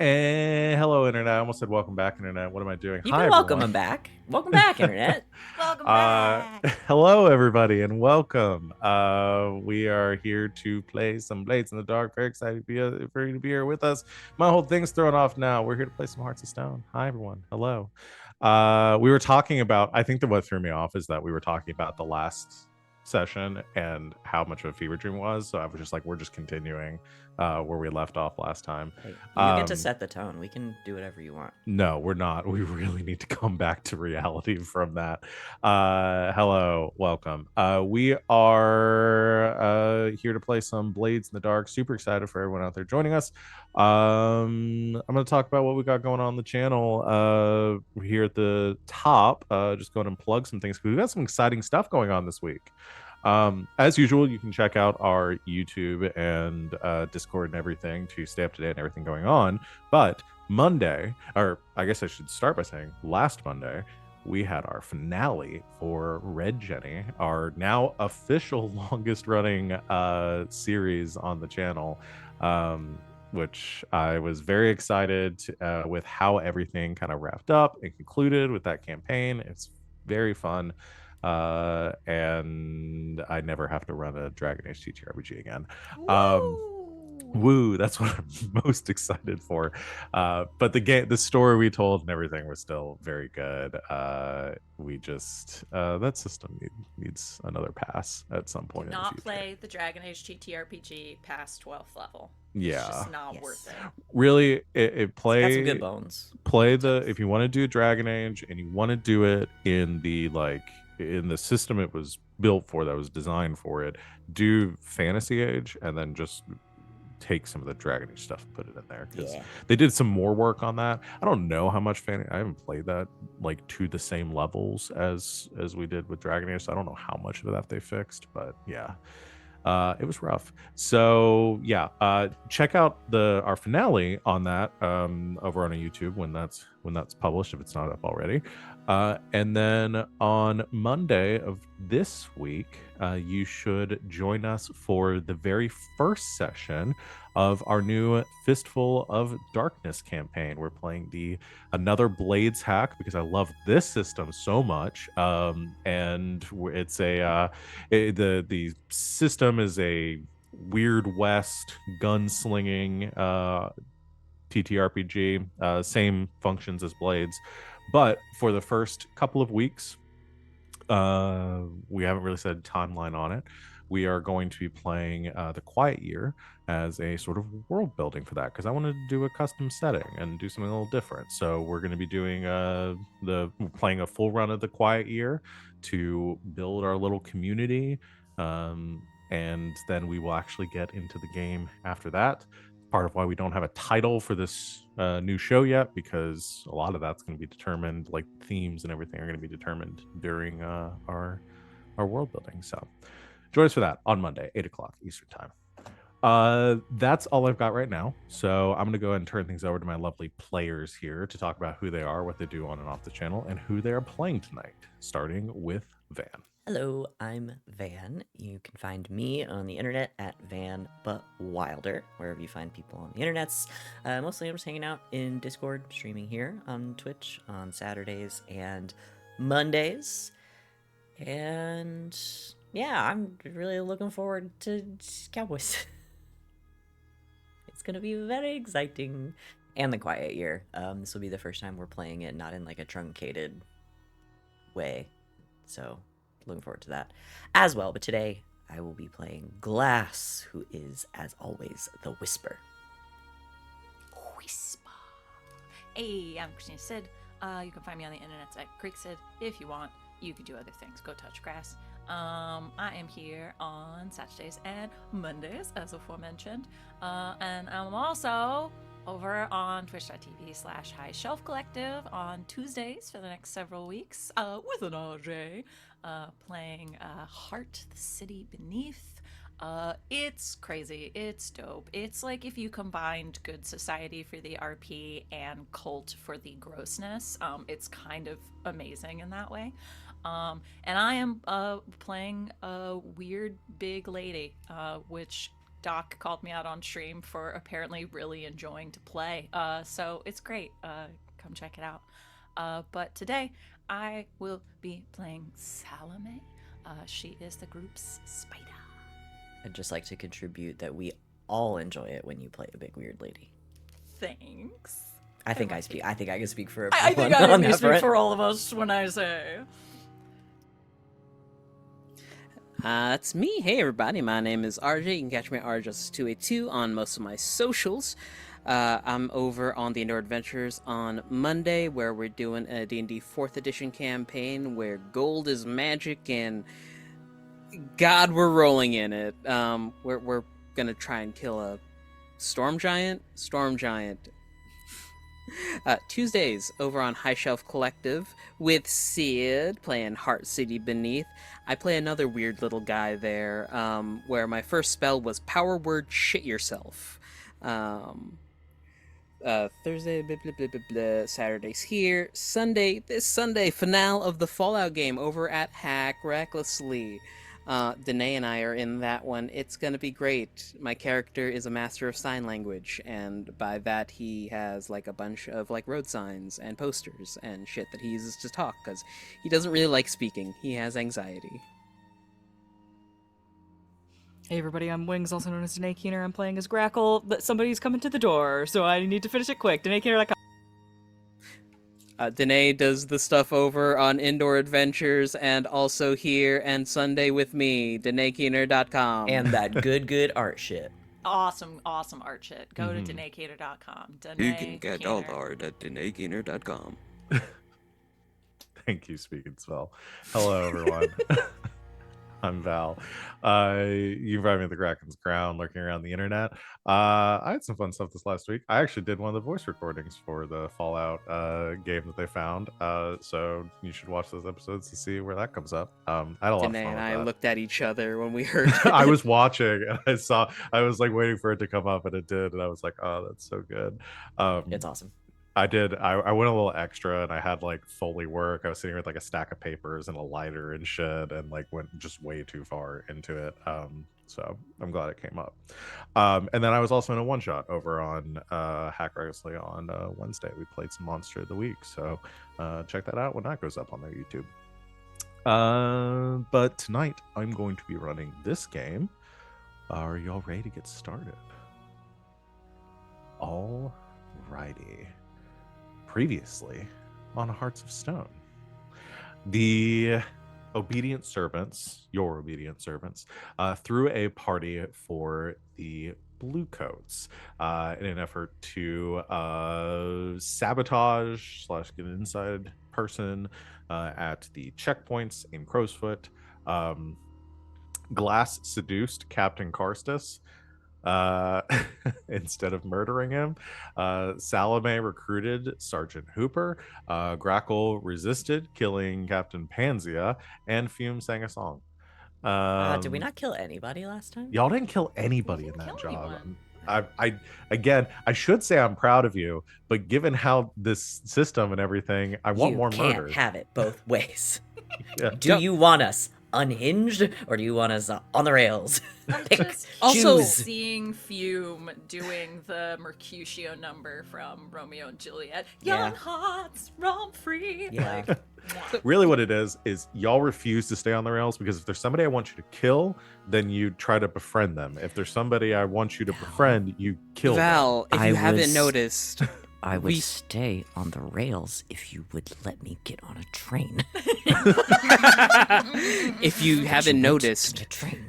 Hello, Internet. I almost said welcome back, Internet. What am I doing? You Hi, can welcome everyone. them back. Welcome back, Internet. Welcome back. Hello, everybody, and welcome. We are here to play some Blades in the Dark. Very excited for you to be here with us. My whole thing's thrown off now. We're here to play some Hearts of Stone. Hi, everyone. Hello. We were talking about, I think that what threw me off is that we were talking about the last session and how much of a fever dream was. So I was just like, we're just continuing where we left off last time. Hey, you get to set the tone. We can do whatever you want. No, we're not. We really need to come back to reality from that. Hello, welcome. We are here to play some Blades in the Dark. Super excited for everyone out there joining us. I'm going to talk about what we got going on the channel here at the top. Just going and plug some things because we've got some exciting stuff going on this week. As usual, you can check out our YouTube and Discord and everything to stay up to date and everything going on. But Monday, or I guess I should start by saying last Monday, we had our finale for Red Jenny, our now official longest running series on the channel, which I was very excited with how everything kind of wrapped up and concluded with that campaign. It's very fun. And I never have to run a Dragon Age TTRPG again. Woo, that's what I'm most excited for. But the story we told and everything was still very good. We just that system needs another pass at some point. Do in not the future. play the Dragon Age TTRPG past 12th level. Yeah, It's just not worth it. Really, It's got some good bones. Play if you want to do Dragon Age and you want to do it in the in the system it was built for, that was designed for it, do Fantasy Age and then just take some of the Dragon Age stuff and put it in there, because they did some more work on that. I don't know how much I haven't played that like to the same levels as we did with Dragon Age, so I don't know how much of that they fixed, but yeah, it was rough. So yeah, check out our finale on that over on YouTube when that's published, if it's not up already. And then on Monday of this week, you should join us for the very first session of our new Fistful of Darkness campaign. We're playing another Blades hack because I love this system so much. And it's the system is a Weird West gunslinging TTRPG, same functions as Blades. But for the first couple of weeks, we haven't really said a timeline on it. We are going to be playing the Quiet Year as a sort of world building for that, because I wanted to do a custom setting and do something a little different. So we're going to be doing playing a full run of the Quiet Year to build our little community, and then we will actually get into the game after that. Part of why we don't have a title for this new show yet, because a lot of that's going to be determined, like themes and everything are going to be determined during our world building. So join us for that on Monday, 8 o'clock Eastern time. That's all I've got right now. So I'm going to go ahead and turn things over to my lovely players here to talk about who they are, what they do on and off the channel, and who they are playing tonight, starting with Van. Hello, I'm Van. You can find me on the internet at Van But Wilder, wherever you find people on the internets. Mostly I'm just hanging out in Discord, streaming here on Twitch on Saturdays and Mondays. And yeah, I'm really looking forward to Cowboys. It's gonna be very exciting. And the Quiet Year. This will be the first time we're playing it not in like a truncated way. So looking forward to that as well. But today I will be playing Glass, who is, as always, the Whisper. Whisper. Hey, I'm Christina Sid. You can find me on the internet at Creek Sid. If you want, you can do other things. Go touch grass. I am here on Saturdays and Mondays, as aforementioned. And I'm also over on twitch.tv/High Shelf Collective on Tuesdays for the next several weeks with an RJ. Playing Heart, the City Beneath. It's crazy. It's dope. It's like if you combined Good Society for the RP and Cult for the grossness. It's kind of amazing in that way. And I am playing a weird big lady, which Doc called me out on stream for apparently really enjoying to play. So it's great. Come check it out. But today I will be playing Salome. She is the group's spider. I'd just like to contribute that we all enjoy it when you play a big weird lady. Thanks. I think I can speak for I everyone think I on can that speak front. for all of us when I say. That's me. Hey, everybody. My name is RJ. You can catch me at RJustice282 on most of my socials. I'm over on the Indoor Adventures on Monday, where we're doing a D&D 4th edition campaign where gold is magic and God, we're rolling in it. We're gonna try and kill a storm giant. Tuesdays over on High Shelf Collective with Sid playing Heart City Beneath. I play another weird little guy there, where my first spell was Power Word Shit Yourself. Thursday, blah, blah, blah, blah, blah. Saturday's here. This Sunday, finale of the Fallout game over at Hack Recklessly. Danae and I are in that one. It's gonna be great. My character is a master of sign language, and by that he has like a bunch of like road signs and posters and shit that he uses to talk, because he doesn't really like speaking. He has anxiety. Hey everybody, I'm Wings, also known as Danae Keener. I'm playing as Grackle, but somebody's coming to the door, so I need to finish it quick. DanaeKeener.com. Danae does the stuff over on Indoor Adventures and also here and Sunday with me, DanaeKeener.com. And that good art shit. Awesome art shit. Go to DanaeKater.com. You can get all the art at DanaeKeener.com. Thank you, Speak and Spell. Hello, everyone. I'm Val. You can find me at the Kraken's Ground, lurking around the internet. I had some fun stuff this last week. I actually did one of the voice recordings for the Fallout game that they found. So you should watch those episodes to see where that comes up. I had a lot of Danae fun and with I that. looked at each other when we heard it. I was watching and I was like waiting for it to come up, and it did, and I was like, oh, that's so good. It's awesome. I did. I went a little extra, and I had like Foley work. I was sitting with like a stack of papers and a lighter and shit, and like went just way too far into it. So I'm glad it came up. And then I was also in a one shot over on Hack Recklessly on Wednesday. We played some Monster of the Week, so check that out when that goes up on their YouTube. But tonight I'm going to be running this game. Are y'all ready to get started? All righty. Previously on Hearts of Stone, the obedient servants, your obedient servants, threw a party for the Bluecoats in an effort to sabotage / get an inside person at the checkpoints in Crowsfoot. Glass seduced Captain Carstus instead of murdering him. Salome recruited Sergeant Hooper. Grackle resisted, killing Captain Panzea, and Fume sang a song. Did we not kill anybody last time? Y'all didn't kill anybody in didn't that kill job. anyone. I should say I'm proud of you, but given how this system and everything, I want more can't murders. have it both ways. Yeah. Do you want us unhinged, or do you want us on the rails? I'm Pick, just Also- choose. seeing Fume doing the Mercutio number from Romeo and Juliet. Yeah. Young hearts roam free. Yeah. Like, Really what it is y'all refuse to stay on the rails, because if there's somebody I want you to kill, then you try to befriend them. If there's somebody I want you to befriend, you kill them. Val, if I you haven't was- noticed, I would We- stay on the rails if you would let me get on a train. if you haven't You went noticed, to the train.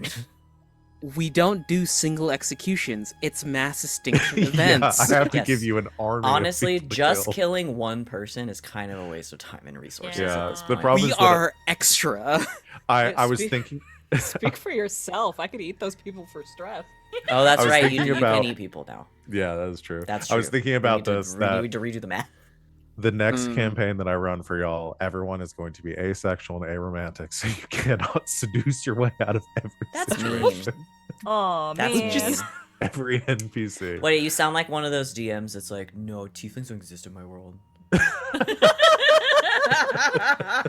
we don't do single executions. It's mass extinction Yeah, events. I have to Yes. give you an army. of Honestly, people to just kill. killing one person is kind of a waste of time and resources. Yeah, at this the point. problem We is that are extra. I was Speak- thinking. Speak for yourself. I could eat those people for stress. Oh, that's I was right. thinking You about- can eat people now. Yeah, that is true. That's I was true. thinking We about need to this. we That need to redo the math. the next Mm. campaign that I run for y'all, everyone is going to be asexual and aromantic, so you cannot seduce your way out of every That's situation. mean. Oh That's man. just. Every NPC. Wait, you sound like one of those DMs that's like, no, tieflings don't exist in my world.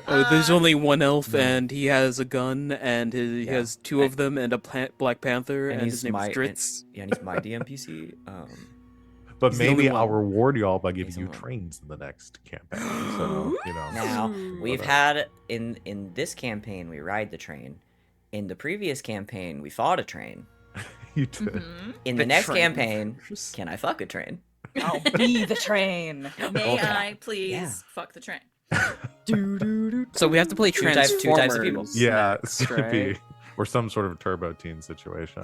Oh, there's only one elf, and he has a gun, and he has two of them, and a Black Panther, and his name is Dritz. And he's my DMPC. But He's the only maybe I'll one. reward y'all by giving He's you the one. trains in the next campaign. So, you know. Now we've had in this campaign we ride the train. In the previous campaign we fought a train. You did. In The the next train campaign, first. can I fuck a train? I'll be the train. May Okay. I please Yeah. fuck the train? So we have to play Two types of people. Transformers. Yeah, it's next, gonna be right? or some sort of turbo teen situation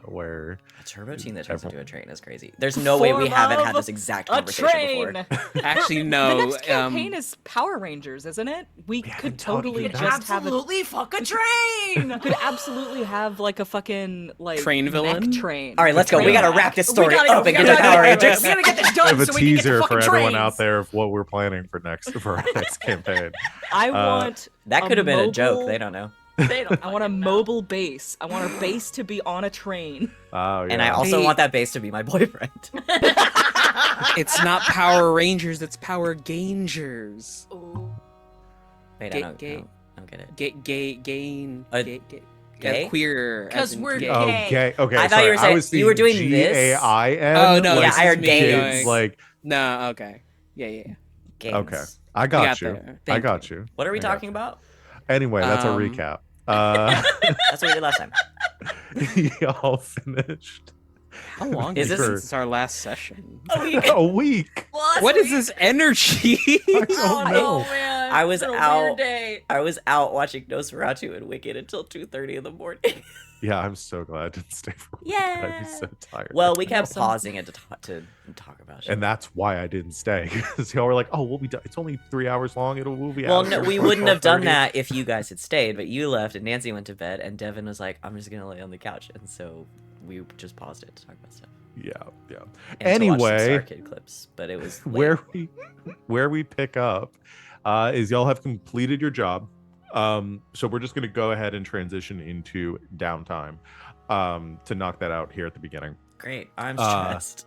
where A turbo team that turns into a train is crazy. There's no way we Form haven't had of this exact A conversation train. before. Actually, The no. next campaign is Power Rangers, isn't it? We haven't could talked totally about just have a Absolutely fuck a train! could absolutely have like a fucking like Train mech villain? train. All right, let's go. We gotta wrap this story gotta go, up we and get gotta to go, Power we gotta- Rangers. We gotta get this I done have a so we can get the teaser for fucking everyone trains. out there of what we're planning for our next campaign. I want That could have been a joke. mobile- They don't know. They don't I want a fucking know. mobile base. I want our base to be on a train. Oh, yeah. And I also Hey. want that base to be my boyfriend. It's not Power Rangers, it's Power Gangers. Wait, Gay- I don't, gay- I don't get it. Gain. Gay? Queer. as 'Cause in we're gay. Oh, Gay. gay. Okay, I thought sorry. you were saying- I was you were thinking doing this. G-A-I-N. Oh, no, like Yeah, I heard me gays. kids, like, No, okay. Yeah. Games. okay. I got got you. there. I Thank got you. What are we I got talking you. about? Anyway, that's a recap. That's what we did last time. Y'all finished. How long Is is this- this since our last session? A week. What is this energy? I don't know. man. I was it's been a out- weird day. I was out watching Nosferatu and Wicked until 2:30 in the morning. Yeah, I'm so glad I didn't stay for a week. I'd be so tired. Well, we kept pausing it to talk about shit. and that's why I didn't stay. Because y'all were like, "Oh, we'll be done. It's only 3 hours long. We'll be Well, out." no, here we before wouldn't have done 12:30." that if you guys had stayed, but you left and Nancy went to bed and Devin was like, I'm just gonna lay on the couch, and so we just paused it to talk about stuff. Yeah. And to watch some Anyway, Star Kid clips, but it was late. where we pick up is y'all have completed your job. So we're just going to go ahead and transition into downtime to knock that out here at the beginning. Great. I'm Uh, stressed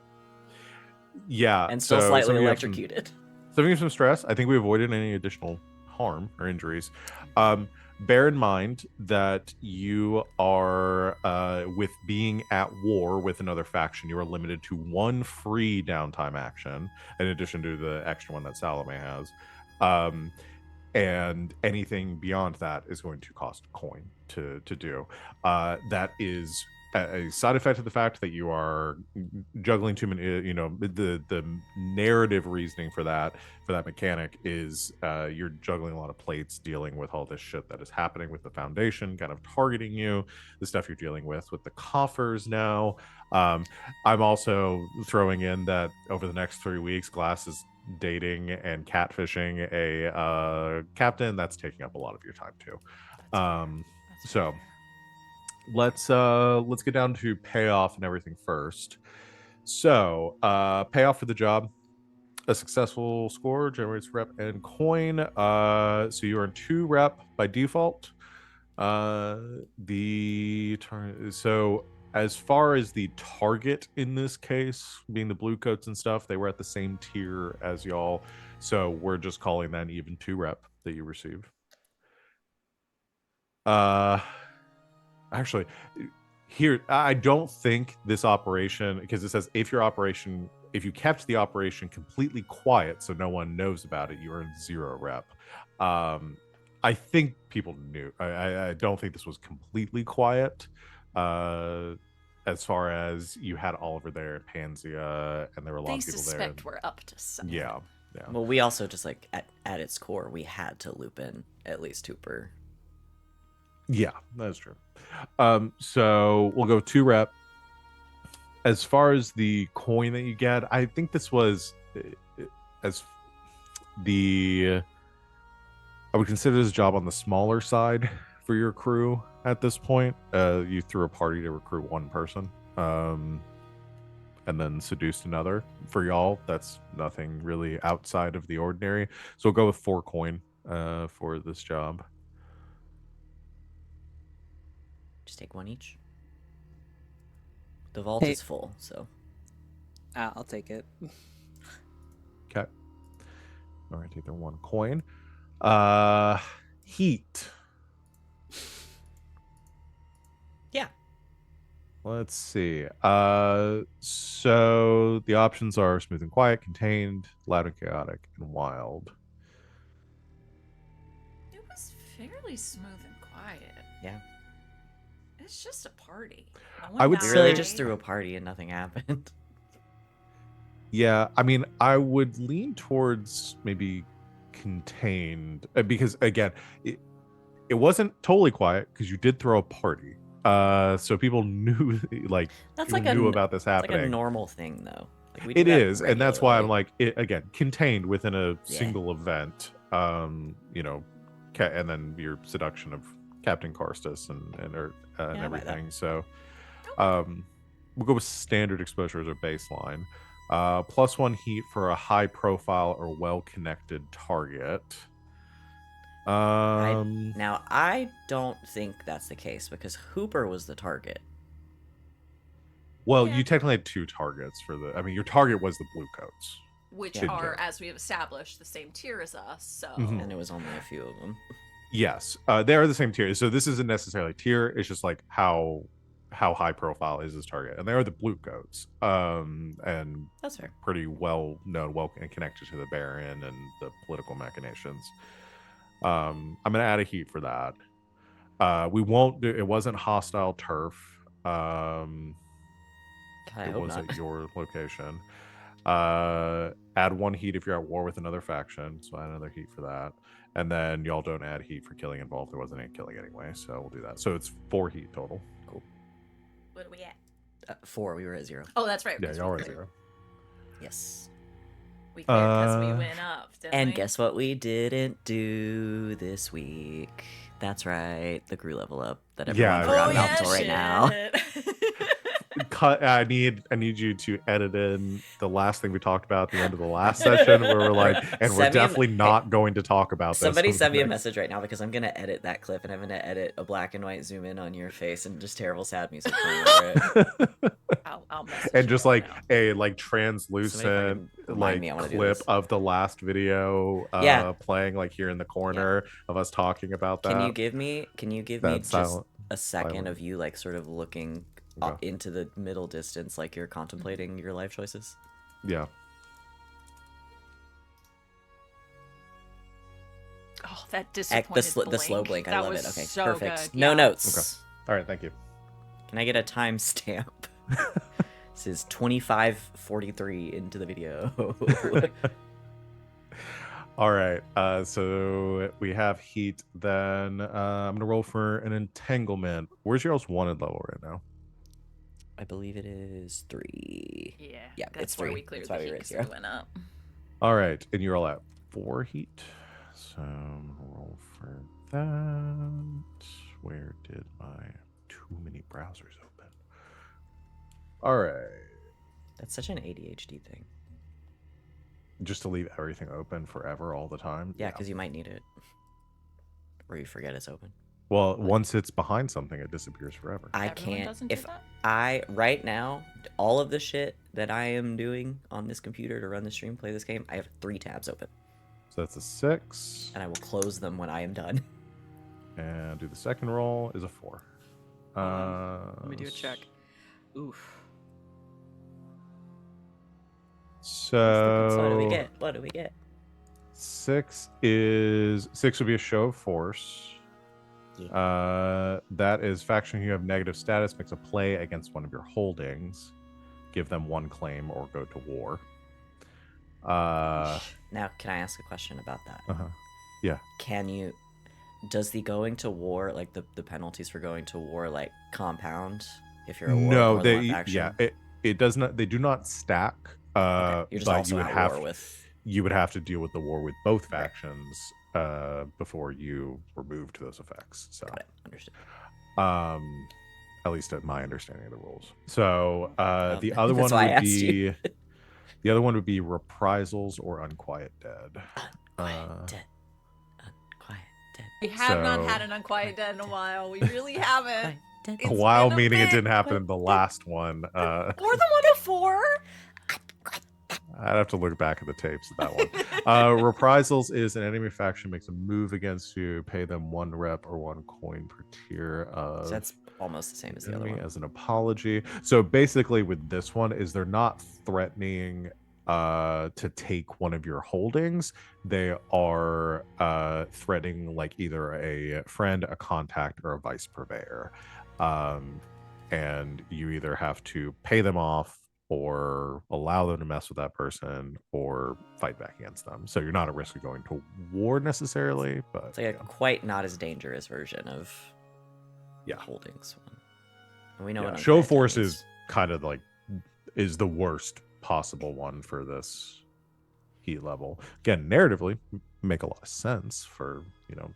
Yeah, and still so slightly some of you have some- electrocuted. Some of you have some stress. I think we avoided any additional harm or injuries. Bear in mind that you are, with being at war with another faction, you are limited to one free downtime action, in addition to the extra one that Salome has. And anything beyond that is going to cost coin to do. That is a side effect of the fact that you are juggling too many. The narrative reasoning for that mechanic is you're juggling a lot of plates, dealing with all this shit that is happening with the foundation, kind of targeting you, the stuff you're dealing with the coffers now. I'm also throwing in that over the next 3 weeks, Glass is dating and catfishing a captain. That's taking up a lot of your time too. So let's get down to payoff and everything first. So payoff for the job: a successful score generates rep and coin. So you earn 2 rep by default. So as far as the target in this case, being the blue coats and stuff, they were at the same tier as y'all. So we're just calling that even 2 rep that you receive. Actually, here, I don't think this operation, because it says if you kept the operation completely quiet so no one knows about it, you earn 0 rep. I think people knew. I don't think this was completely quiet. As far as you had Oliver there and Panzea, and there were a lot They of people there. suspect we're up to something. Yeah. Well, we also just like at its core, we had to loop in at least Hooper. Yeah, that's true. So we'll go 2 rep. As far as the coin that you get, I think this was I would consider this job on the smaller side for your crew at this point. You threw a party to recruit 1 person, and then seduced another. For y'all, that's nothing really outside of the ordinary. So we'll go with 4 coin for this job. Just take 1 each. The vault Hey. is full, so I'll take it. Okay. All right, take their 1 coin. Heat. Yeah. Let's see. So the options are smooth and quiet, contained, loud and chaotic, and wild. It was fairly smooth and quiet. Yeah. It's just a party. No I one would We say- really died. just threw a party and nothing happened. Yeah, I mean, I would lean towards maybe contained because again, it wasn't totally quiet because you did throw a party. So people knew like That's people like knew a about this it's like happening. a normal thing though. Like we It do that is, and that's why I'm regularly. like again contained within a Yeah. single event. You know, and then your seduction of Captain Karstus and Yeah, I buy that. everything. So, we'll go with standard exposure as our baseline. +1 heat for a high profile or well connected target. Now I don't think that's the case because Hooper was the target. Well, Yeah. you technically had 2 targets for the. I mean, your target was the blue coats. Which Yeah. are, as we have established, the same tier as us. So Mhm. And it was only a few of them. Yes, they are the same tier. So this isn't necessarily tier. It's just like how high profile is this target, and they are the blue coats. And That's fair. pretty well known, well and connected to the Baron and the political machinations. I'm gonna add a heat for that. We won't do. It wasn't hostile turf. God, I It hope was not. at your location. Add 1 heat if you're at war with another faction, so add another heat for that. And then y'all don't add heat for killing involved. There wasn't any killing anyway, so we'll do that. So it's 4 heat total. what are we at? 4. We were at 0. Oh, that's right. Yeah, because y'all we are at crit. 0. Yes. We crit because we Uh, went up. Didn't And we? guess what we didn't do this week? That's right, the crew level up that everyone Yeah, forgot Oh about yeah, until right now. shit. Cut. I need you to edit in the last thing we talked about at the end of the last session, where we're like, and we're Send me a- definitely not going to talk about this. Somebody on the send me a next- message right now because I'm gonna edit that clip and I'm gonna edit a black and white zoom in on your face and just terrible sad music playing over it. I'll message and you just right like now. a like Somebody translucent fucking remind like me, I wanna do clip this. of the last video Yeah. playing like here in the corner of us talking about that. Can you give me That just silent- a second silent- of you like sort of looking Okay. into the middle distance like you're contemplating your life choices? Yeah. Oh, that The disappointed slow blink, I That love was it. Okay, so perfect. good. No Yeah. notes. All right. Thank you. Can I get a timestamp? This is 25:43 into the video. All right. So we have heat. Then I'm gonna roll for an entanglement. Where's your wanted level right now? I believe it is 3. Yeah, Yeah, that's it's why 3. we cleared That's the why we heat were at 'cause 0. we went up. All right, and you're all at 4 heat. So I'm gonna roll for that. Where did my too many browsers open? All right, That's such an ADHD thing. just to leave everything open forever all the time. Yeah, because you might need it. Or you forget it's open. Well, once it's behind something, it disappears forever. I Everyone can't. doesn't do If that? right now, all of the shit that I am doing on this computer to run the stream, play this game, I have 3 tabs open. So that's a 6, And I will close them when I am done. and do the second roll is a 4. Hold on. Let me do a check. Oof. So So what do we get? What do we get? 6 would be a show of force. Yeah. That is faction you have negative status makes a play against one of your holdings, give them 1 claim or go to war. Now, can I ask a question about that? Yeah. Does the going to war, like the penalties for going to war, like compound if you're at war No, with more than they one faction? yeah, it does not. They do not stack. Okay, you're just but also you would at have war with. you would have to deal with the war with both Right. factions before you remove those effects. So, Got it. Understood. at least at my understanding of the rules. So the That's other one why I would asked be you. the other one would be reprisals or unquiet dead. Unquiet dead. Unquiet dead. We have not So- had an unquiet dead in a while. We really haven't. Unquiet dead. It's A while, been a meaning it bit, didn't happen in the last one. Or the one before. I'd have to look back at the tapes of that one. Reprisals is an enemy faction makes a move against you, pay them 1 rep or 1 coin per tier of So that's almost the same as the other enemy one. as an apology. So basically with this one is they're not threatening to take one of your holdings. They are threatening like either a friend, a contact, or a vice purveyor. And you either have to pay them off or allow them to mess with that person or fight back against them. So you're not at risk of going to war necessarily, but It's like a quite not as dangerous version of Yeah. holdings one. And we know yeah, what show unquiet force means. is kind of like is the worst possible one for this heat level. Again, narratively make a lot of sense for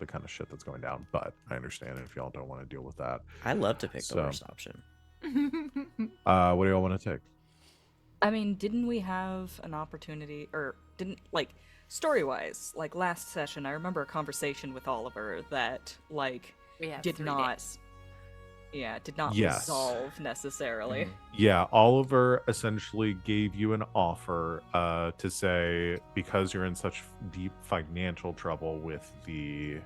the kind of shit that's going down, but I understand if y'all don't want to deal with that. I love to pick So- the worst option. What do y'all want to take? I mean, didn't we have an opportunity, or didn't, like, story-wise, like, last session, I remember a conversation with Oliver that, like, We have did 3 not days. did not Yes. resolve necessarily. Mhm. Yeah, Oliver essentially gave you an offer to say, because you're in such deep financial trouble with the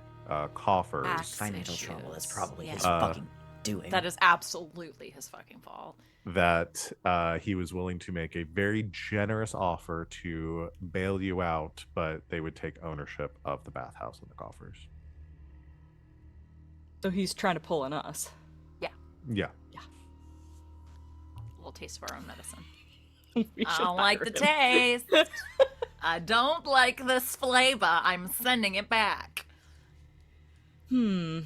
coffers, Tax Financial trouble. That's issues. probably his Yeah. fucking doing. That is absolutely his fucking fault. that he was willing to make a very generous offer to bail you out, but they would take ownership of the bathhouse and the coffers. So he's trying to pull on us. Yeah. A little taste of our own medicine. We I should don't like hire the him. taste. I don't like this flavor. I'm sending it back. I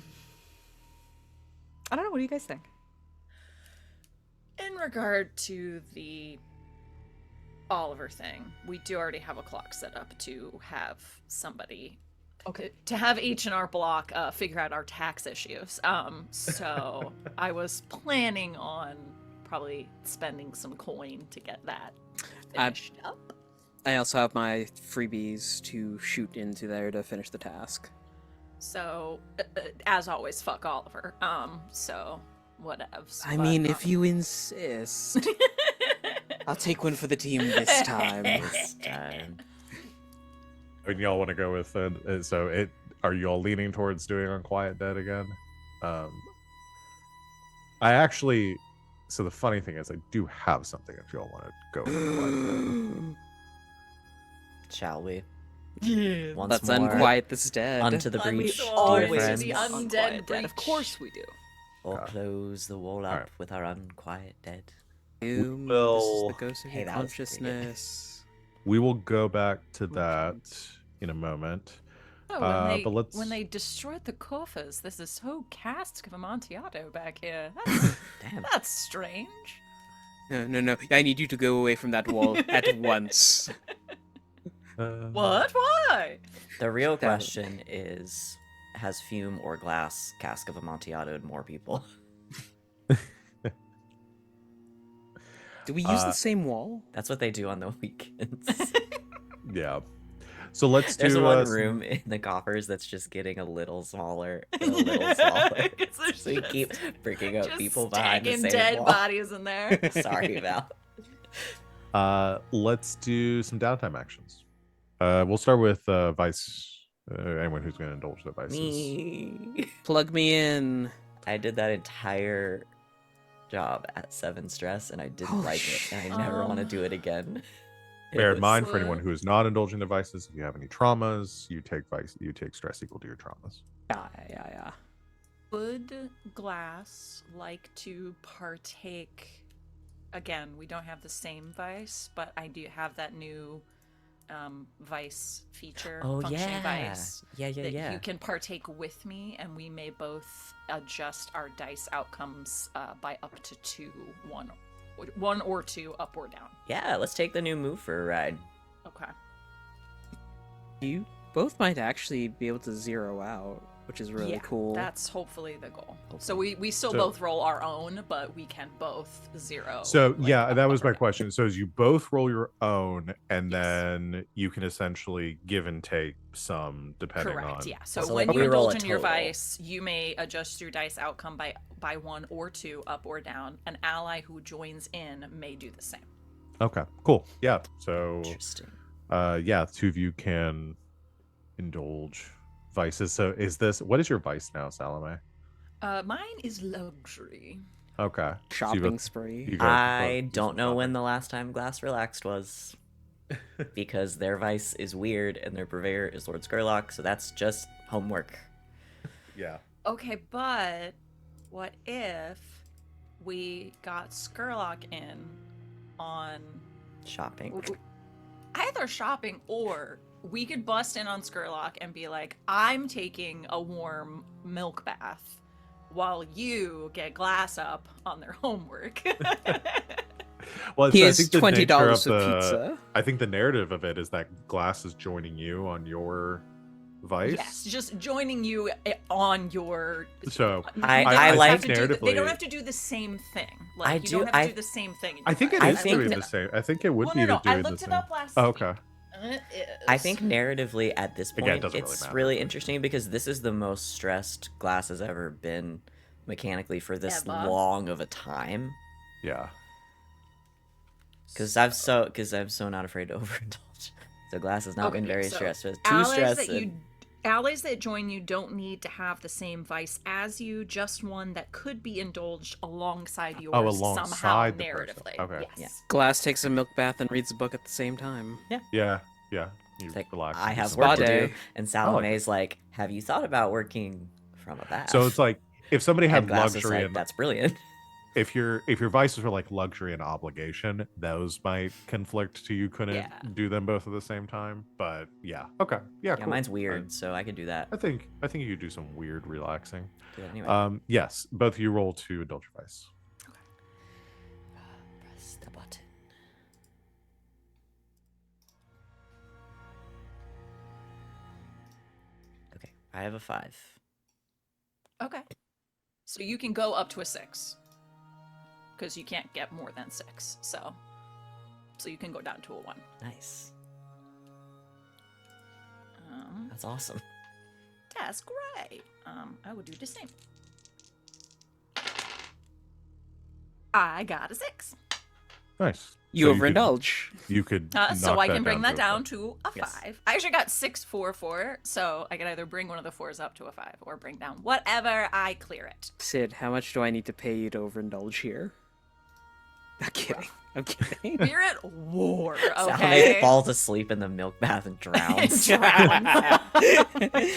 don't know. What do you guys think? In regard to the Oliver thing, we do already have a clock set up to have somebody to have each in our block figure out our tax issues. So I was planning on probably spending some coin to get that finished up. I also have my freebies to shoot into there to finish the task. So as always, fuck Oliver. So whatevs. I but, mean, if you insist, I'll take one for the team this time. This time. And y'all want to go with are y'all leaning towards doing Unquiet Dead again? I actually, so the funny thing is I do have something if y'all want to go with Unquiet Dead. Shall we? Yeah. Once Let's more, unquiet this dead. Unto the We breach, dear always friends. the undead Unquiet Dead. breach. Of course we do. We'll Okay. close the wall up Alright. with our unquiet dead. Fume, this is will- the ghost of Hey, your that was pretty good. consciousness. We will go back to that in a moment. Oh, but let's- when they destroyed the coffers, this is so cask of Amontillado back here. That's, Damn. that's strange. No. I need you to go away from that wall at once. What? Why? The real Shut down. question is, has Fume or Glass cask of Amontillado more people? Do we use Uh, the same wall? That's what they do on the weekends. Yeah. So let's There's do one some- room in the coffers that's just getting a little smaller and a little smaller. It's So you just- keep freaking out Just people behind the stacking same dead wall. bodies in there. Sorry, Val. Let's do some downtime actions. We'll start with Vice. Anyone who's going to indulge their vices. Me. Plug me in. I did that entire job at 7 Stress and I didn't Holy like it. And I never want to Oh. do it again. It Bear in was- mind, for anyone who is not indulging their vices, if you have any traumas, you take stress equal to your traumas. Yeah. Would Glass like to partake? Again, we don't have the same vice, but I do have that new vice feature, Oh functioning yeah. vice, Yeah. that Yeah. you can partake with me, and we may both adjust our dice outcomes by up to 2, one or 2, up or down. Yeah, let's take the new move for a ride. Okay. You both might actually be able to zero out, which is really Yeah, cool. That's hopefully the goal. So we still So- both roll our own, but we can both zero. So like, yeah, up, that up, was or my down. question. So as you both roll your own, and Yes. then you can essentially give and take some depending Correct. on. Yeah. So, So, when like, you we roll a indulge in your total. vice, you may adjust your dice outcome by 1 or 2, up or down. An ally who joins in may do the same. Okay, cool. Yeah. So, Interesting. yeah, two of you can indulge vices. So, what is your vice now, Salome? Mine is luxury. Okay. So you Shopping both, spree. you guys both I do don't some know when shopping. the last time Glass relaxed was, because their vice is weird and their purveyor is Lord Skurlock, so that's just homework. Yeah. Okay, but what if we got Skurlock in on Shopping. either shopping, or we could bust in on Skurlock and be like, I'm taking a warm milk bath while you get Glass up on their homework. Well, I Here's think the nature $20 of for pizza. I think the narrative of it is that Glass is joining you on your vice. Yes, just joining you on your. So I They don't like- have to do the- they don't narratively- have to do the same thing. Like I you do- don't have to I- do the same thing. in I your think it vice. is I think doing that- the same. I think it would Well, be no, I doing looked the it same. up last Oh, week. okay. It is. I think narratively at this Again, it point, doesn't really it's matter. really interesting because this is the most stressed Glass has ever been mechanically for this Ever. long of a time. Yeah. Because I'm so not afraid to overindulge. So Glass has not been Okay, very so stressed. It's too allies stressed. that allies that join you don't need to have the same vice as you, just one that could be indulged alongside yours somehow alongside the person. narratively. Okay. Yes. Glass takes a milk bath and reads a book at the same time. Yeah. Yeah. You It's like, relax. I and do have some work Spa to work. do, and Salome's like, "Have you thought about working from a bath?" So it's like if somebody had and Glass is luxury like, and "That's brilliant." if your vices were like luxury and obligation, those might conflict to you couldn't Yeah. do them both at the same time. But yeah. Okay. Yeah, Yeah, cool. mine's weird, so I could do that. I think you could do some weird relaxing. Do that anyway. Yes, both of you roll to indulge your vice. Press the button. Okay, I have a 5. Okay. So you can go up to a 6. Because you can't get more than 6. So you can go down to a 1. Nice. Um, That's awesome. that's great. I would do the same. I got a 6. Nice. You So overindulge. You could. So knock I can bring that to a down five. to a Yes. 5. I actually got 6, 4, 4. So I can either bring one of the 4s up to a 5 or bring down whatever I clear it. Sid, how much do I need to pay you to overindulge here? I'm kidding. I'm kidding. We're at war, Salome okay? falls asleep in the milk bath and drowns. Drown.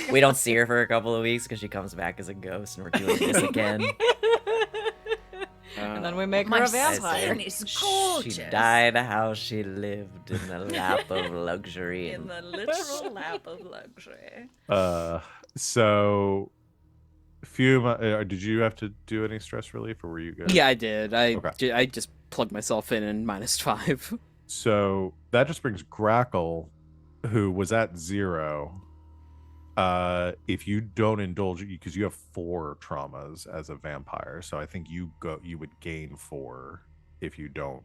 We don't see her for a couple of weeks because she comes back as a ghost, and we're doing this again. And then we make My her a sin vampire. is gorgeous. She died how she lived in the lap of luxury. In And the literal lap of luxury. So, Fume, did you have to do any stress relief, or were you good? Yeah, I did. Okay. I just plugged myself in and -5. So that just brings Grackle, who was at 0. If you don't indulge, because you have 4 traumas as a vampire, so I think you would gain 4 if you don't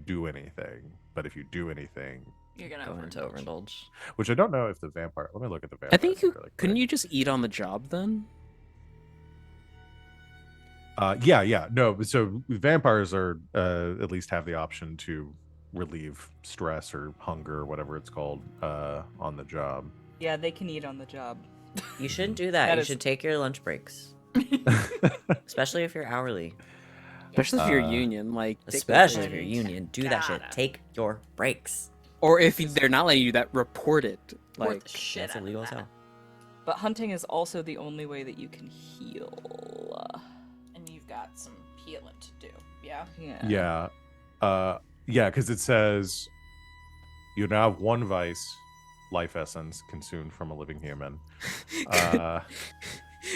do anything. But if you do anything, You're gonna go into overindulge. overindulge. which I don't know if the vampire. Let me look at the vampire. I think you really couldn't quick. you just eat on the job then? Yeah. No, so vampires are at least have the option to relieve stress or hunger or whatever it's called on the job. Yeah, they can eat on the job. You shouldn't do that. That You is- should take your lunch breaks, especially if you're hourly. Especially if you're Uh, union, like Especially if you're Right. union, do that shit. Gotta. Take your breaks. or if they're not letting you that, report it. Worth Like the shit That's out of illegal as that. hell. But hunting is also the only way that you can heal. And you've got some healing to do. Yeah. Yeah. Yeah, because it says you now have 1 vice, life essence consumed from a living human.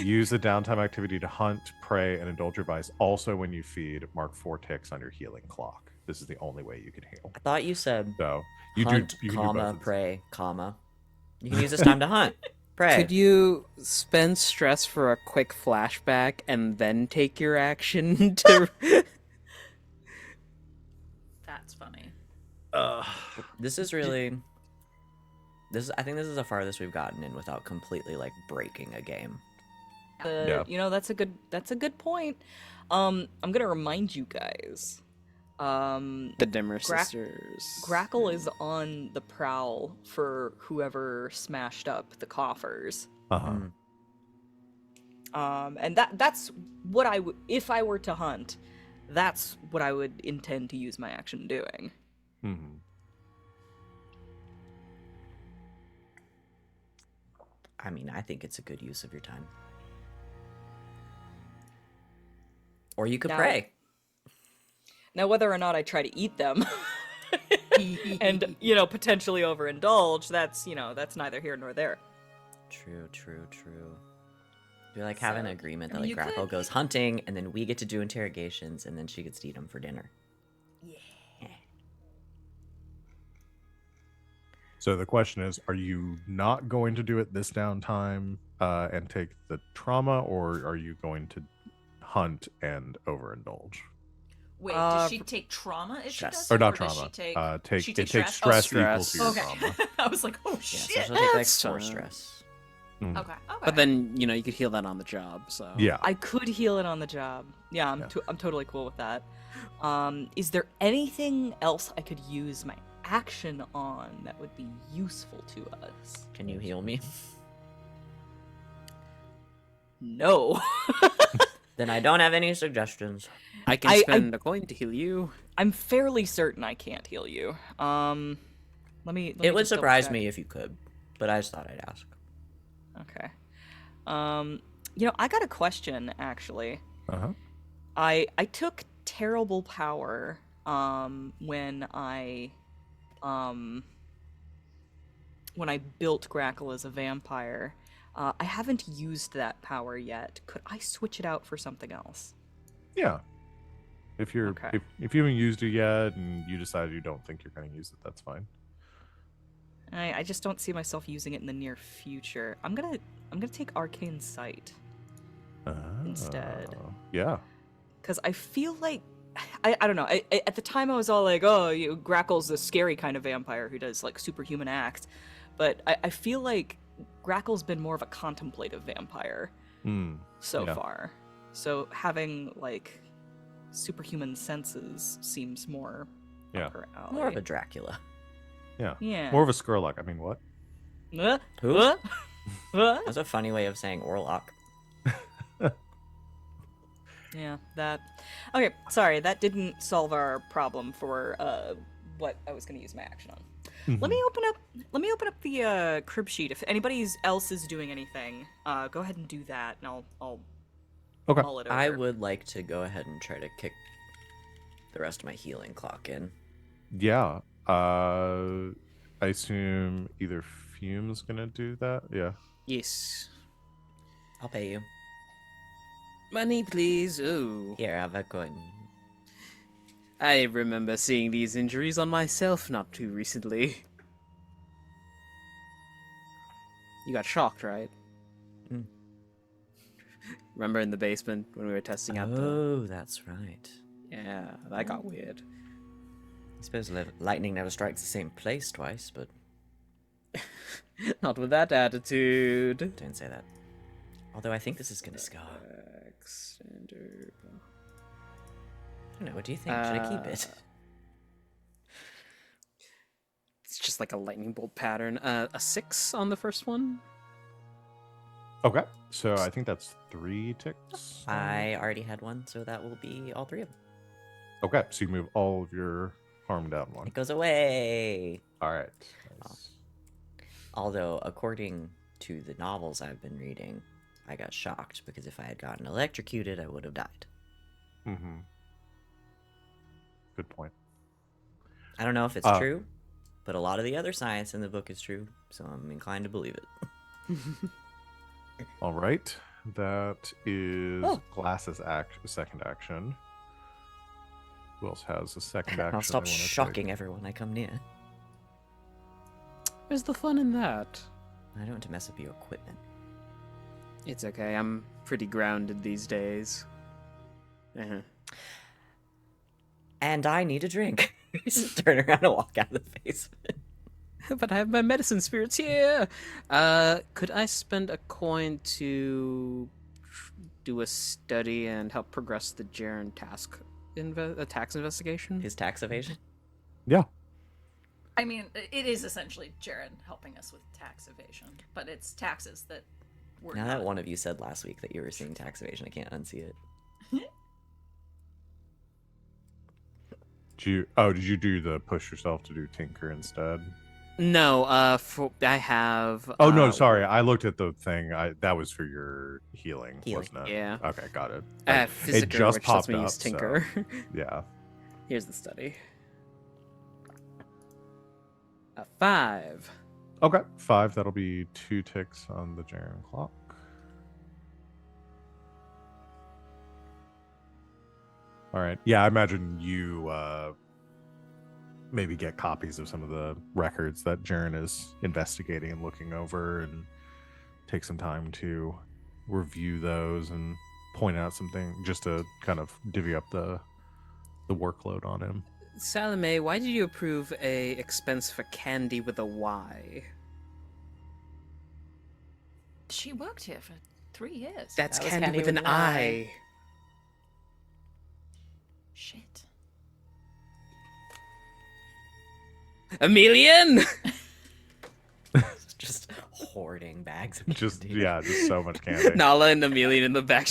Use the downtime activity to hunt, pray, and indulge your vice. Also, when you feed, mark 4 ticks on your healing clock. This is the only way you can heal. I thought you said So you hunt, do. You can do comma, both at the- pray, comma. You can use this time to hunt, pray. could you spend stress for a quick flashback and then take your action to That's funny. This is really. I think this is the farthest we've gotten in without completely like breaking a game. Yeah. You know, that's a good point. I'm gonna remind you guys The Dimmer Grack- sisters. Grackle is on the prowl for whoever smashed up the coffers. Uh-huh. And that's what I would, if I were to hunt, that's what I would intend to use my action doing. Mm-hmm. I mean, I think it's a good use of your time. Or you could Now- pray. Now, whether or not I try to eat them and, potentially overindulge, that's neither here nor there. True. We have an agreement that you Grackle could- goes hunting, and then we get to do interrogations, and then she gets to eat them for dinner. So the question is, are you not going to do it this downtime and take the trauma, or are you going to hunt and overindulge? Wait, Uh, does she take trauma if she stress. does Or it, not does trauma. she It take takes stress? stress equal to stress. your Okay. trauma. I was like, oh Yeah, shit. so she'll take That's 4 fine. stress. Mm. Okay. But then, you could heal that on the job, so. Yeah. I could heal it on the job. Yeah, I'm totally cool with that. Is there anything else I could use my action on that would be useful to us? Can you heal me? No. Then I don't have any suggestions. I can spend a coin to heal you. I'm fairly certain I can't heal you. Let me It would just double surprise check. me if you could, but I just thought I'd ask. Okay. I got a question actually. Uh-huh. I took terrible power when I built Grackle as a vampire. I haven't used that power yet. Could I switch it out for something else? Yeah. If you're Okay. if you haven't used it yet and you decide you don't think you're going to use it, that's fine. I just don't see myself using it in the near future. I'm gonna take Arcane Sight instead. Yeah. Because I feel like I don't know. At the time, I was all like, "Oh, Grackle's a scary kind of vampire who does like superhuman acts," but I feel like Grackle's been more of a contemplative vampire so yeah. far. So having like superhuman senses seems more Yeah. up her alley. More of a Dracula. Yeah. Yeah. More of a Skurlock. I mean, what? Who? What? That's a funny way of saying Orlok. Yeah, that. Okay, sorry, that didn't solve our problem for what I was going to use my action on. Let me open up the crib sheet. If anybody else is doing anything, go ahead and do that, and I'll Okay. mull it over. I would like to go ahead and try to kick the rest of my healing clock in. Yeah. I assume either Fume's gonna do that. Yeah. Yes. I'll pay you. Money, please. Ooh. Here, have a coin. I remember seeing these injuries on myself not too recently. You got shocked, right? Mm. Remember in the basement when we were testing out the... Oh, that's right. Yeah, that got weird. I suppose lightning never strikes the same place twice, but Not with that attitude. don't say that. Although I think this is gonna scar. Extender. I don't know. What do you think? Should I keep it? It's just like a lightning bolt pattern. A 6 on the first one. Okay. So I think that's 3 ticks. I already had one, so that will be all 3 of them. Okay. So you move all of your harm down 1. It goes away. All right. Nice. Although, according to the novels I've been reading, I got shocked because if I had gotten electrocuted, I would have died. Mm-hmm. Good point. I don't know if it's true, but a lot of the other science in the book is true, so I'm inclined to believe it. All right. That is Oh. Glass's second action. Who else has a second action? I'll stop they wanna take? shocking everyone I come near. Where's the fun in that? I don't want to mess up your equipment. It's okay. I'm pretty grounded these days. Uh-huh. And I need a drink. Just turn around and walk out of the basement. But I have my medicine spirits here. Could I spend a coin to do a study and help progress the Jaren task a tax investigation? His tax evasion. Yeah. I mean, it is essentially Jaren helping us with tax evasion, but it's taxes that we're Now not. that one of you said last week that you were seeing tax evasion, I can't unsee it. Did you do the push yourself to do tinker instead? No, I have. Oh no, sorry. I looked at the thing. That was for your healing, Healing. wasn't it? Yeah. Okay, got it. I have It Physicker, just which lets popped me up. use Tinker. So, yeah. Here's the study. A 5. Okay, 5. That'll be 2 ticks on the Jaren clock. All right. Yeah, I imagine you maybe get copies of some of the records that Jaren is investigating and looking over, and take some time to review those and point out something just to kind of divvy up the workload on him. Salome, why did you approve a expense for candy with a Y? She worked here for 3 years. That's That was candy candy with with an an I. I. Shit. A million? Just hoarding bags of Just candy. yeah, just so much candy. Nala and a million in the back.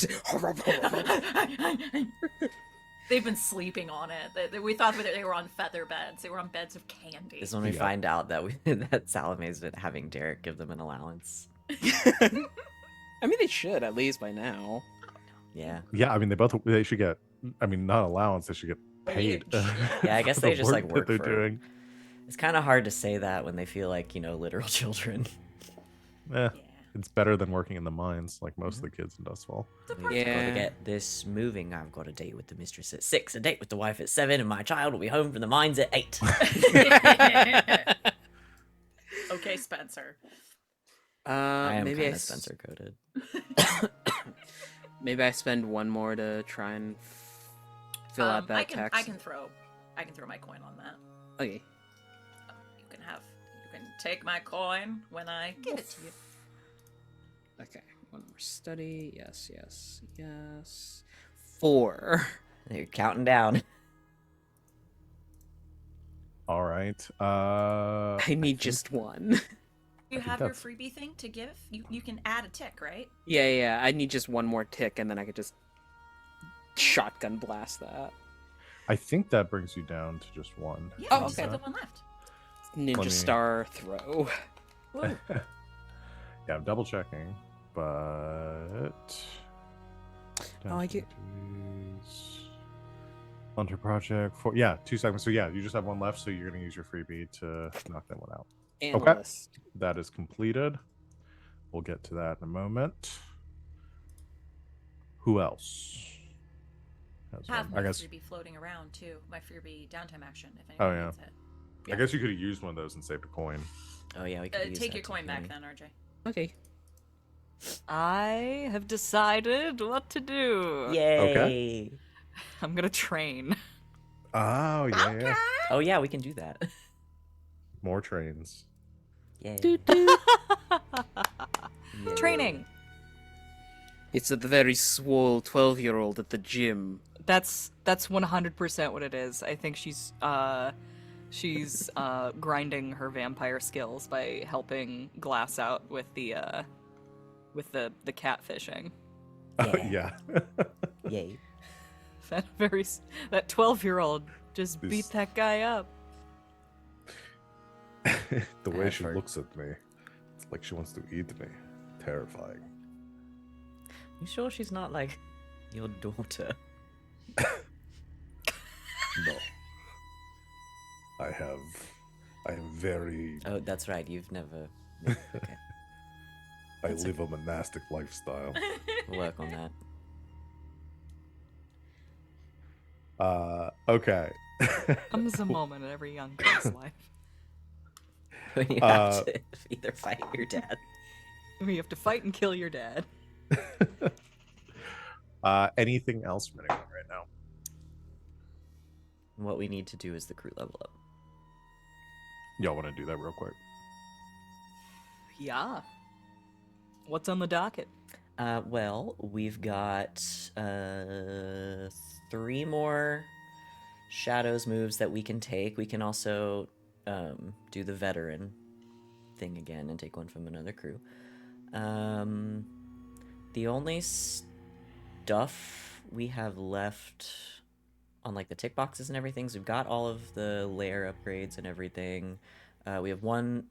They've been sleeping on it. We thought that they were on feather beds. They were on beds of candy. This is when we Yeah. find out that that Salome's been having Derek give them an allowance. I mean, they should at least by now. Yeah. Yeah, I mean they should get. I mean, not allowance. They should get paid. Yeah, I guess for they the just, like, that work they're for- doing. It's kind of hard to say that when they feel like, literal children. Eh, Yeah. it's better than working in the mines like most of the kids in Dustfall. We've got Yeah. to get this moving. I've got a date with the mistress at 6, a date with the wife at 7, and my child will be home from the mines at 8. Okay, Spencer. I am Maybe kind I of Spencer coded. Maybe I spend one more to try and fill out that I can, tax. I can throw my coin on that. Okay. You can take my coin when I give it to you. Okay. One more study. Yes, yes, yes. 4. You're counting down. All right. I need think- just one. You think have your that's- freebie thing to give? You can add a tick, right? Yeah. I need just one more tick, and then I could just shotgun blast that. I think that brings you down to just 1. Yeah, Oh, you just okay. got the one left. Ninja Let me- Star throw. Woo. Yeah, I'm double checking, but Oh, I get- Duties. Hunter Project 4. Yeah, 2 seconds. So yeah, you just have 1 left, so you're gonna use your freebie to knock that one out. Analyst. That is completed. We'll get to that in a moment. Who else? Has Have one? my I guess. freebie floating around too. My freebie downtime action. If Oh, anyone yeah. needs it. I guess you could have used one of those and saved a coin. Oh, yeah, we could use Take that your to coin back play. then, RJ. Okay. I have decided what to do. Yay! I'm gonna train. Oh yeah. Oh, yeah, we can do that. More trains. Yay. Yay. Training. It's a very swole 12-year-old at the gym. That's 100% what it is. I think she's grinding her vampire skills by helping Glass out with the catfishing. Oh Yeah. yeah. Yay. That 12-year-old just This- beat that guy up. The way she Effort. looks at me, it's like she wants to eat me. Terrifying. You sure she's not like your daughter? No. I am very. Oh, that's right. You've never. Okay, I live a monastic lifestyle. we'll work on that. Okay. Comes a moment in every young girl's life When you have Uh, to either fight your dad. where you have to fight and kill your dad. Anything else from anyone right now? What we need to do is the crew level up. Y'all want to do that real quick? Yeah. What's on the docket? Well, we've got 3 more Shadows moves that we can take. We can also do the veteran thing again and take one from another crew. The only stuff we have left on like the tick boxes and everything, so we've got all of the layer upgrades and everything. We have one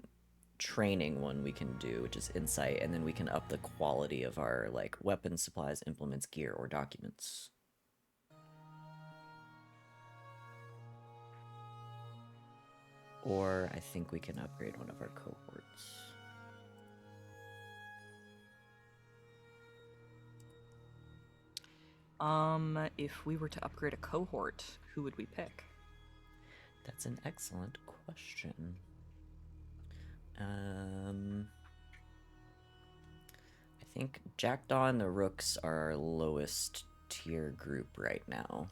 training one we can do, which is insight, and then we can up the quality of our like weapons, supplies, implements, gear, or documents. Or I think we can upgrade one of our cohorts. If we were to upgrade a cohort, who would we pick? That's an excellent question. I think Jackdaw and the Rooks are our lowest tier group right now.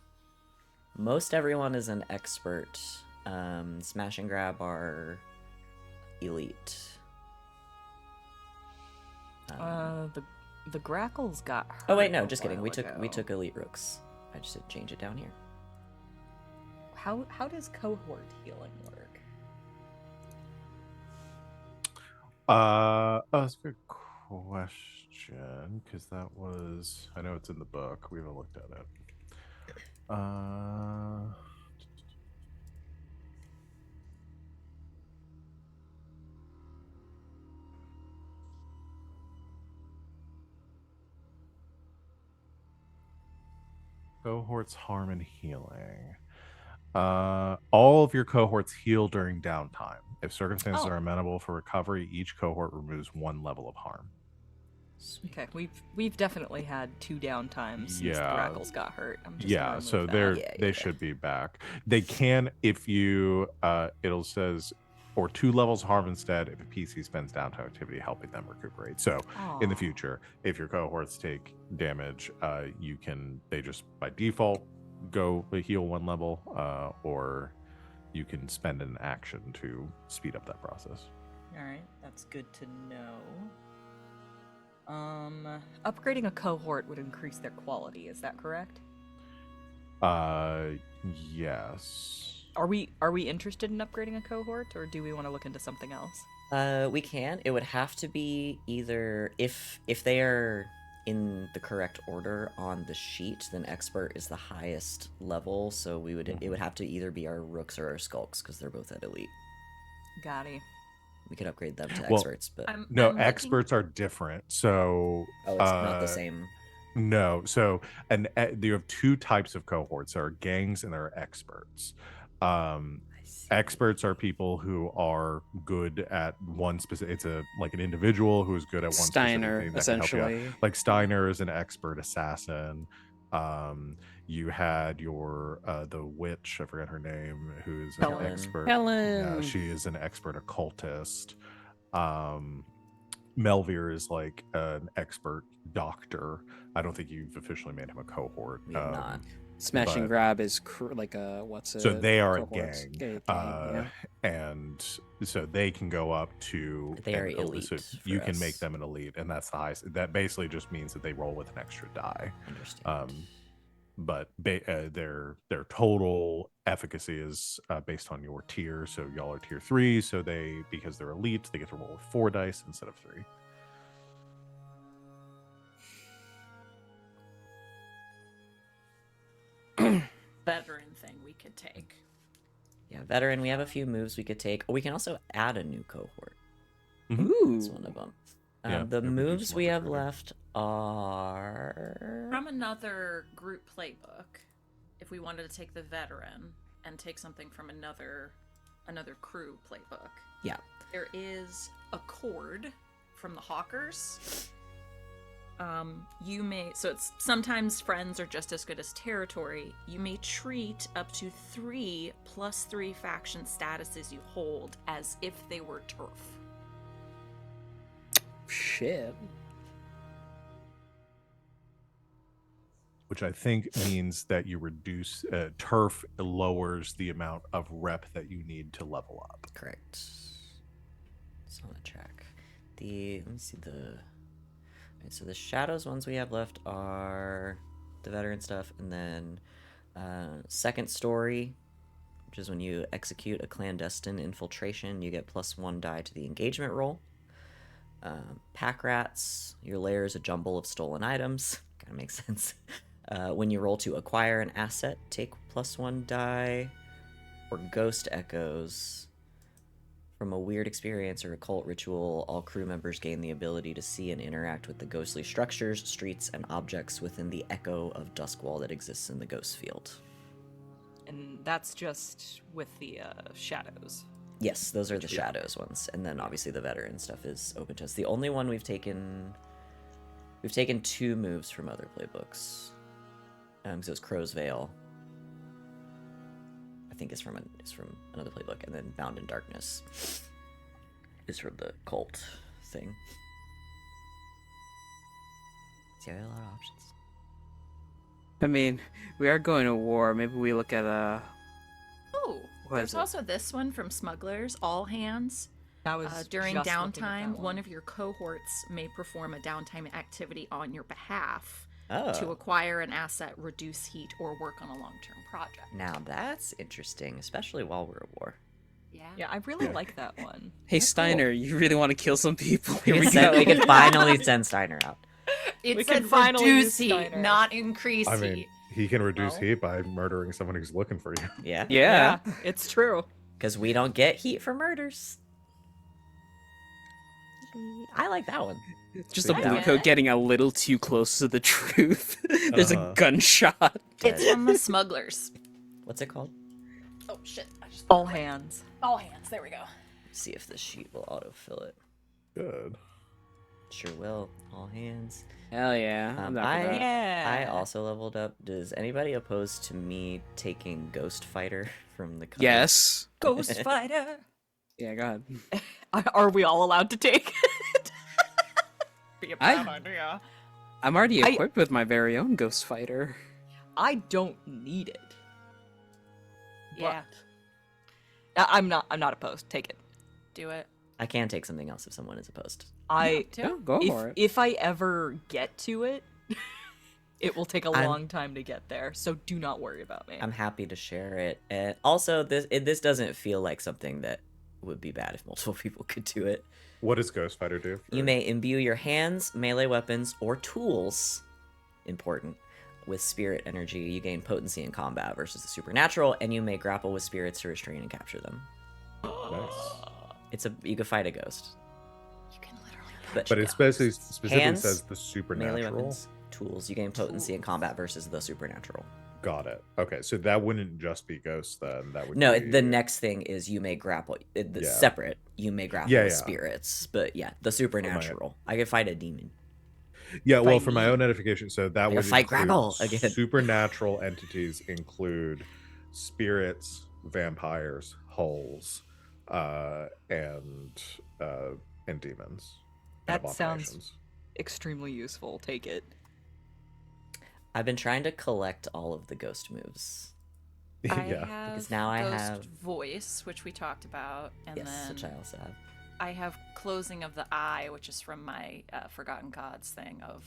Most everyone is an expert. Smash and Grab are elite. The Grackles got hurt. Oh wait, no, a just kidding. We while took ago. elite Rooks. I just did change it down here. How does cohort healing work? That's a good question, because that was, I know it's in the book. We haven't looked at it. Cohorts harm and healing. All of your cohorts heal during downtime. If circumstances Oh. are amenable for recovery, each cohort removes 1 level of harm. Okay, we've definitely had 2 downtimes since the Yeah. Grackles got hurt. I'm just Yeah, gonna so remove they're that. they should be back. They can, if you it'll says or 2 levels harm instead if a PC spends downtime activity helping them recuperate. So in the Aw. future, if your cohorts take damage, they just by default go heal 1 level, or you can spend an action to speed up that process. All right, that's good to know. Upgrading a cohort would increase their quality. Is that correct? Yes. Are we interested in upgrading a cohort, or do we want to look into something else? We can. It would have to be either if they are in the correct order on the sheet, then expert is the highest level. So it would have to either be our Rooks or our Skulks because they're both at elite. Got it. We could upgrade them to Well, experts, but no, I'm looking- experts are different. So it's not the same. No. So you have 2 types of cohorts. There are gangs and there are experts. Experts are people who are good at one specific. It's like an individual who is good at one Steiner, specific thing that can help you out. essentially. Like Steiner is an expert assassin. You had your the witch, I forgot her name, who's an Helen. expert. Helen. Yeah, she is an expert occultist. Melvir is like an expert doctor. I don't think you've officially made him a cohort. We have not. Smash and but- Grab is like a what's it? So they are a cohorts. gang, Yeah. and so they can go up to. They are an elite So for you can us. make them an elite, and that's the highest. That basically just means that they roll with an extra die. Understand. But their total efficacy is based on your tier. So y'all are tier 3. So because they're elite, they get to roll with 4 dice instead of 3. veteran thing we could take. Yeah, veteran. We have a few moves we could take. We can also add a new cohort. Ooh. That's one of them. Yeah, The if we do moves some we have recruiting. left are From another group playbook, if we wanted to take the veteran and take something from another crew playbook, yeah. there is a cord from the Hawkers. It's sometimes friends are just as good as territory. You may treat up to 3 +3 faction statuses you hold as if they were turf. Shit. Which I think means that you reduce turf lowers the amount of rep that you need to level up. Correct. It's on the track. Let me see the. Alright, so the shadows ones we have left are the veteran stuff, and then Second story, which is when you execute a clandestine infiltration, you get +1 die to the engagement roll. Pack rats, your lair is a jumble of stolen items. Kind of makes sense. When you roll to acquire an asset, take +1 die. Or ghost echoes. From a weird experience or occult ritual, all crew members gain the ability to see and interact with the ghostly structures, streets, and objects within the echo of Duskwall that exists in the ghost field. And that's just with the shadows. Yes, those are the shadows ones, and then obviously the veteran stuff is open to us. The only one we've taken 2 moves from other playbooks. So it's Crow's Veil. I think is from another playbook, and then Bound in Darkness is from the cult thing. See, I have a lot of options. I mean, we are going to war. Maybe we look at Oh, What there's is it? also this one from Smugglers, All Hands. That was During just looking at downtime, that one of your cohorts may perform a downtime activity on your behalf Oh, to acquire an asset, reduce heat, or work on a long-term project. now that's interesting, especially while we're at war. Yeah. Yeah, I really like that one. hey That's Steiner, you really want to kill some people? Here We we can, go. we can finally send Steiner out. It We said can finally reduce use heat, Steiner. not increase I mean, heat. he can reduce Well. heat by murdering someone who's looking for you. Yeah, Yeah. It's true. because we don't get heat for murders. I like that one. Just a Yeah. blue coat getting a little too close to the truth. There's a Uh-huh. gunshot. It's from the Smugglers. What's it called? Oh shit! I just All hands. all hands. There we go. See if this sheet will autofill it. Good. Sure will. All hands. Hell yeah. I'm down for I that. Yeah. I also leveled up. Does anybody oppose to me taking Ghost Fighter from the cover? Yes. Ghost Fighter. Yeah, go ahead. Are we all allowed to take it? Be a I- bad idea. I'm already I- equipped with my very own Ghost Fighter. I don't need it. Yeah. But I'm not opposed. Take it. Do it. I can take something else if someone is opposed. I Yeah, go for it. if I ever get to it, it will take a I'm- long time to get there. So do not worry about me. I'm happy to share it. And also, this doesn't feel like something that would be bad if multiple people could do it. What does Ghost Fighter do? You may imbue your hands, melee weapons, or tools, important, with spirit energy. You gain potency in combat versus the supernatural, and you may grapple with spirits to restrain and capture them. Nice. You can fight a ghost. You can literally. But it specifically Hands, says the Melee supernatural. weapons, tools. You gain potency in combat versus the supernatural. Got it. Okay, so that wouldn't just be ghosts then. That would No, be... the next thing is you may grapple. It's Yeah. separate. You may grapple Yeah, with yeah. spirits, but yeah, the supernatural. I can fight a demon. Yeah, well, Fight for my me. own edification, so that Like a would fight include Grackle again. supernatural entities include spirits, vampires, hulls, and demons. and That sounds- abominations. Extremely useful. Take it. I've been trying to collect all of the ghost moves. I yeah. have Because now I Ghost have- Voice, which we talked about, and Yes, then which I also have. I have Closing of the Eye, which is from my Forgotten Gods thing of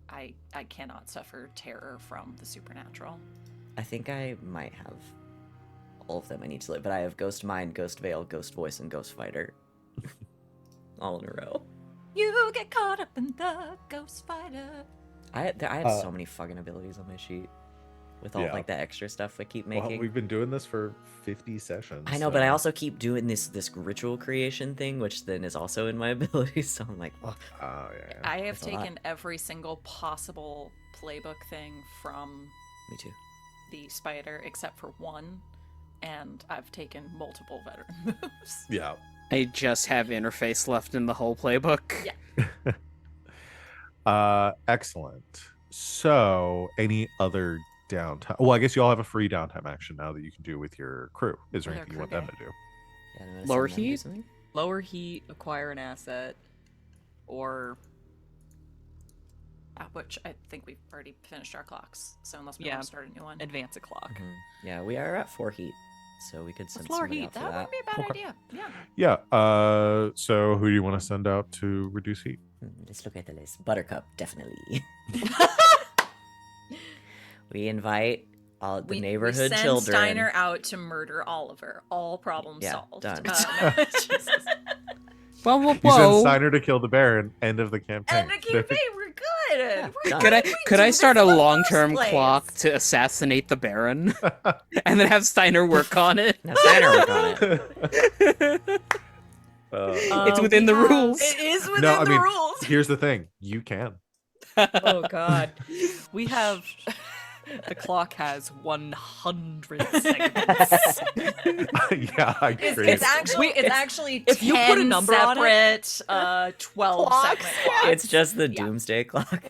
I cannot suffer terror from the supernatural. I think I might have all of them I need to live, but I have Ghost Mind, Ghost Veil, Ghost Voice, and Ghost Fighter. all in a row. You get caught up in the Ghost Fighter. I have so many fucking abilities on my sheet. With all Yeah. like the extra stuff I keep Well, making. we've been doing this for 50 sessions. I know, but I so- also keep doing this ritual creation thing, which then is also in my abilities. So I'm like, oh, Oh, yeah. I have That's a lot. taken every single possible playbook thing from me too. the spider except for one, and I've taken multiple veteran moves. Yeah. I just have interface left in the whole playbook. Yeah. Excellent. So, any other downtime? Well, I guess you all have a free downtime action now that you can do with your crew. Is there With our anything you want crew, them to do? Yeah, I'm gonna Lower send them to heat? something. Lower heat, acquire an asset, or Which I think we've already finished our clocks, so unless we Yeah. want to start a new one. advance a clock. Mhm. Yeah, we are at 4 heat, so we could send Let's lower somebody heat. out for That that. wouldn't be a bad Okay. idea. Yeah. Yeah. So, who do you want to send out to reduce heat? Let's look at the list. Buttercup, definitely. We invite all the We neighborhood send children. Steiner out to murder Oliver. All problems Yeah, solved. done. No, Jesus. Whoa, whoa, You send whoa. Steiner to kill the Baron. End of the campaign. And the campaign, we're good. We're done. good. Could I start a long-term long-term clock to assassinate the Baron, and then have Steiner work on it? Now Steiner work on it. It's within the rules. It is within No, I the mean, rules. here's the thing. You can. Oh God, we have. The clock has 100 seconds. Yeah, I agree. It's actually if you put a 10 number on it- separate 12 Clocks, segment yeah. clocks. It's just the Yeah. doomsday clock.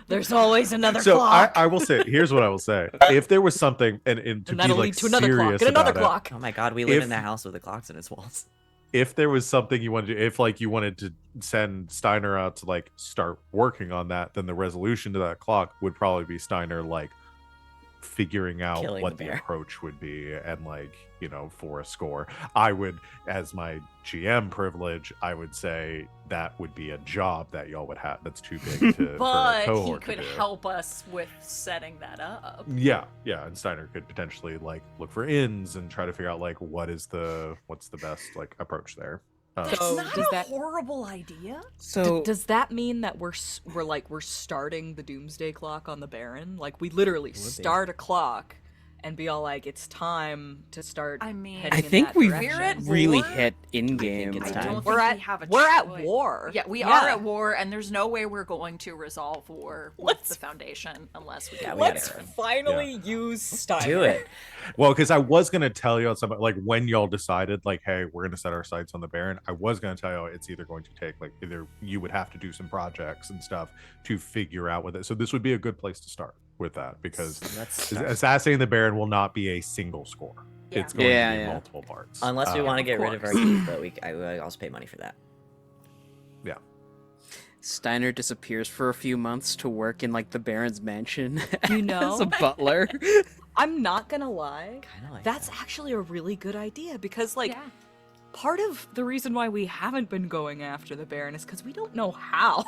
There's always another So clock. I will say, here's what I will say. If there was something, and to and be that'll like lead to another clock. serious Get another about it, clock. Oh my god, we live If- in the house with the clocks in its walls. if there was something you wanted to, if like you wanted to send Steiner out to like start working on that, then the resolution to that clock would probably be Steiner like figuring out Killing what the the bear. approach would be, and like, you know, for a score, I would, as my GM privilege, I would say that would be a job that y'all would have that's too big to for a But he cohort could to do. help us with setting that up. Yeah, and Steiner could potentially like look for inns and try to figure out like what's the best like approach there. That's So not does a that- horrible idea. So Does that mean that we're starting the doomsday clock on the Baron? Like we literally be. start a clock and be all like, it's time to start. I mean, heading I in think that we've We're at direction. really war? hit in game. it's I time. don't think We're we at have a we're at choice. war. Yeah, we are at war, and there's no way we're going to resolve war with Let's- the Foundation unless we Yeah, get we gotta Let's go. finally use Steiner. Do it. Well, because I was gonna tell you something like when y'all decided like, hey, we're gonna set our sights on the Baron. I was gonna tell you it's either going to take like either you would have to do some projects and stuff to figure out with it. So this would be a good place to start with that because Let's assassinating the Baron will not be a single score. Yeah. It's going to Yeah, be yeah. multiple parts. Unless we want to of get rid of our course. keep, but I also pay money for that. Steiner disappears for a few months to work in like the Baron's mansion You as know, a butler. I'm not gonna lie. Kind of like That's that. actually a really good idea because, like, Yeah. part of the reason why we haven't been going after the Baron is because we don't know how.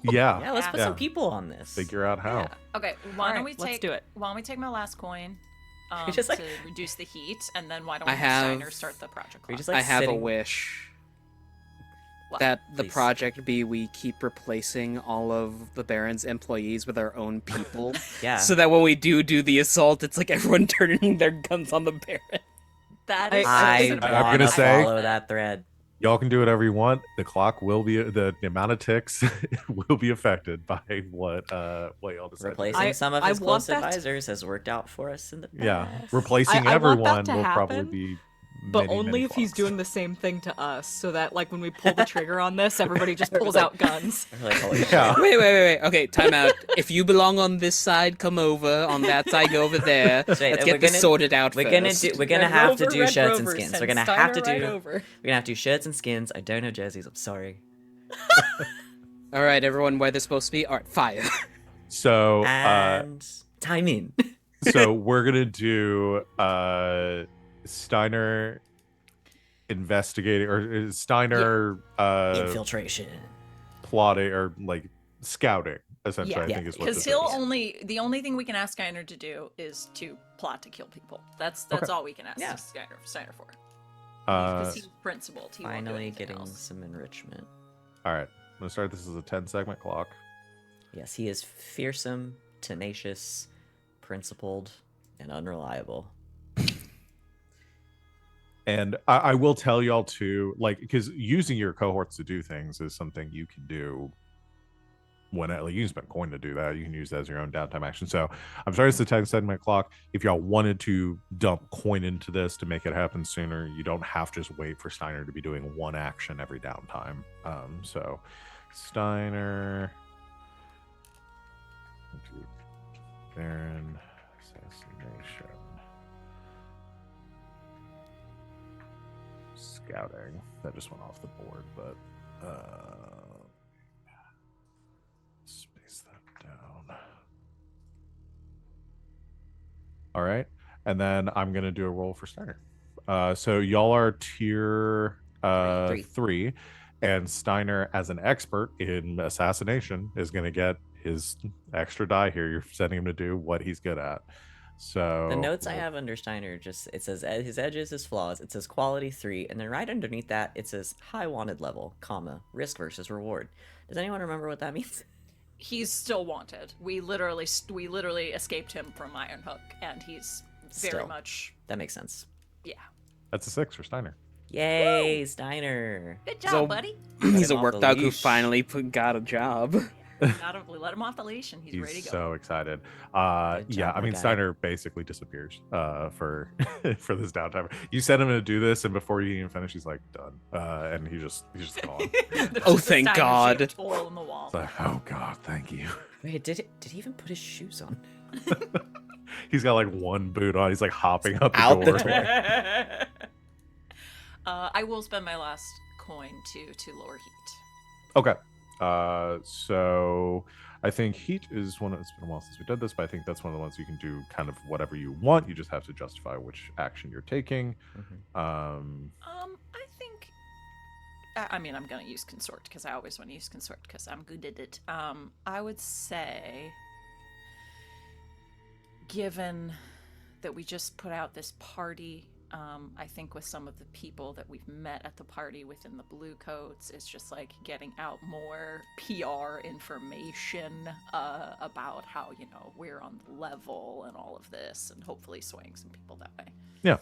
Yeah, let's put Yeah. some people on this. Figure out how. Okay, why don't Alright, we take let's do it. Why don't we take my last coin just, like- to reduce the heat, and then why don't I we have Steiner have- start the project We clock? just like I have a sitting- wish What? that the Please. project be we keep replacing all of the Baron's employees with our own people. Yeah. So that when we do the assault, it's like everyone turning their guns on the Baron. That I- is I so I'm bad. gonna wanna say- follow that thread. Y'all can do whatever you want. The clock will be the amount of ticks will be affected by what y'all decide. Replacing I- some of I his want close that- advisors has worked out for us in the past. Yeah, replacing I want that everyone to will probably happen, be. But many, only many if he's clocks. doing the same thing to us, so that, like, when we pull the trigger on this, everybody just pulls out guns. We're like, holy Yeah. Wait. Okay, time out. If you belong on this side, come over. On that side, go over there. Wait, Let's we're get this gonna- sorted out We're first. gonna have to do Red shirts and Rover skins. sends We're gonna Steiner have to right do. over. We're gonna have to do shirts and skins. I don't know jerseys. I'm sorry. All right, everyone, where they're supposed to be. All right, fire. So, And timing. so we're gonna do Steiner investigating or Steiner Infiltration. plotting or like scouting. Essentially, Yeah. I think is what Because this he'll is. the only thing we can ask Steiner to do is to plot to kill people. That's all we can ask Yeah. Steiner for. Uh, Because he's principled. He won't do Finally anything getting else. some enrichment. all right, I'm gonna start. This as a 10-segment clock. Yes, he is fearsome, tenacious, principled, and unreliable. And I will tell y'all too, like, because using your cohorts to do things is something you can do when like, you can spend coin to do that. You can use that as your own downtime action. So I'm sorry, it's the 10-segment clock. If y'all wanted to dump coin into this to make it happen sooner, you don't have to just wait for Steiner to be doing one action every downtime. So Steiner, Baron, assassination. Scouting. That just went off the board, but space that down. All right, and then I'm gonna do a roll for Steiner. So y'all are tier Three. 3, And Steiner, as an expert in assassination, is going to get his extra die here. You're sending him to do what he's good at. So The notes I have under Steiner it says his edges, his flaws. It says quality 3, and then right underneath that it says high wanted level, comma, risk versus reward. Does anyone remember what that means? He's still wanted. We literally escaped him from Iron Hook, and he's very Still. much That makes sense. yeah. That's a 6 for Steiner. Yay, Steiner! Good job, So- buddy. He's a him off work the dog who leash. finally got a job. Let him off the leash, and he's ready to He's go. so excited. Good Yeah, job, I my mean guy. Steiner basically disappears for for this downtime. You sent him to do this, and before you even finish, he's like done, and he's just gone. There's Oh, just a thank Steiner-shaped God. hole in the wall. It's like, oh god, thank you. Wait, did he even put his shoes on? He's got like one boot on. He's like hopping out the Out the door. door. I will spend my last coin to lower heat. Okay. So I think heat is one. It's been a while since we did this, but I think that's one of the ones you can do kind of whatever you want. You just have to justify which action you're taking. I think. I mean, I'm gonna use consort because I always want to use consort because I'm good at it. I would say, given that we just put out this party, I think with some of the people that we've met at the party within the blue coats, it's just like getting out more PR information about how we're on the level and all of this, and hopefully swaying some people that way. Yeah.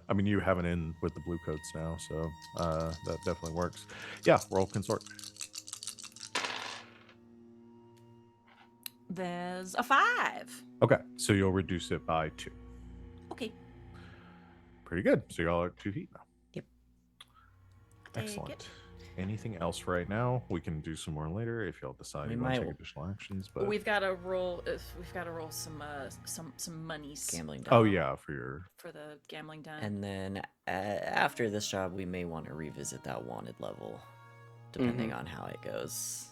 I mean, you have an in with the blue coats now, so that definitely works. Yeah, roll consort. There's a 5. Okay, so you'll reduce it by 2. Okay. Pretty good. So you're all at 2 heat now. Yep. Take Excellent. it. Anything else for right now? We can do some more later if y'all decide We you want to might- take additional actions. But We've got to roll. We've got to roll some monies Gambling. oh done. yeah, for your for the gambling den. And then after this job, we may want to revisit that wanted level, depending on how it goes.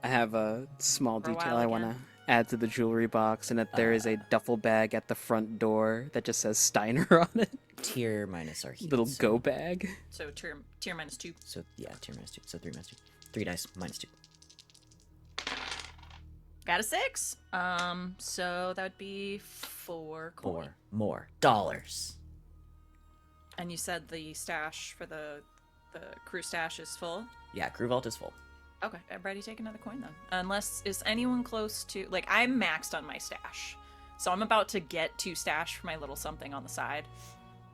I have a small For a detail while I want to again. add to the jewelry box, and that there is a duffel bag at the front door that just says Steiner on it. Tier minus our heat. Little go bag. So tier -2. So yeah, tier minus 2. So 3 minus 2. 3 dice minus 2. Got a 6. So that would be 4 coin. 4 more dollars. And you said the stash for the crew stash is full. Yeah, crew vault is full. Okay, everybody take another coin then. Unless, is anyone close to, like, I'm maxed on my stash. So I'm about to get 2 stash for my little something on the side.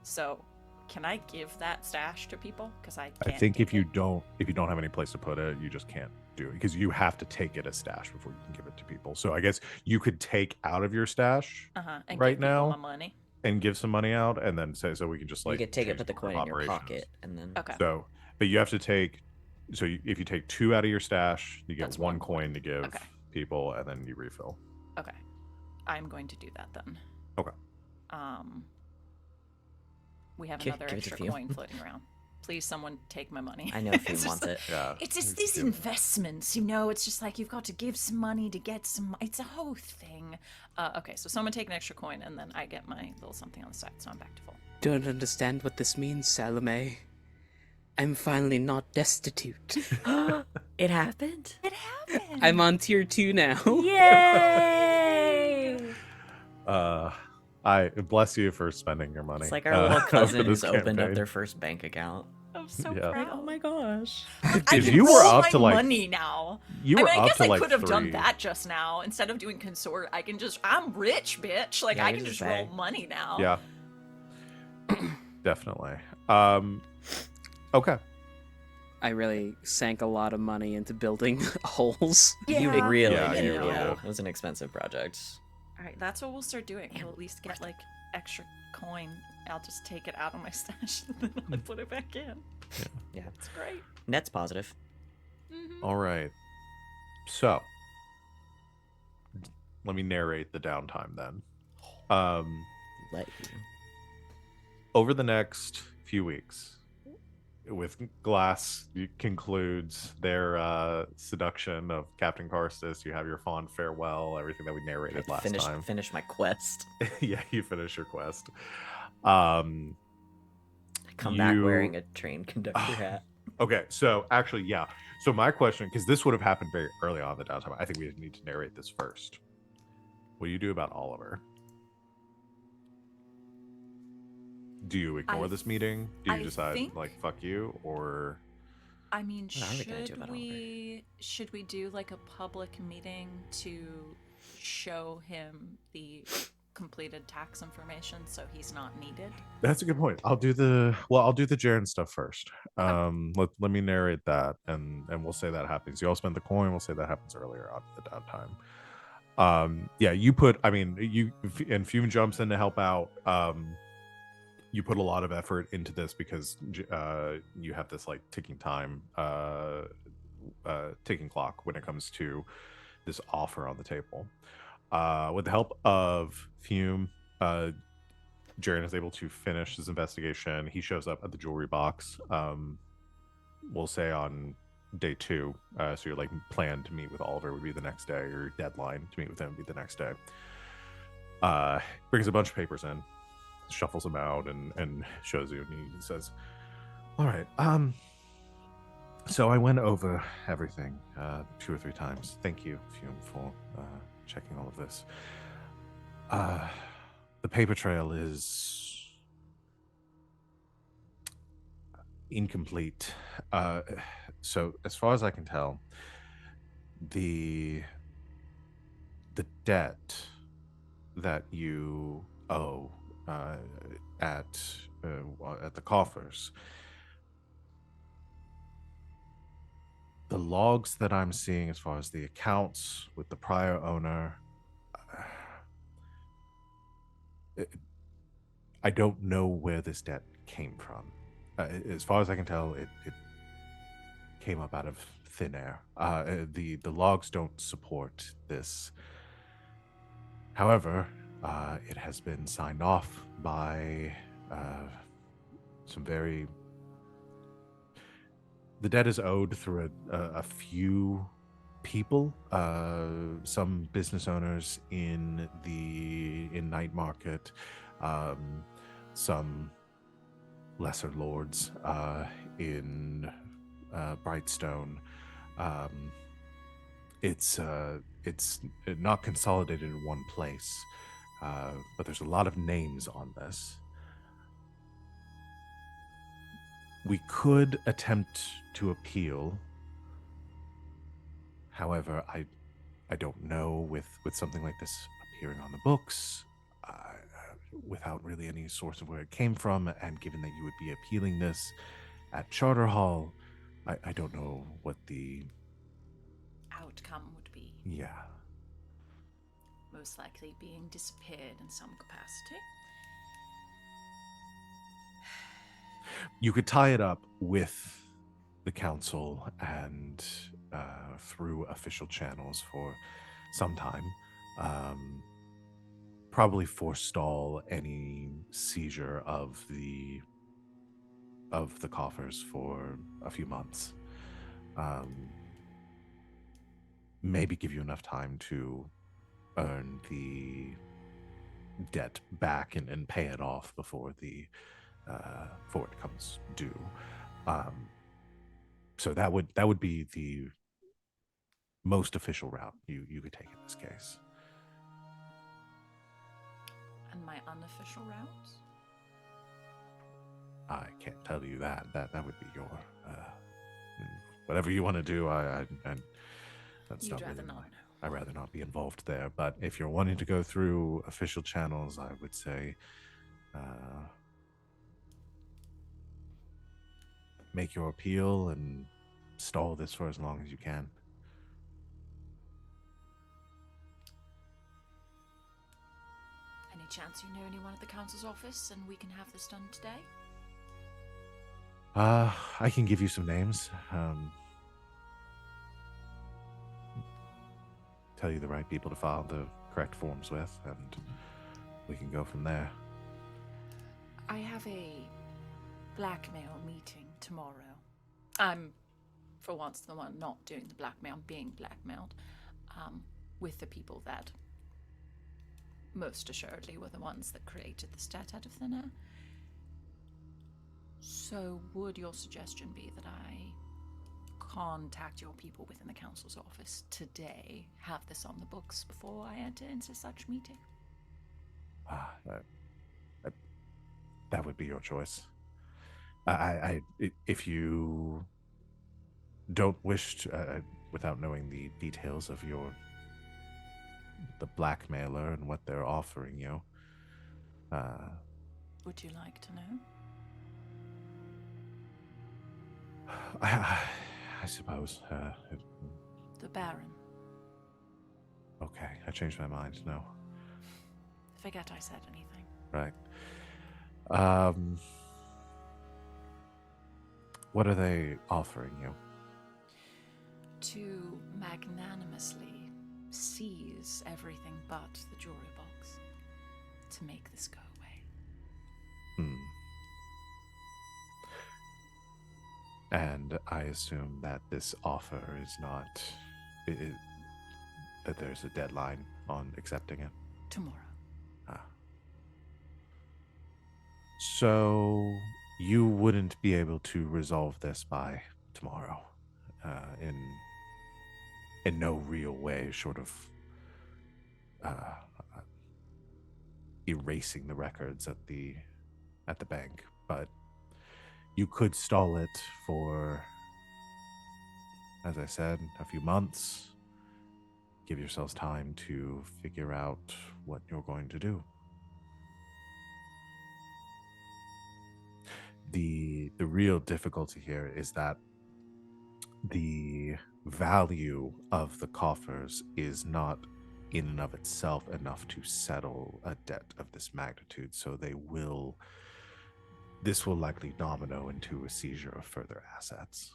So can I give that stash to people? Because I I can't think give if you it. don't have any place to put it, you just can't do it because you have to take it as stash before you can give it to people. So I guess you could take out of your stash And right give people now my money. and give some money out, and then say so we can just like you could take it, change put the order coin of in your operations. pocket, and then Okay. So, but you have to take. So if you take 2 out of your stash, you get That's 1 one coin. coin to give Okay. people, and then you refill. Okay. I'm going to do that then. Okay. We have Give- another give it to extra Fume. coin floating around. Please, someone take my money. I know if It's you just wants like- it. Yeah. It's just it's these good. investments, It's just like you've got to give some money to get some. It's a whole thing. Okay, so someone take an extra coin, and then I get my little something on the side, so I'm back to full. Don't understand what this means, Salome. I'm finally not destitute. It happened. It happened. I'm on tier 2 now. Yay! I bless you for spending your money. It's like our little over cousin this who's opened up campaign. their first bank account. I'm so Yeah. proud. Oh my gosh. I If can you were roll up my to, like- money now. You I were mean, I up guess to I like could have done 3. that just now instead of doing consort. I can just. I'm rich, bitch. Like Yeah, I you can just just roll say. money now. Yeah. Definitely. Okay. I really sank a lot of money into building holes. You Yeah. really Yeah, did. you Yeah, really did. it was an expensive project. All right, that's what we'll start doing. We'll at least get like extra coin. I'll just take it out of my stash and then I'll put it back in. Yeah. It's great. Net's positive. All right. So, let me narrate the downtime then. Let you. Over the next few weeks, with Glass concludes their seduction of Captain Karstis, you have your fond farewell, everything that we narrated last time. Finish my quest. Yeah, you finish your quest. I come back You- wearing a train conductor hat. Okay, so actually, yeah. So my question, because this would have happened very early on in the downtime, I think we need to narrate this first. What do you do about Oliver? Do you ignore this meeting? Do you I decide think. like fuck you, or I mean, What are we gonna do about Oliver? should we do like a public meeting to show him the completed tax information so he's not needed? that's a good point. I'll do the Jaren stuff first. Okay. Let me narrate that, and we'll say that happens. You all spend the coin. We'll say that happens earlier on the downtime. Yeah, you put. I mean, you and Fume jumps in to help out. You put a lot of effort into this because you have this like ticking time, ticking clock when it comes to this offer on the table. With the help of Fume, Jaren is able to finish his investigation. He shows up at the jewelry box. We'll say on day 2. So your like plan to meet with Oliver would be the next day, or your deadline to meet with him would be the next day. Brings a bunch of papers in, shuffles them out, and shows you. And he says, "All right. So I went over everything 2 or 3 times. Thank you, Fume, for checking all of this. The paper trail is incomplete. So as far as I can tell, the debt that you owe at the coffers, the logs that I'm seeing as far as the accounts with the prior owner, I don't know where this debt came from. As far as I can tell, it came up out of thin air. The logs don't support this. However, it has been signed off by some very. The debt is owed through a few people, some business owners in night market, some lesser lords in Brightstone. It's not consolidated in one place, but there's a lot of names on this. We could attempt to appeal. However, I don't know with something like this appearing on the books, without really any source of where it came from, and given that you would be appealing this at Charter Hall, I don't know what the Outcome would be yeah. most likely being disappeared in some capacity. You could tie it up with the council and through official channels for some time. Probably forestall any seizure of the coffers for a few months. Maybe give you enough time to earn the debt back and pay it off before it comes due. So that would be the most official route you could take in this case. And my unofficial route? I can't tell you that. That would be your whatever you want to do. That's You'd not rather really not my. know. I'd rather not be involved there. But if you're wanting to go through official channels, I would say make your appeal and stall this for as long as you can. Any chance you know anyone at the council's office and we can have this done today? I can give you some names. Tell you the right people to file the correct forms with, and we can go from there. I have a blackmail meeting tomorrow. I'm, for once, the one not doing the blackmail, being blackmailed, with the people that most assuredly were the ones that created the stat out of thin air. So, would your suggestion be that I contact your people within the council's office today, have this on the books before I enter into such meeting? Ah, that would be your choice. If you don't wish to, without knowing the details of the blackmailer and what they're offering you, Would you like to know? I suppose. The Baron. Okay, I changed my mind. No, Forget I said anything. right. What are they offering you? To magnanimously seize everything but the jewelry box. To make this go away. And I assume that this offer is not... that there's a deadline on accepting it? Tomorrow. So you wouldn't be able to resolve this by tomorrow, in no real way, short of erasing the records at the bank. But you could stall it for, as I said, a few months. Give yourselves time to figure out what you're going to do. The real difficulty here is that the value of the coffers is not in and of itself enough to settle a debt of this magnitude, so this will likely domino into a seizure of further assets.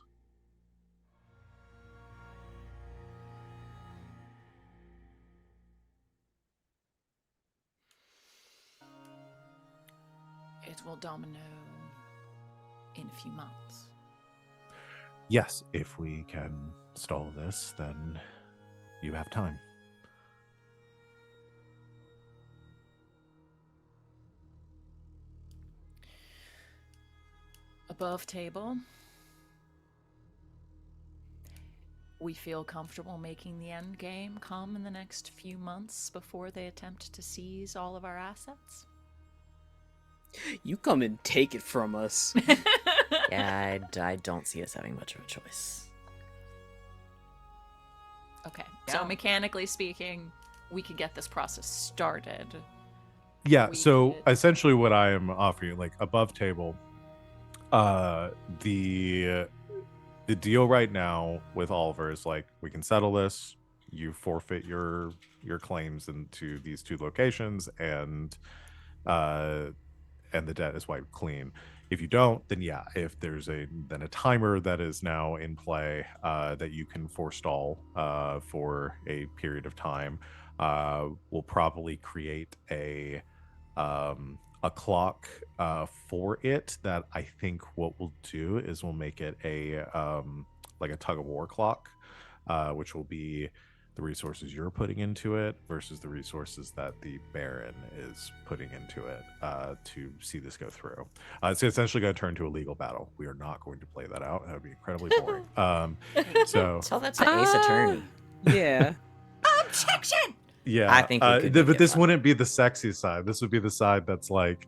It will domino in a few months. Yes, if we can stall this, then you have time. Above table, we feel comfortable making the end game come in the next few months before they attempt to seize all of our assets. You come and take it from us. Yeah, I don't see us having much of a choice. Okay, so mechanically speaking, we could get this process started. Yeah, We so could- essentially what I am offering, like above table, the deal right now with Oliver is like, we can settle this, you forfeit your claims into these two locations, and the debt is wiped clean. If you don't, then yeah, if there's a timer that is now in play that you can forestall for a period of time, we'll probably create a clock for it that I think what we'll do is we'll make it a like a tug of war clock, which will be the resources you're putting into it versus the resources that the Baron is putting into it to see this go through. It's essentially going to turn into a legal battle. We are not going to play that out. That would be incredibly boring. So Tell that to Ace Attorney. Yeah. Objection! yeah, I think we could make but it this fun. wouldn't be the sexy side. This would be the side that's like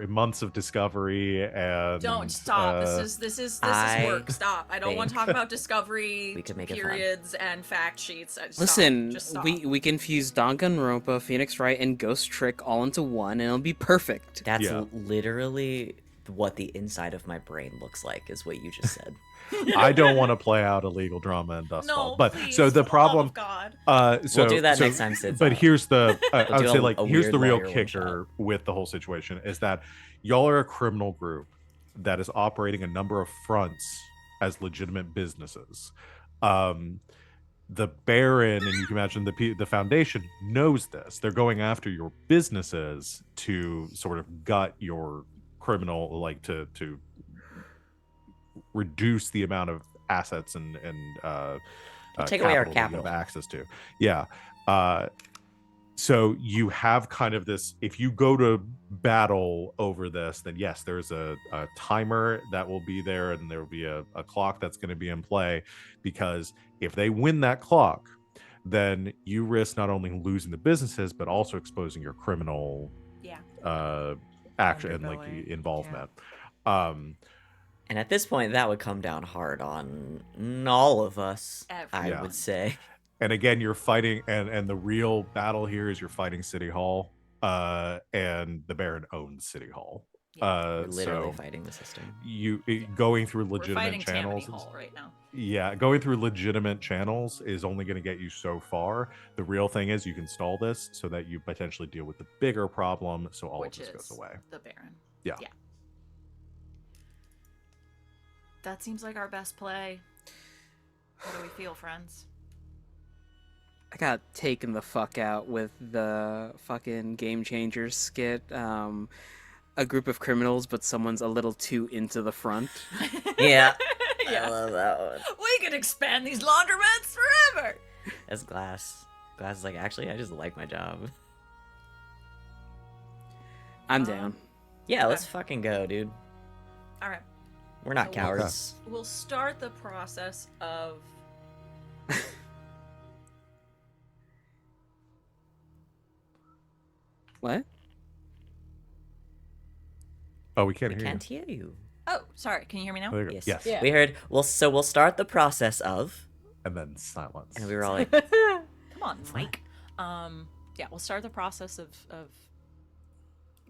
months of discovery and Don't stop. This is work. Stop. I don't want to talk about discovery we could make it fun. periods and fact sheets. Stop. Listen, Just stop. we can fuse Danganronpa, Phoenix Wright, and Ghost Trick all into one, and it'll be perfect. That's Yeah. literally what the inside of my brain looks like, is what you just said. I don't want to play out a legal drama in Dust Fall. No, But please, so the for love problem of God. We'll do that next time Sid's But out. here's the I would do say a like here's weird the real lawyer kicker with the whole situation is that y'all are a criminal group that is operating a number of fronts as legitimate businesses. The Baron, and you can imagine the Foundation knows this. They're going after your businesses to sort of gut your criminal, like to reduce the amount of assets and Take away our that you capital. have access to. Yeah. So you have kind of this, if you go to battle over this, then yes, there's a timer that will be there, and there will be a clock that's going to be in play, because if they win that clock, then you risk not only losing the businesses, but also exposing your criminal action and like Underbelly. involvement. And at this point, that would come down hard on all of us, I Everyone. would say. And again, you're fighting, and the real battle here is you're fighting City Hall, and the Baron owns City Hall. We're literally So fighting the system. going through We're legitimate fighting Tammany channels. Hall right now. Yeah, going through legitimate channels is only going to get you so far. The real thing is you can stall this so that you potentially deal with the bigger problem, so all Which of this is goes away. the Baron. Yeah. That seems like our best play. How do we feel, friends? I got taken the fuck out with the fucking Game Changers skit. A group of criminals, but someone's a little too into the front. Yeah. Yeah. I love that one. We could expand these laundromats forever. That's Glass. Glass is like, actually, I just like my job. I'm down. Yeah, let's fucking go, dude. All right. We're not So cowards. We'll start the process of What? Oh, we can't We hear can't hear you. you. Oh, sorry. Can you hear me now? you. There you go. Yes. Yes. Yeah. We heard. We'll start the process of, And then silence. and we were all like, Come on, Mike. Yeah, we'll start the process of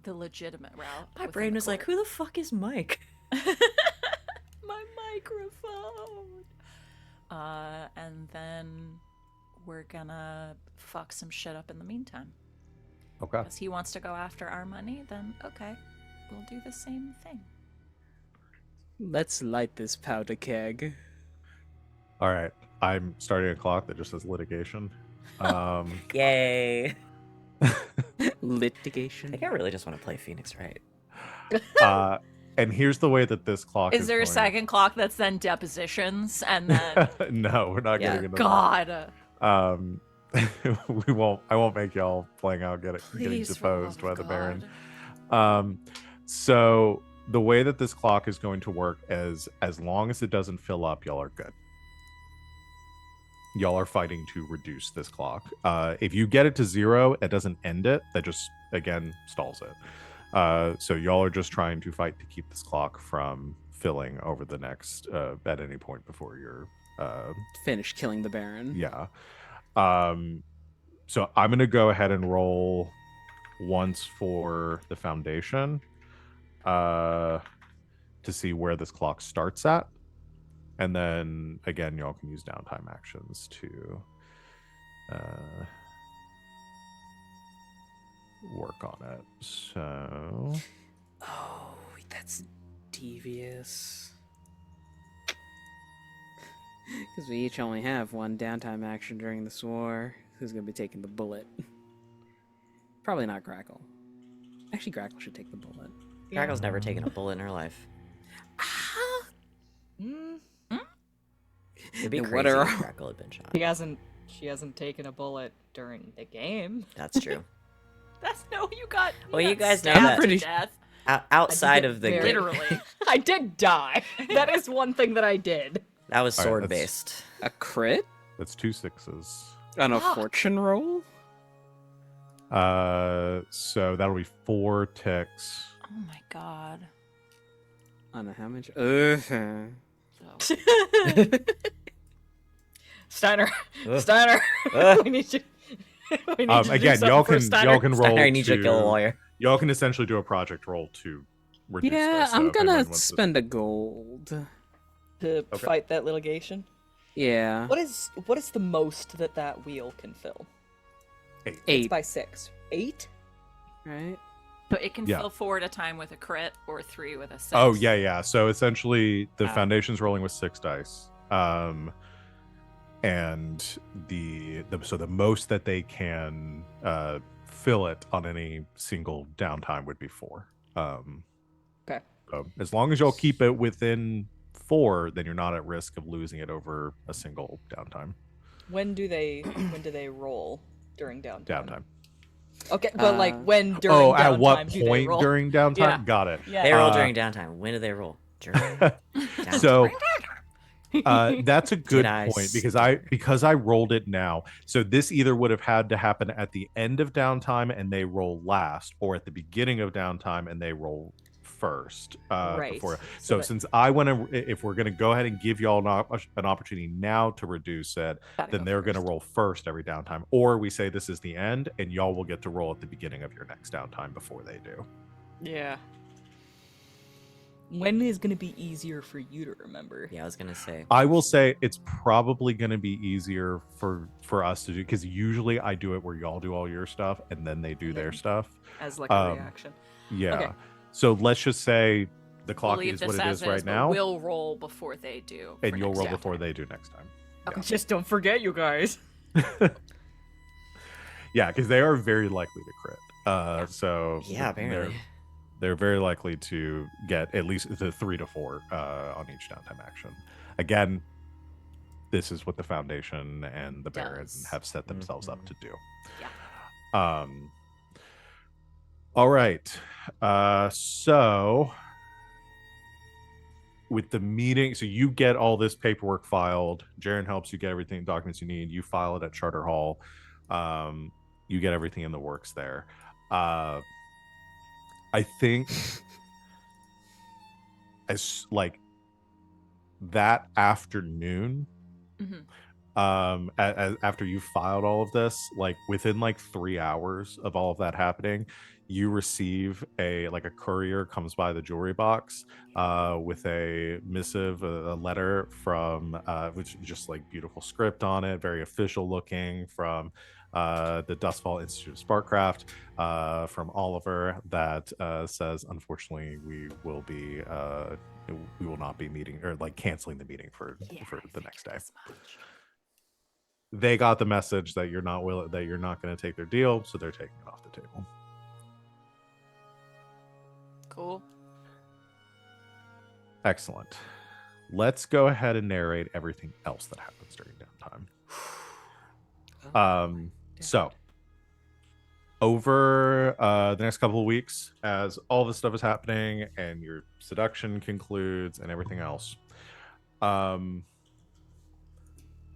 the legitimate route. my within brain the was like, court. who the fuck is Mike? My microphone. And then we're gonna fuck some shit up in the meantime. Okay. Because he wants to go after our money, then okay, we'll do the same thing. Let's light this powder keg. All right. I'm starting a clock that just says litigation. Yay! I Litigation. think I really just want to play Phoenix Wright. And here's the way that this clock is Is there a going- second clock that's then depositions and then No, we're not Yeah. getting into God? that. We won't. I won't make y'all playing out getting Please, deposed for by love the of Baron. God. So the way that this clock is going to work is, as long as it doesn't fill up, y'all are good. Y'all are fighting to reduce this clock. If you get it to 0, it doesn't end it. That just, again, stalls it. So y'all are just trying to fight to keep this clock from filling over the next, at any point before you're, Finish killing the Baron. yeah. So I'm going to go ahead and roll once for the foundation, to see where this clock starts at. And then again, y'all can use downtime actions to work on it. So Oh, that's devious. Because we each only have one downtime action during this war. Who's going to be taking the bullet? Probably not Grackle. Actually, Grackle should take the bullet. Grackle's never taken a bullet in her life. It'd be And crazy what if are- Grackle had been shot. She hasn't taken a bullet during the game. That's true. That's no, you got. Well, you got guys know stabbed that- to Pretty- death. Outside get of the very- game, Literally. I did die. That is one thing that I did. that was All right, sword based. A crit? that's 2 6s. On a Fuck. fortune roll? So that'll be 4 ticks. Oh my god. On a how much? So, Steiner. Ugh. Steiner. Ugh. we need you. We need you to do Again, something y'all for can Steiner. y'all can roll. Steiner, I need you to kill a lawyer. Y'all can essentially do a project roll to reduce Yeah, this. So I'm if anyone gonna wants to- spend a gold. to Okay. fight that litigation. Yeah. What is the most that wheel can fill? 8. It's 8, by 6. 8? right? but it can Yeah. fill 4 at a time with a crit or 3 with a 6. Oh yeah. So essentially, the Ah. foundation's rolling with 6 dice. And the most that they can fill it on any single downtime would be 4. Okay. So as long as y'all keep it within 4, then you're not at risk of losing it over a single downtime. When do they roll during downtime? Downtime. Okay, but like when during Oh, downtime at what do they point roll? during downtime? Yeah. Got it. Yeah. They roll during downtime. When do they roll? During downtime. So that's a good Did I point stutter? because I rolled it now. So this either would have had to happen at the end of downtime and they roll last, or at the beginning of downtime and they roll first. Right. Before. So So that- since I want to, if we're going to go ahead and give y'all an opportunity now to reduce it, Gotta then go they're going to first. roll first every downtime, or we say this is the end and y'all will get to roll at the beginning of your next downtime before they do. Yeah. When is gonna be easier for you to remember? Yeah, I was gonna say. I will say it's probably going to be easier for us to do, because usually I do it where y'all do all your stuff and then they do their stuff. As like a reaction. Yeah. Okay. So let's just say the clock We'll leave is this what it as is right but now, We'll roll before they do. and for you'll next roll downtime. before they do next time. Okay. Just don't forget, you guys. Yeah, because they are very likely to crit. So Yeah, apparently. they're very likely to get at least the 3 to 4 on each downtime action. Again, this is what the Foundation and the Barons Does. have set themselves up to do. Yeah. All right. So with the meeting, so you get all this paperwork filed. Jaren helps you get everything, documents you need. You file it at Charter Hall. You get everything in the works there. I think as like that afternoon, after you filed all of this, like within like 3 hours of all of that happening, you receive a courier comes by the jewelry box with a missive, a letter from which just like beautiful script on it, very official looking, from the Dustfall Institute of Sparkcraft, from Oliver, that says, unfortunately, we will not be meeting, or like canceling the meeting for the next day. They got the message that you're not going to take their deal, so they're taking it off the table. Cool. Excellent. Let's go ahead and narrate everything else that happens during downtime. So over the next couple of weeks, as all this stuff is happening and your seduction concludes and everything else,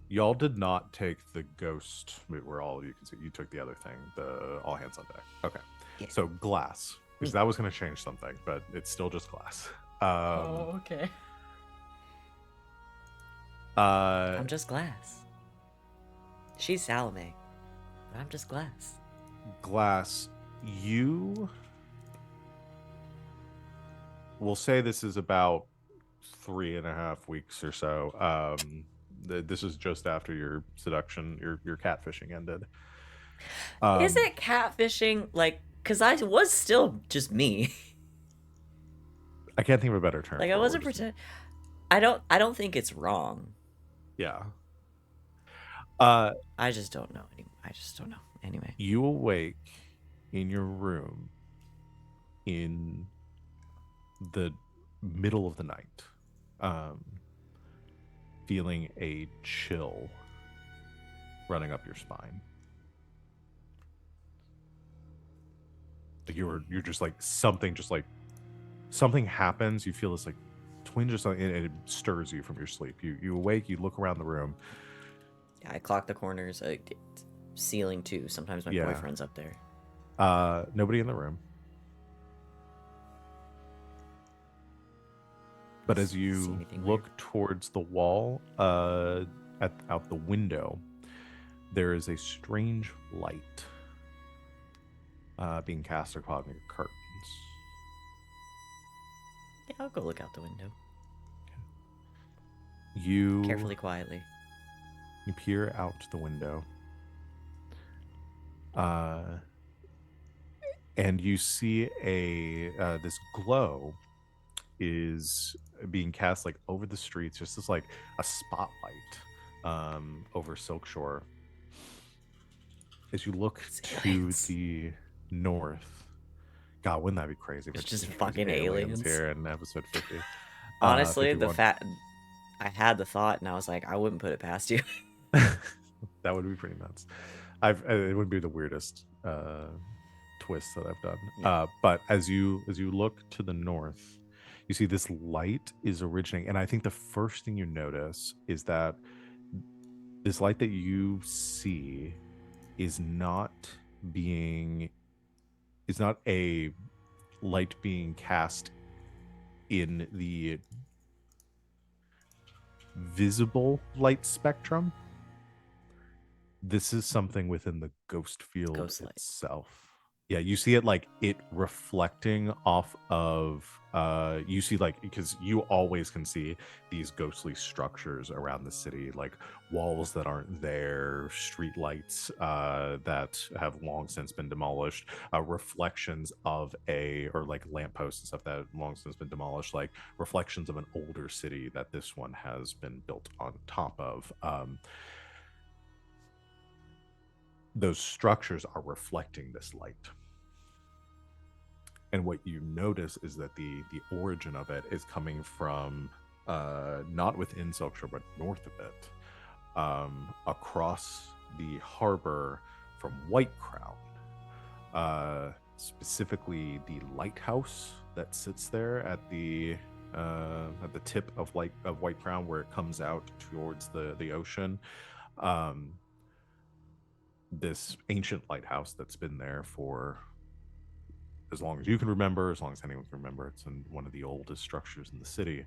y'all did not take the ghost moot where all of you can see. You took the other thing, the all hands on deck. Okay. Yeah. So glass, because that was going to change something, but it's still just glass. Okay. I'm just glass. She's Salome, but I'm just glass. Glass, you will say this is about 3.5 weeks or so. This is just after your seduction, your catfishing ended. Is it catfishing? Like, because I was still just me. I can't think of a better term. Like, I wasn't pretend. I don't think it's wrong. Yeah. I just don't know. I just don't know. Anyway. You awake in your room in the middle of the night, feeling a chill running up your spine. Like you're just like something happens. You feel this like twinge or something, and it stirs you from your sleep. You awake. You look around the room. Yeah, I clock the corners. Ceiling too. Sometimes my boyfriend's up there. Nobody in the room. But as you look towards the wall, out the window, there is a strange light being cast upon your curtains. Yeah, I'll go look out the window. You Carefully, quietly. You peer out the window, and you see this glow is being cast like over the streets, just as like a spotlight over Silk Shore. As you look to the north, God, wouldn't that be crazy? It's just fucking aliens here in episode 50. Honestly, 51. I had the thought, and I was like, I wouldn't put it past you. That would be pretty nuts. It would be the weirdest twists that I've done. Yeah. But as you look to the north, you see this light is originating, and I think the first thing you notice is that this light that you see is not a light being cast in the visible light spectrum. This is something within the ghost field Ghost light. itself. Yeah, you see it like it reflecting off of you see like because you always can see these ghostly structures around the city, like walls that aren't there, street lights that have long since been demolished, reflections of or like lampposts and stuff that have long since been demolished, like reflections of an older city that this one has been built on top of. Those structures are reflecting this light. And what you notice is that the origin of it is coming from not within Silkshore, but north of it, across the harbor from White Crown, specifically the lighthouse that sits there at the tip of White Crown, where it comes out towards the ocean. This ancient lighthouse that's been there for as long as you can remember, as long as anyone can remember. It's in one of the oldest structures in the city.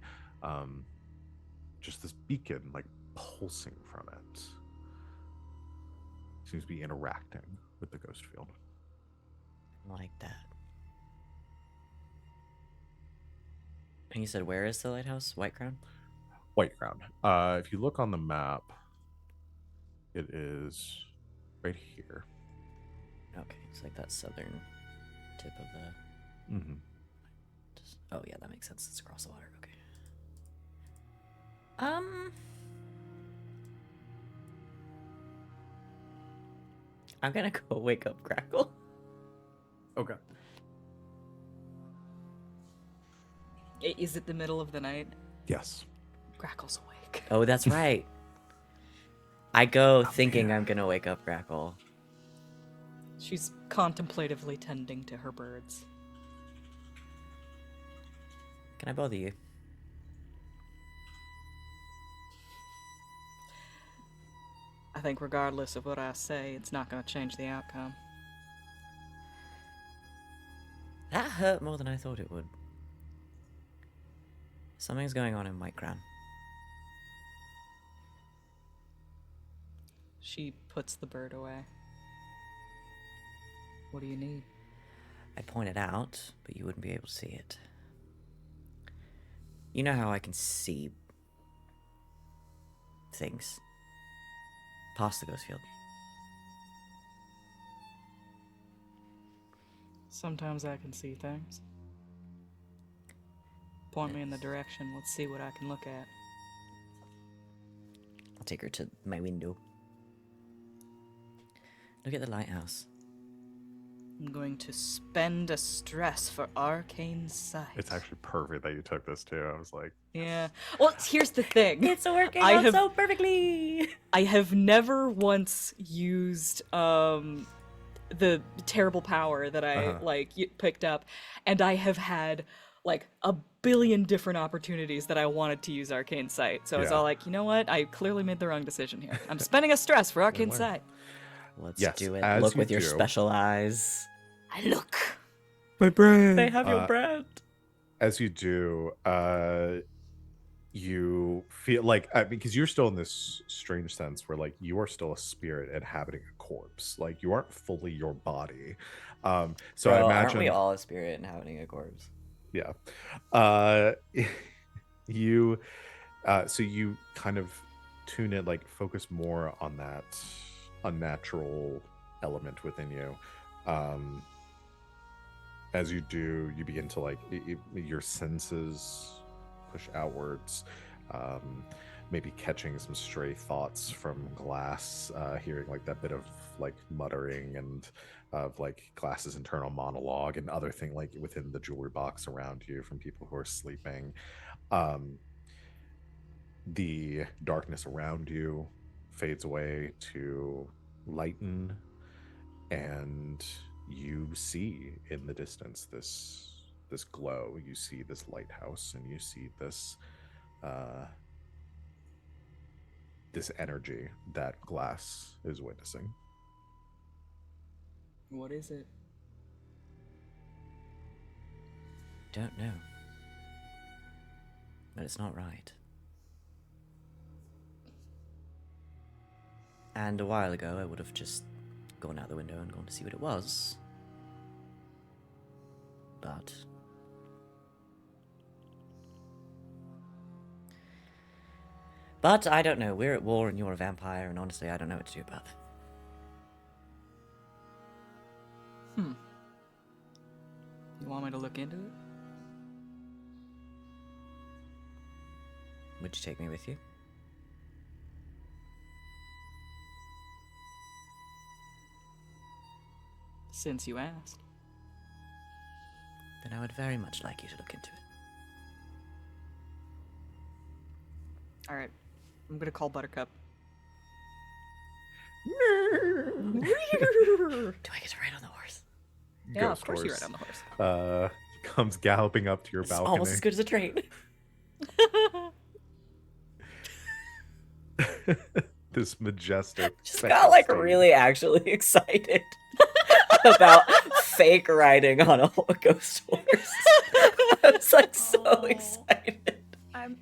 Just this beacon, like pulsing from it, seems to be interacting with the ghost field. Like that. And you said, where is the lighthouse? White Crown? White Crown. If you look on the map, it is right here. Okay, it's like that southern tip of the. Mm-hmm. Oh yeah, that makes sense. It's across the water. Okay. I'm gonna go wake up Grackle. Okay. Is it the middle of the night? Yes. Grackle's awake. Oh, that's right. I go thinking I'm gonna wake up Grackle. She's contemplatively tending to her birds. Can I bother you? I think regardless of what I say, it's not going to change the outcome. That hurt more than I thought it would. Something's going on in White Crown. She puts the bird away. What do you need? I pointed out, but you wouldn't be able to see it. You know how I can see things past the ghost field. Sometimes I can see things. Point me in the direction. Let's see what I can look at. I'll take her to my window. Look at the lighthouse. I'm going to spend a stress for arcane sight. It's actually perfect that you took this too. I was like, Yeah. Well, here's the thing. It's working I out have- so perfectly. I have never once used the terrible power that I picked up, and I have had like a billion different opportunities that I wanted to use arcane sight. So it's Yeah. all like, you know what? I clearly made the wrong decision here. I'm spending a stress for arcane learn. sight. Let's Yes, do it. as Look you with your do. special eyes. I look. my brain. They have your brand. As you do, you feel like because you're still in this strange sense where like you are still a spirit inhabiting a corpse. Like you aren't fully your body. So I Bro, imagine aren't we all a spirit inhabiting a corpse? yeah. You so you kind of tune in, like focus more on that unnatural element within you. As you do, you begin to like your senses push outwards, maybe catching some stray thoughts from Glass, hearing like that bit of like muttering and of like Glass's internal monologue and other thing like within the jewelry box around you from people who are sleeping. The darkness around you fades away to lighten, and you see in the distance this glow. You see this lighthouse, and you see this this energy that Glass is witnessing. What is it? Don't know. But it's not right. And a while ago, I would have just gone out the window and gone to see what it was. But I don't know. We're at war and you're a vampire, and honestly, I don't know what to do about that. You want me to look into it? Would you take me with you? Since you asked. Then I would very much like you to look into it. All right. I'm gonna call Buttercup. Do I get to ride on the horse? Yeah, Ghost of course you horse, ride on the horse. comes galloping up to your It's balcony. almost as good as a train. This majestic. Just sexy got like steed. really actually excited about fake riding on a ghost horse. I was like so Oh. excited.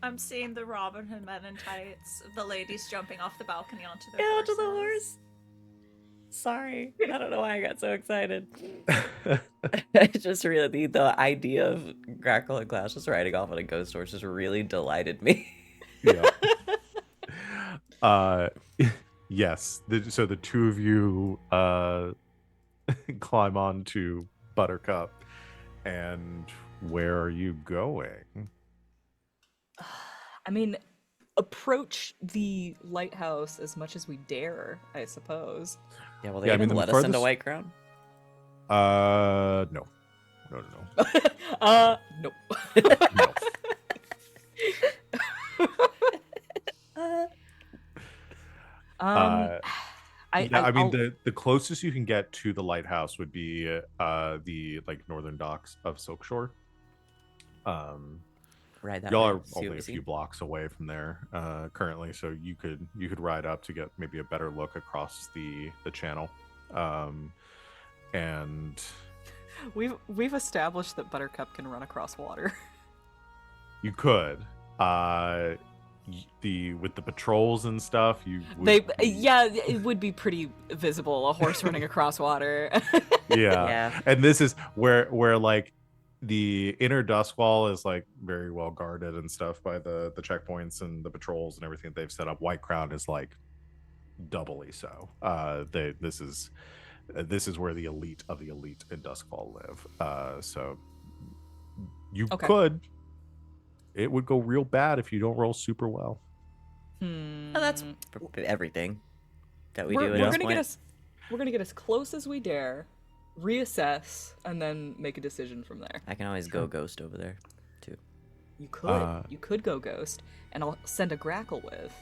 I'm seeing the Robin Hood men in tights, the ladies jumping off the balcony onto their Yeah, onto the horses. horse. Sorry, I don't know why I got so excited. I just really the idea of Grackle and Glass just riding off on a ghost horse just really delighted me. Yeah. Yes. So the two of you climb onto Buttercup, and where are you going? I mean, approach the lighthouse as much as we dare, I suppose. Yeah, well, they Yeah, I mean, even the let us into furthest- White Crown. No. Nope. No. I I mean, I'll- the closest you can get to the lighthouse would be the like northern docks of Silk Shore. Right, that Y'all way, are see what only we a see. few blocks away from there currently, so you could ride up to get maybe a better look across the channel. And we've established that Buttercup can run across water. you could with the patrols and stuff, you would Yeah, it would be pretty visible, a horse running across water. yeah. Yeah. And this is where like the inner dust wall is like very well guarded and stuff by the checkpoints and the patrols and everything they've set up. White Crown is like doubly so. This is where the elite of the elite in Duskfall live. So you Okay. could. It would go real bad if you don't roll super well. Hmm. Oh, that's everything that we do we're at gonna this get point. us we're gonna get as close as we dare, reassess, and then make a decision from there. I can always go ghost over there, too. You could go ghost, and I'll send a Grackle with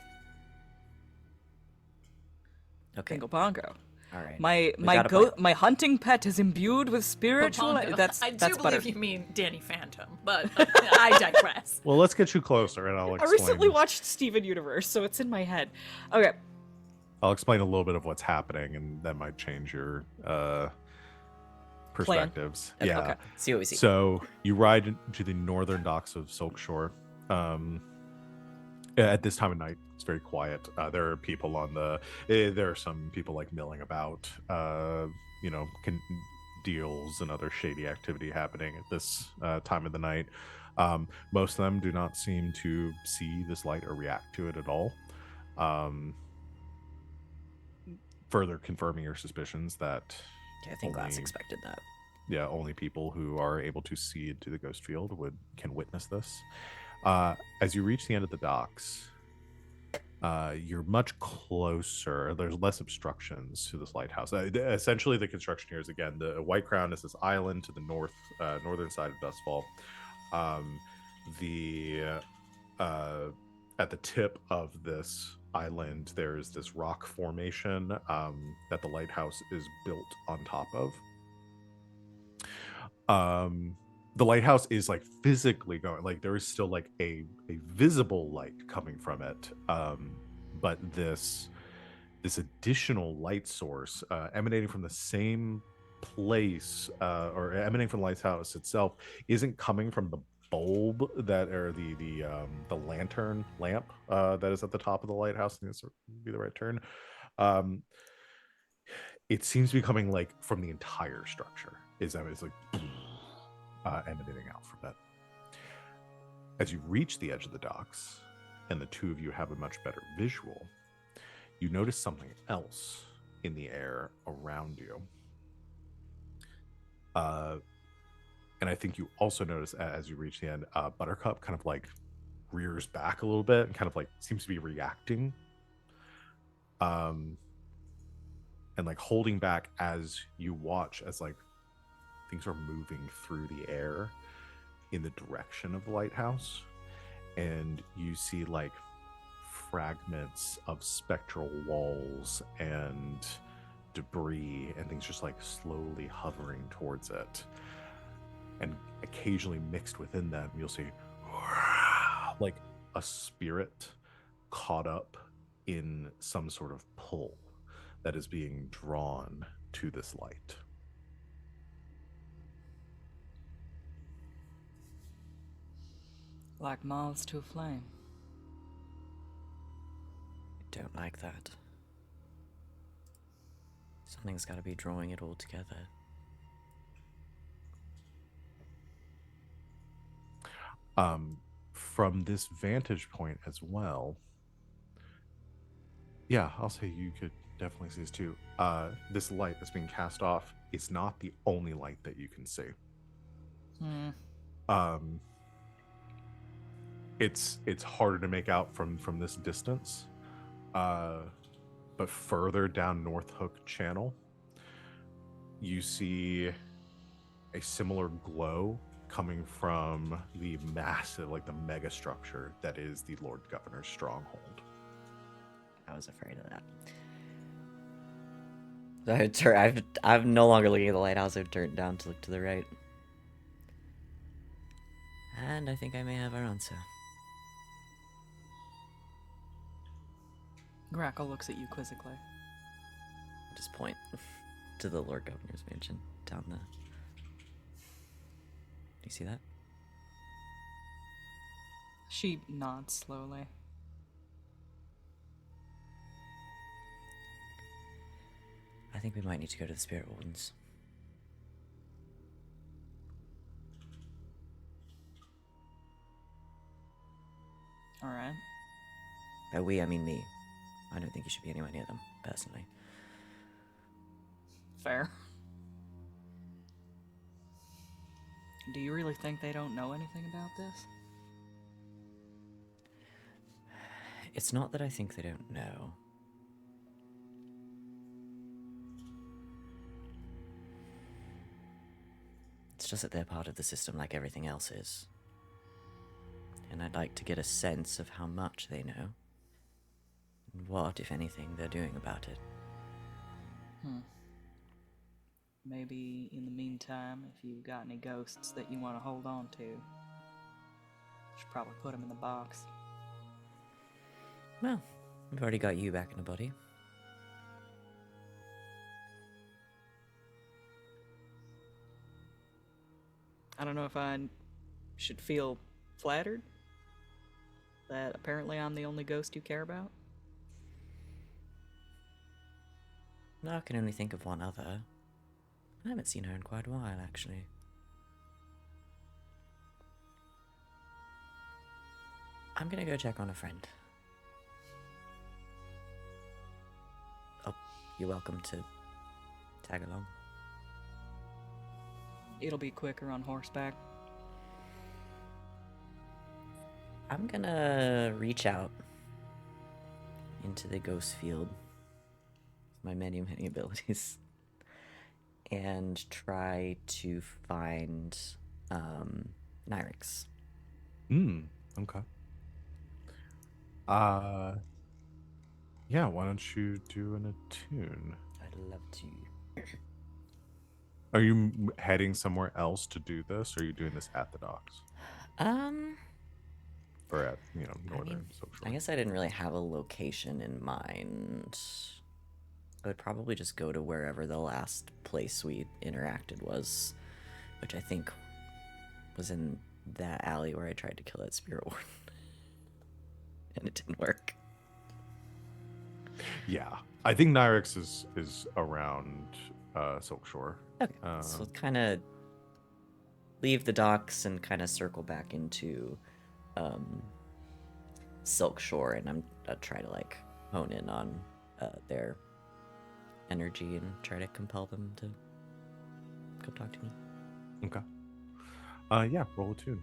Okay. Bingo Bongo. All right. My We got a plan. my hunting pet is imbued with spiritual. Bongo. That's I do that's believe butter. you mean Danny Phantom, but I digress. Well, let's get you closer, and I'll I explain. recently watched Steven Universe, so it's in my head. Okay. I'll explain a little bit of what's happening, and that might change your perspectives. Okay, Yeah. okay. See what we see. So you ride to the northern docks of Silk Shore. At this time of night, it's very quiet. There are people on the. There are some people like milling about. Deals and other shady activity happening at this time of the night. Most of them do not seem to see this light or react to it at all. Further confirming your suspicions that Okay, I think Glass only- expected that. yeah, only people who are able to see into the ghost field can witness this. As you reach the end of the docks, you're much closer. There's less obstructions to this lighthouse. Essentially, the construction here is again the White Crown is this island to the northern side of Dustfall. At the tip of this island, there is this rock formation that the lighthouse is built on top of. The lighthouse is like physically going, like there is still like a visible light coming from it, but this additional light source emanating from the same place, or emanating from the lighthouse itself, isn't coming from the bulb that, or the lantern lamp that is at the top of the lighthouse. I think this would be the right turn. um it seems to be coming like from the entire structure. It's like emanating out from it. As you reach the edge of the docks, and the two of you have a much better visual, you notice something else in the air around you. And I think you also notice, as you reach the end, Buttercup kind of like rears back a little bit and kind of like seems to be reacting. And like holding back as you watch as like things are moving through the air in the direction of the lighthouse. And you see like fragments of spectral walls and debris and things just like slowly hovering towards it. And occasionally mixed within them, you'll see like a spirit caught up in some sort of pull that is being drawn to this light. Like moths to a flame. I don't like that. Something's got to be drawing it all together. From this vantage point as well, yeah, I'll say you could definitely see this too. This light that's being cast off is not the only light that you can see. It's harder to make out from this distance, but further down North Hook Channel, you see a similar glow coming from the massive, like the mega structure that is the Lord Governor's stronghold. I was afraid of that. So I'm no longer looking at the lighthouse. I've turned down to look to the right. And I think I may have our answer. Grackle looks at you quizzically. Just point to the Lord Governor's mansion down there. Do you see that? She nods slowly. I think we might need to go to the Spirit Wardens. Alright. By we, I mean me. I don't think you should be anywhere near them, personally. Fair. Do you really think they don't know anything about this? It's not that I think they don't know. It's just that they're part of the system like everything else is. And I'd like to get a sense of how much they know. And what, if anything, they're doing about it. Maybe in the meantime, if you've got any ghosts that you want to hold on to, you should probably put them in the box. Well, we've already got you back in a body. I don't know if I should feel flattered that apparently I'm the only ghost you care about. No, I can only think of one other. I haven't seen her in quite a while, actually. I'm gonna go check on a friend. Oh, you're welcome to tag along. It'll be quicker on horseback. I'm gonna reach out into the ghost field, my many abilities, and try to find Nyrix. Okay. Yeah, why don't you do an attune? I'd love to. Are you heading somewhere else to do this, or are you doing this at the docks Um, or at northern I mean, Silk I Shore? guess I didn't really have a location in mind. I would probably just go to wherever the last place we interacted was, which I think was in that alley where I tried to kill that spirit warden. And it didn't work. Yeah, I think Nyrix is around Silk Shore. Okay, so kind of leave the docks and kind of circle back into Silk Shore, and I'll try to like hone in on their energy and try to compel them to come talk to me. Okay. Yeah, roll a tune.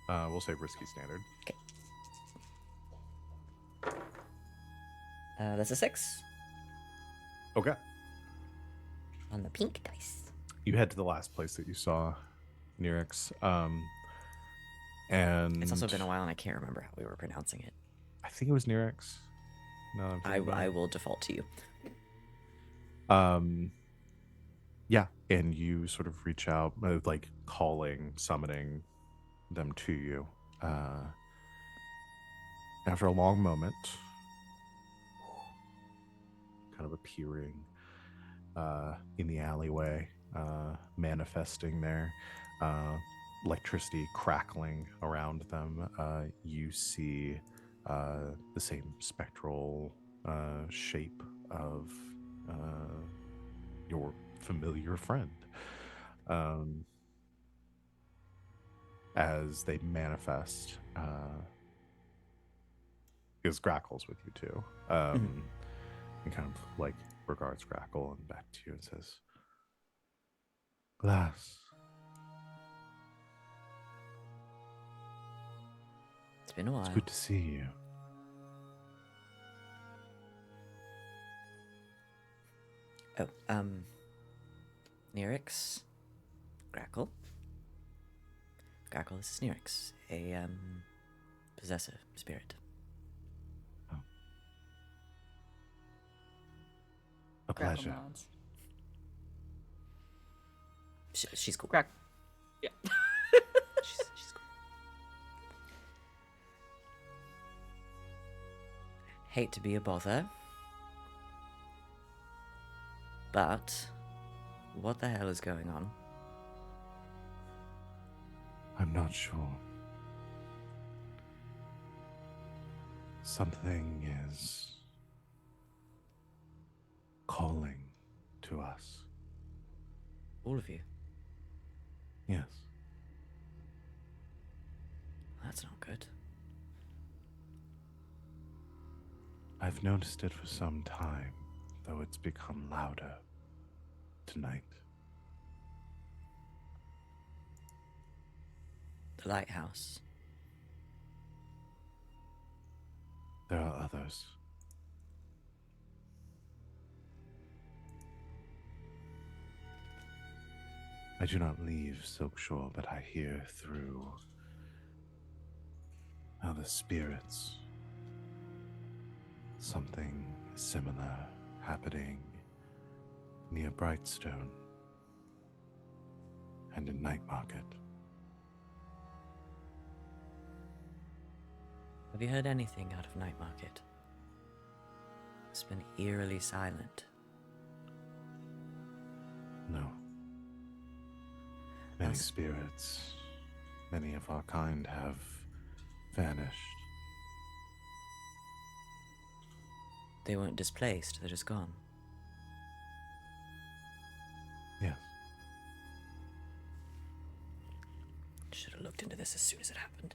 We'll say risky standard. That's a 6 Okay. on the pink dice. You head to the last place that you saw, Nyrix. And It's also been a while, and I can't remember how we were pronouncing it. I think it was Nyrix. No, I'm thinking about I it. will default to you. Yeah, and you sort of reach out, like calling, summoning them to you. After a long moment, kind of appearing in the alleyway, manifesting there, electricity crackling around them, you see the same spectral shape of your familiar friend. As they manifest, because Grackle's with you too, and kind of like regards Grackle and back to you and says, "Glass, It's been a while. it's good to see you." Oh, Nyrix, Grackle. Grackle, this is Nyrix, a possessive spirit. A Grackle pleasure. nods. She's cool. Yeah. She's cool. Hate to be a bother, but what the hell is going on? I'm not sure. Something is calling to us. All of you. Yes. That's not good. I've noticed it for some time, though it's become louder tonight. The lighthouse. There are others. I do not leave Silk Shore, but I hear through other spirits something similar happening near Brightstone and in Night Market. Have you heard anything out of Night Market? It's been eerily silent. No. Many Us- spirits, many of our kind have vanished. They weren't displaced, they're just gone. Yes. Should have looked into this as soon as it happened.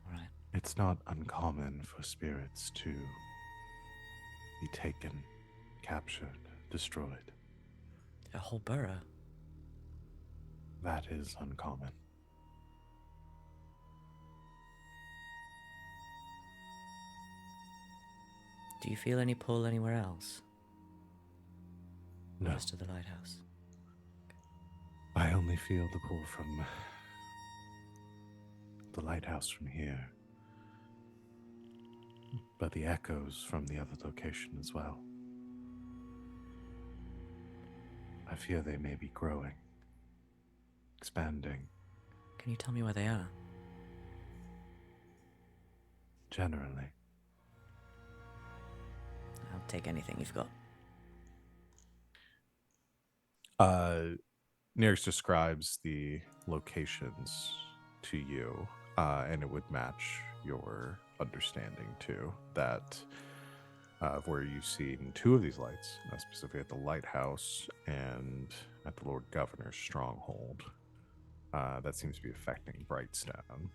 Alright. It's not uncommon for spirits to be taken, captured, destroyed. A whole borough. That is uncommon. Do you feel any pull anywhere else? No. Just to the lighthouse. I only feel the pull from the lighthouse from here. but the echoes from the other location as well. I fear they may be growing, expanding. Can you tell me where they are? Generally. I'll take anything you've got. Nerix describes the locations to you, and it would match your understanding too, that of where you've seen two of these lights, specifically at the lighthouse and at the Lord Governor's stronghold. That seems to be affecting Brightstone.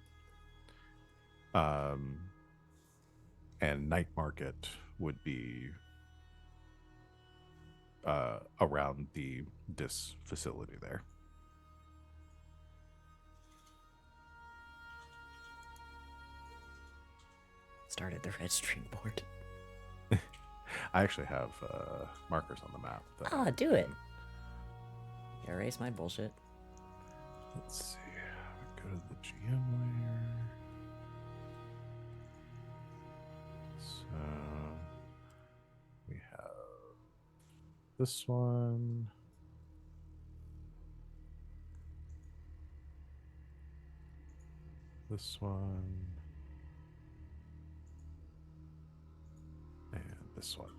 And Night Market would be around this facility there. Started the registering board. I actually have markers on the map. Ah, do it. Erase my bullshit. Let's see. Go to the GM layer. So we have this one. This one. And this one.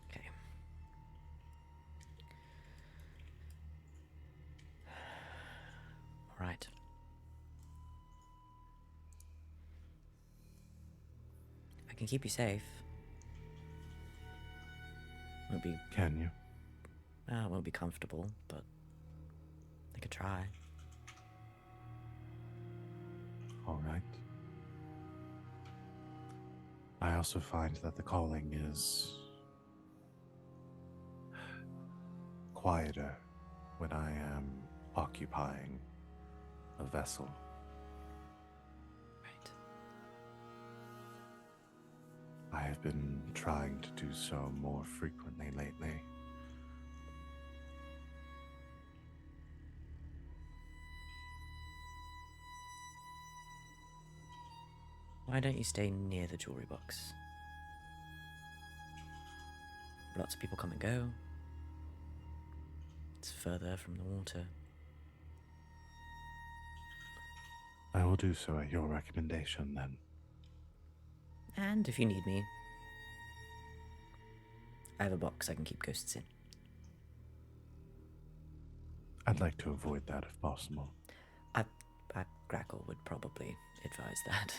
Okay. All right. I can keep you safe. Won't be. Can you? Won't be comfortable, but I could try. All right. I also find that the calling is quieter when I am occupying a vessel. Right. I have been trying to do so more frequently lately. Why don't you stay near the jewelry box? Lots of people come and go. It's further from the water. I will do so at your recommendation then. And if you need me, I have a box I can keep ghosts in. I'd like to avoid that if possible. Grackle would probably advise that.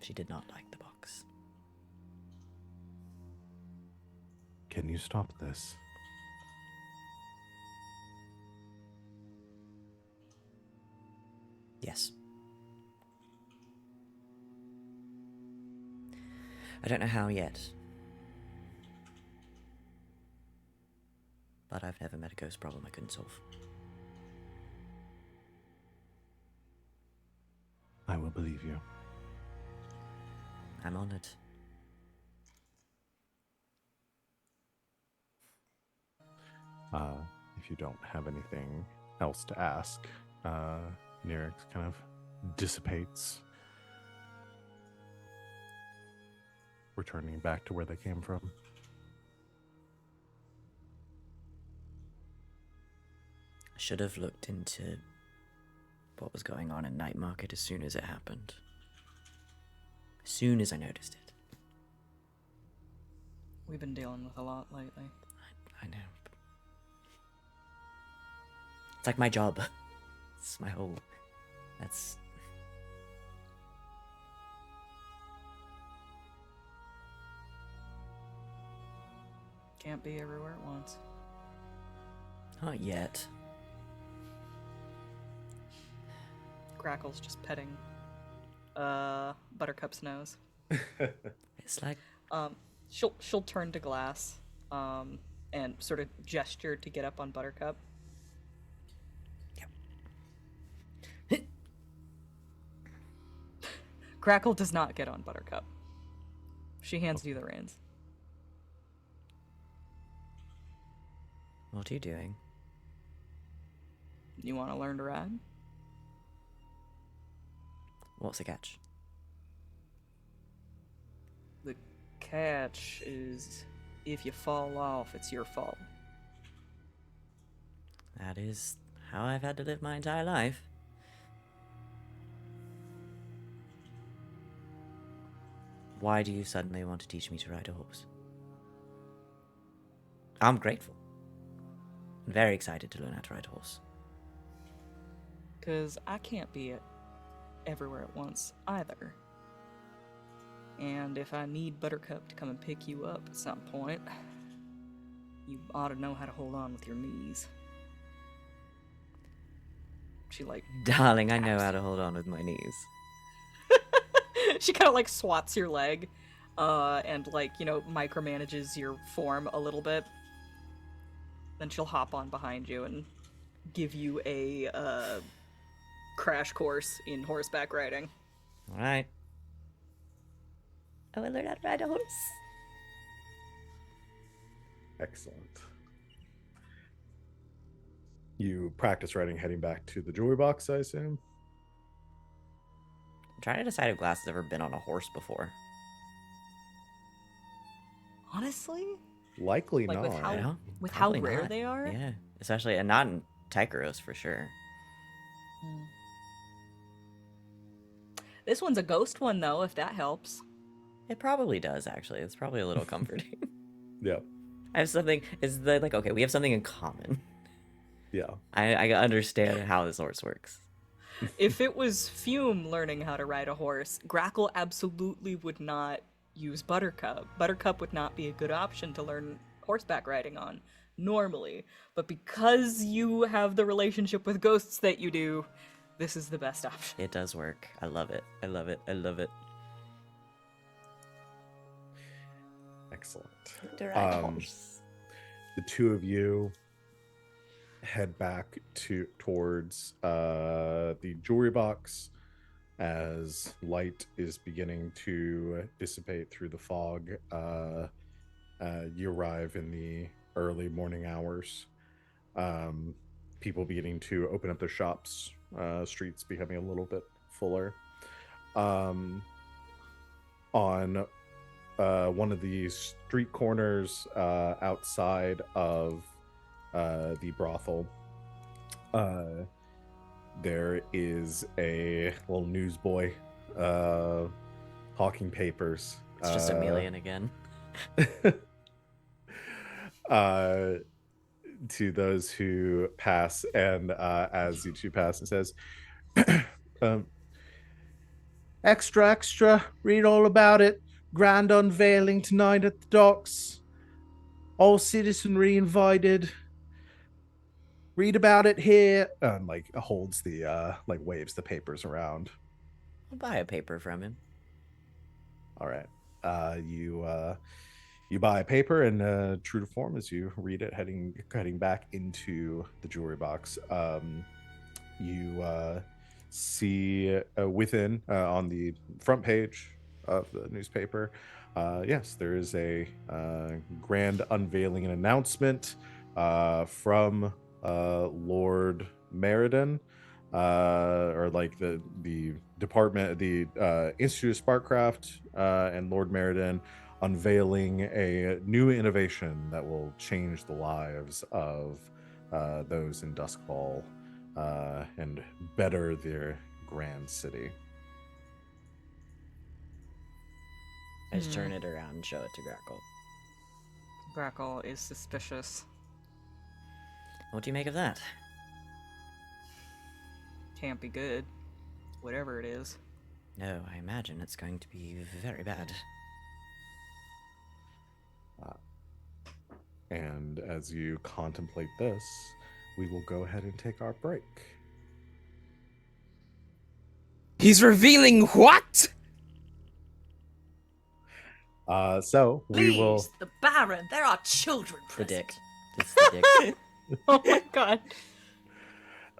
She did not like the box. Can you stop this? Yes. I don't know how yet. But I've never met a ghost problem I couldn't solve. I will believe you. I'm honored. If you don't have anything else to ask, Nerix kind of dissipates, returning back to where they came from. I should have looked into what was going on in Night Market as soon as it happened. As soon as I noticed it. We've been dealing with a lot lately. I know. It's like my job. It's my whole... That's... Can't be everywhere at once. Not yet. Grackle's just petting Buttercup's nose. It's like... She'll turn to Glass and sort of gesture to get up on Buttercup. Yep. Grackle does not get on Buttercup. She hands you the reins. What are you doing? You want to learn to ride? What's the catch? The catch is if you fall off, it's your fault. That is how I've had to live my entire life. Why do you suddenly want to teach me to ride a horse? I'm grateful. I'm very excited to learn how to ride a horse. Because I can't be everywhere at once either. And if I need Buttercup to come and pick you up at some point, you ought to know how to hold on with your knees. She like Darling, I know how to hold on with my knees. she kind of like swats your leg, and like, you know, micromanages your form a little bit. Then she'll hop on behind you and give you a crash course in horseback riding. Alright. I will learn how to ride a horse. Excellent. You practice riding heading back to the jewelry box, I assume? I'm trying to decide if Glass has ever been on a horse before. Honestly, Likely like not. with how Yeah, with how probably rare not. they are. Yeah, especially, and not in Tycheros for sure. This one's a ghost one though, if that helps. It probably does, actually. It's probably a little comforting. Yeah. I have something, like, okay, we have something in common. Yeah. I understand how this horse works. If it was Fume learning how to ride a horse, Grackle absolutely would not use Buttercup. Buttercup would not be a good option to learn horseback riding on, normally. But because you have the relationship with ghosts that you do, this is the best option. It does work. I love it. I love it. I love it. Excellent. To ride a horse. The two of you head back towards the jewelry box as light is beginning to dissipate through the fog. You arrive in the early morning hours. People beginning to open up their shops, streets becoming a little bit fuller. On one of the street corners outside of the brothel, there is a little newsboy hawking papers. It's just Emilian again. To those who pass, and as you two pass, it says, extra, read all about it. Grand unveiling tonight at the docks. All citizenry invited. Read about it here. And like holds the like waves the papers around. I'll buy a paper from him. All right. You buy a paper, and true to form, as you read it, heading back into the jewelry box, you see within on the front page of the newspaper, yes, there is a grand unveiling and announcement from Lord Meriden, or like the department, the Institute of Sparkcraft, and Lord Meriden unveiling a new innovation that will change the lives of those in Duskfall and better their grand city. I just turn it around and show it to Grackle. Grackle is suspicious. What do you make of that? Can't be good. Whatever it is. No, I imagine it's going to be very bad. And as you contemplate this, we will go ahead and take our break. He's revealing what? So we Please, will. the Baron, there are children The present. dick. It's the dick. Oh my god.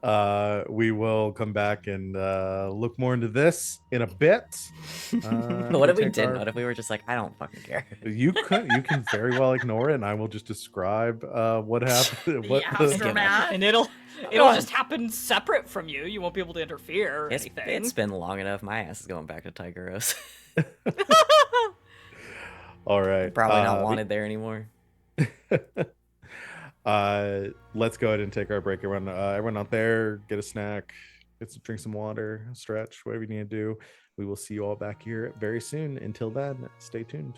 We will come back and look more into this in a bit. What if we take didn't? our- What if we were just like, I don't fucking care? You can very well ignore it, and I will just describe what happened. What Yeah, the- aftermath. And it'll just happen separate from you. You won't be able to interfere or anything. It's been long enough. My ass is going back to Tigros. All right. Probably not wanted there anymore. Let's go ahead and take our break. Everyone out there, get a snack, drink some water, stretch, whatever you need to do. We will see you all back here very soon. Until then, stay tuned.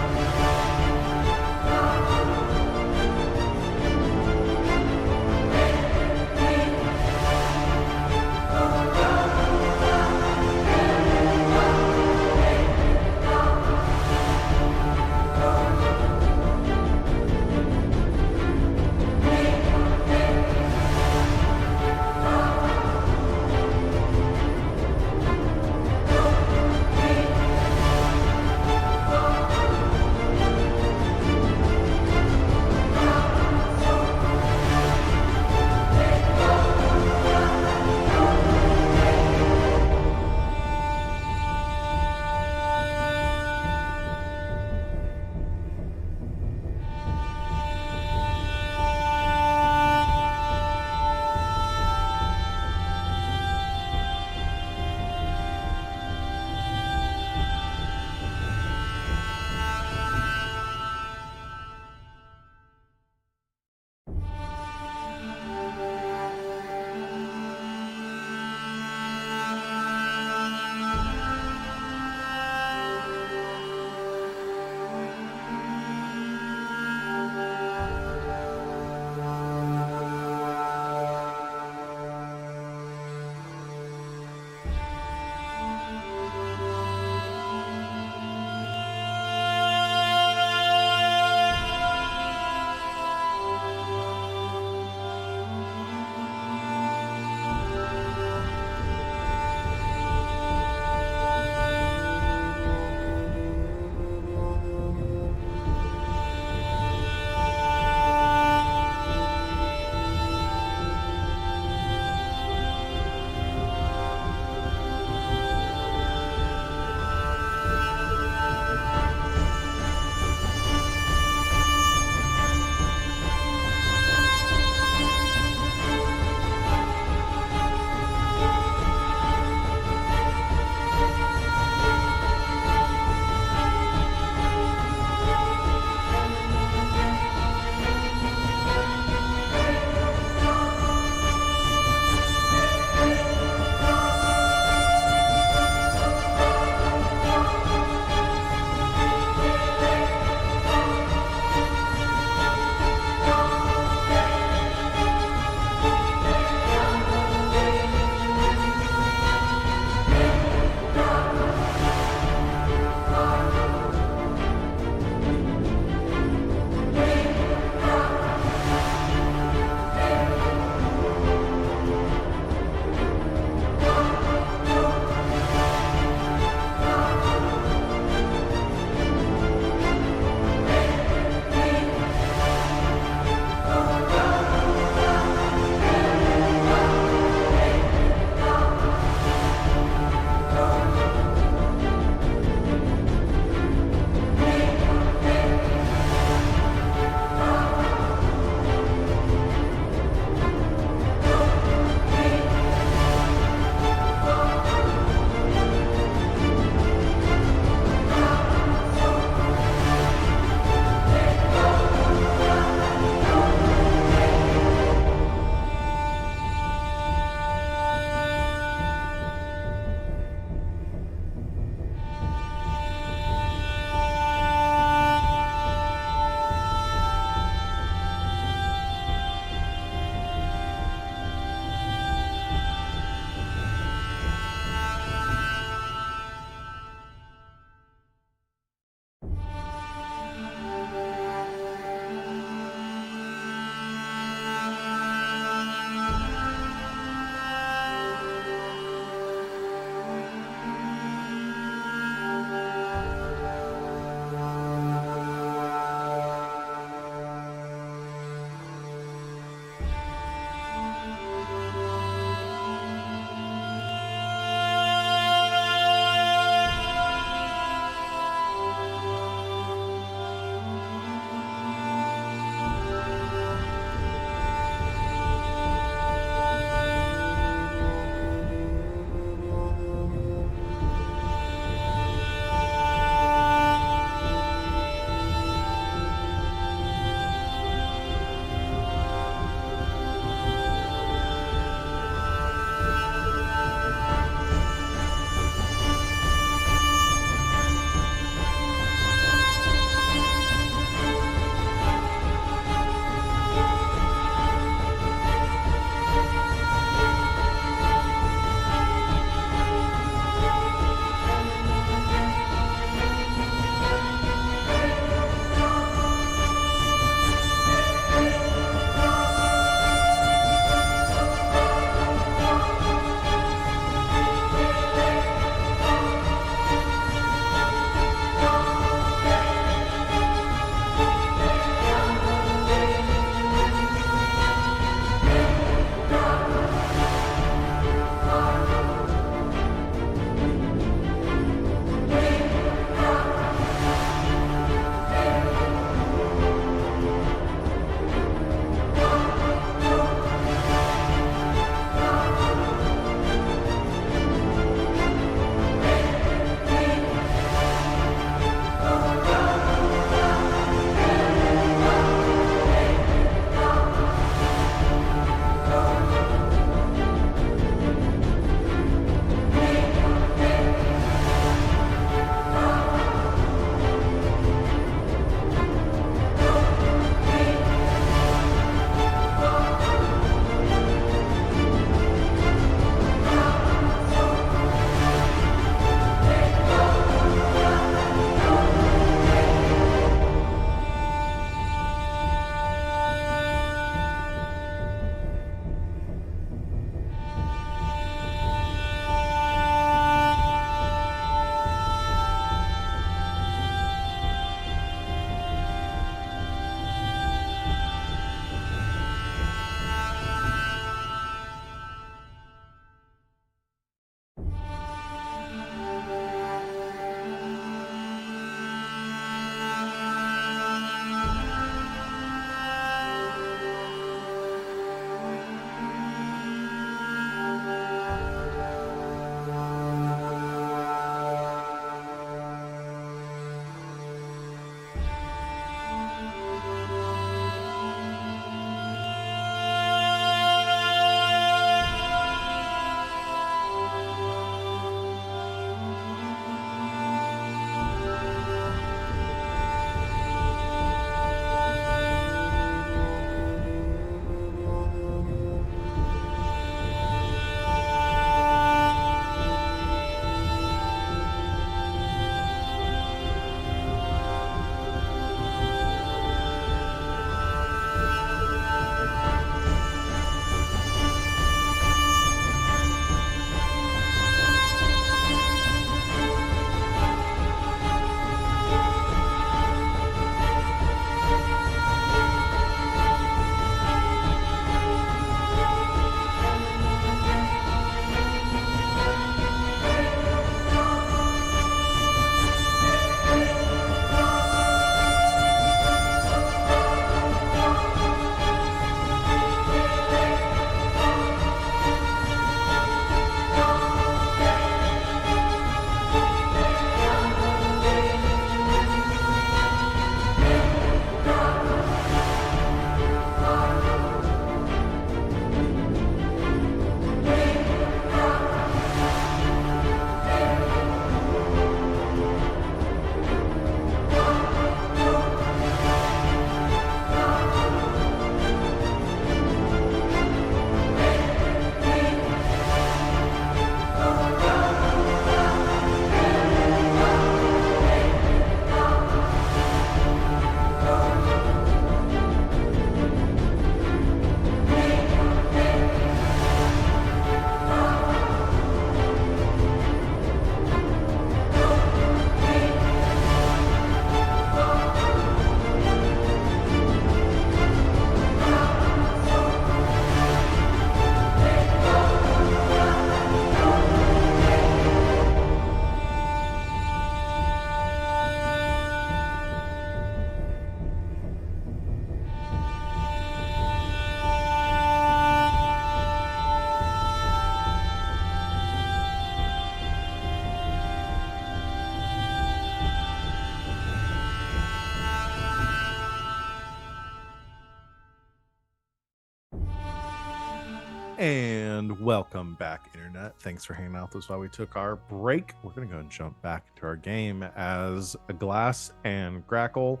And welcome back, Internet. Thanks for hanging out with us while we took our break. We're going to go and jump back into our game as Glass and Grackle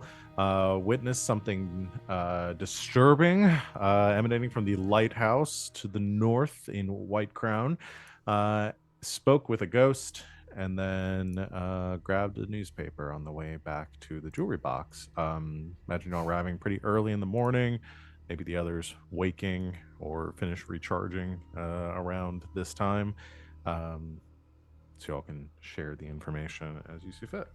witness something disturbing emanating from the lighthouse to the north in White Crown. Spoke with a ghost and then grabbed a newspaper on the way back to the jewelry box. Imagine y'all arriving pretty early in the morning. Maybe the others waking or finish recharging around this time. So y'all can share the information as you see fit.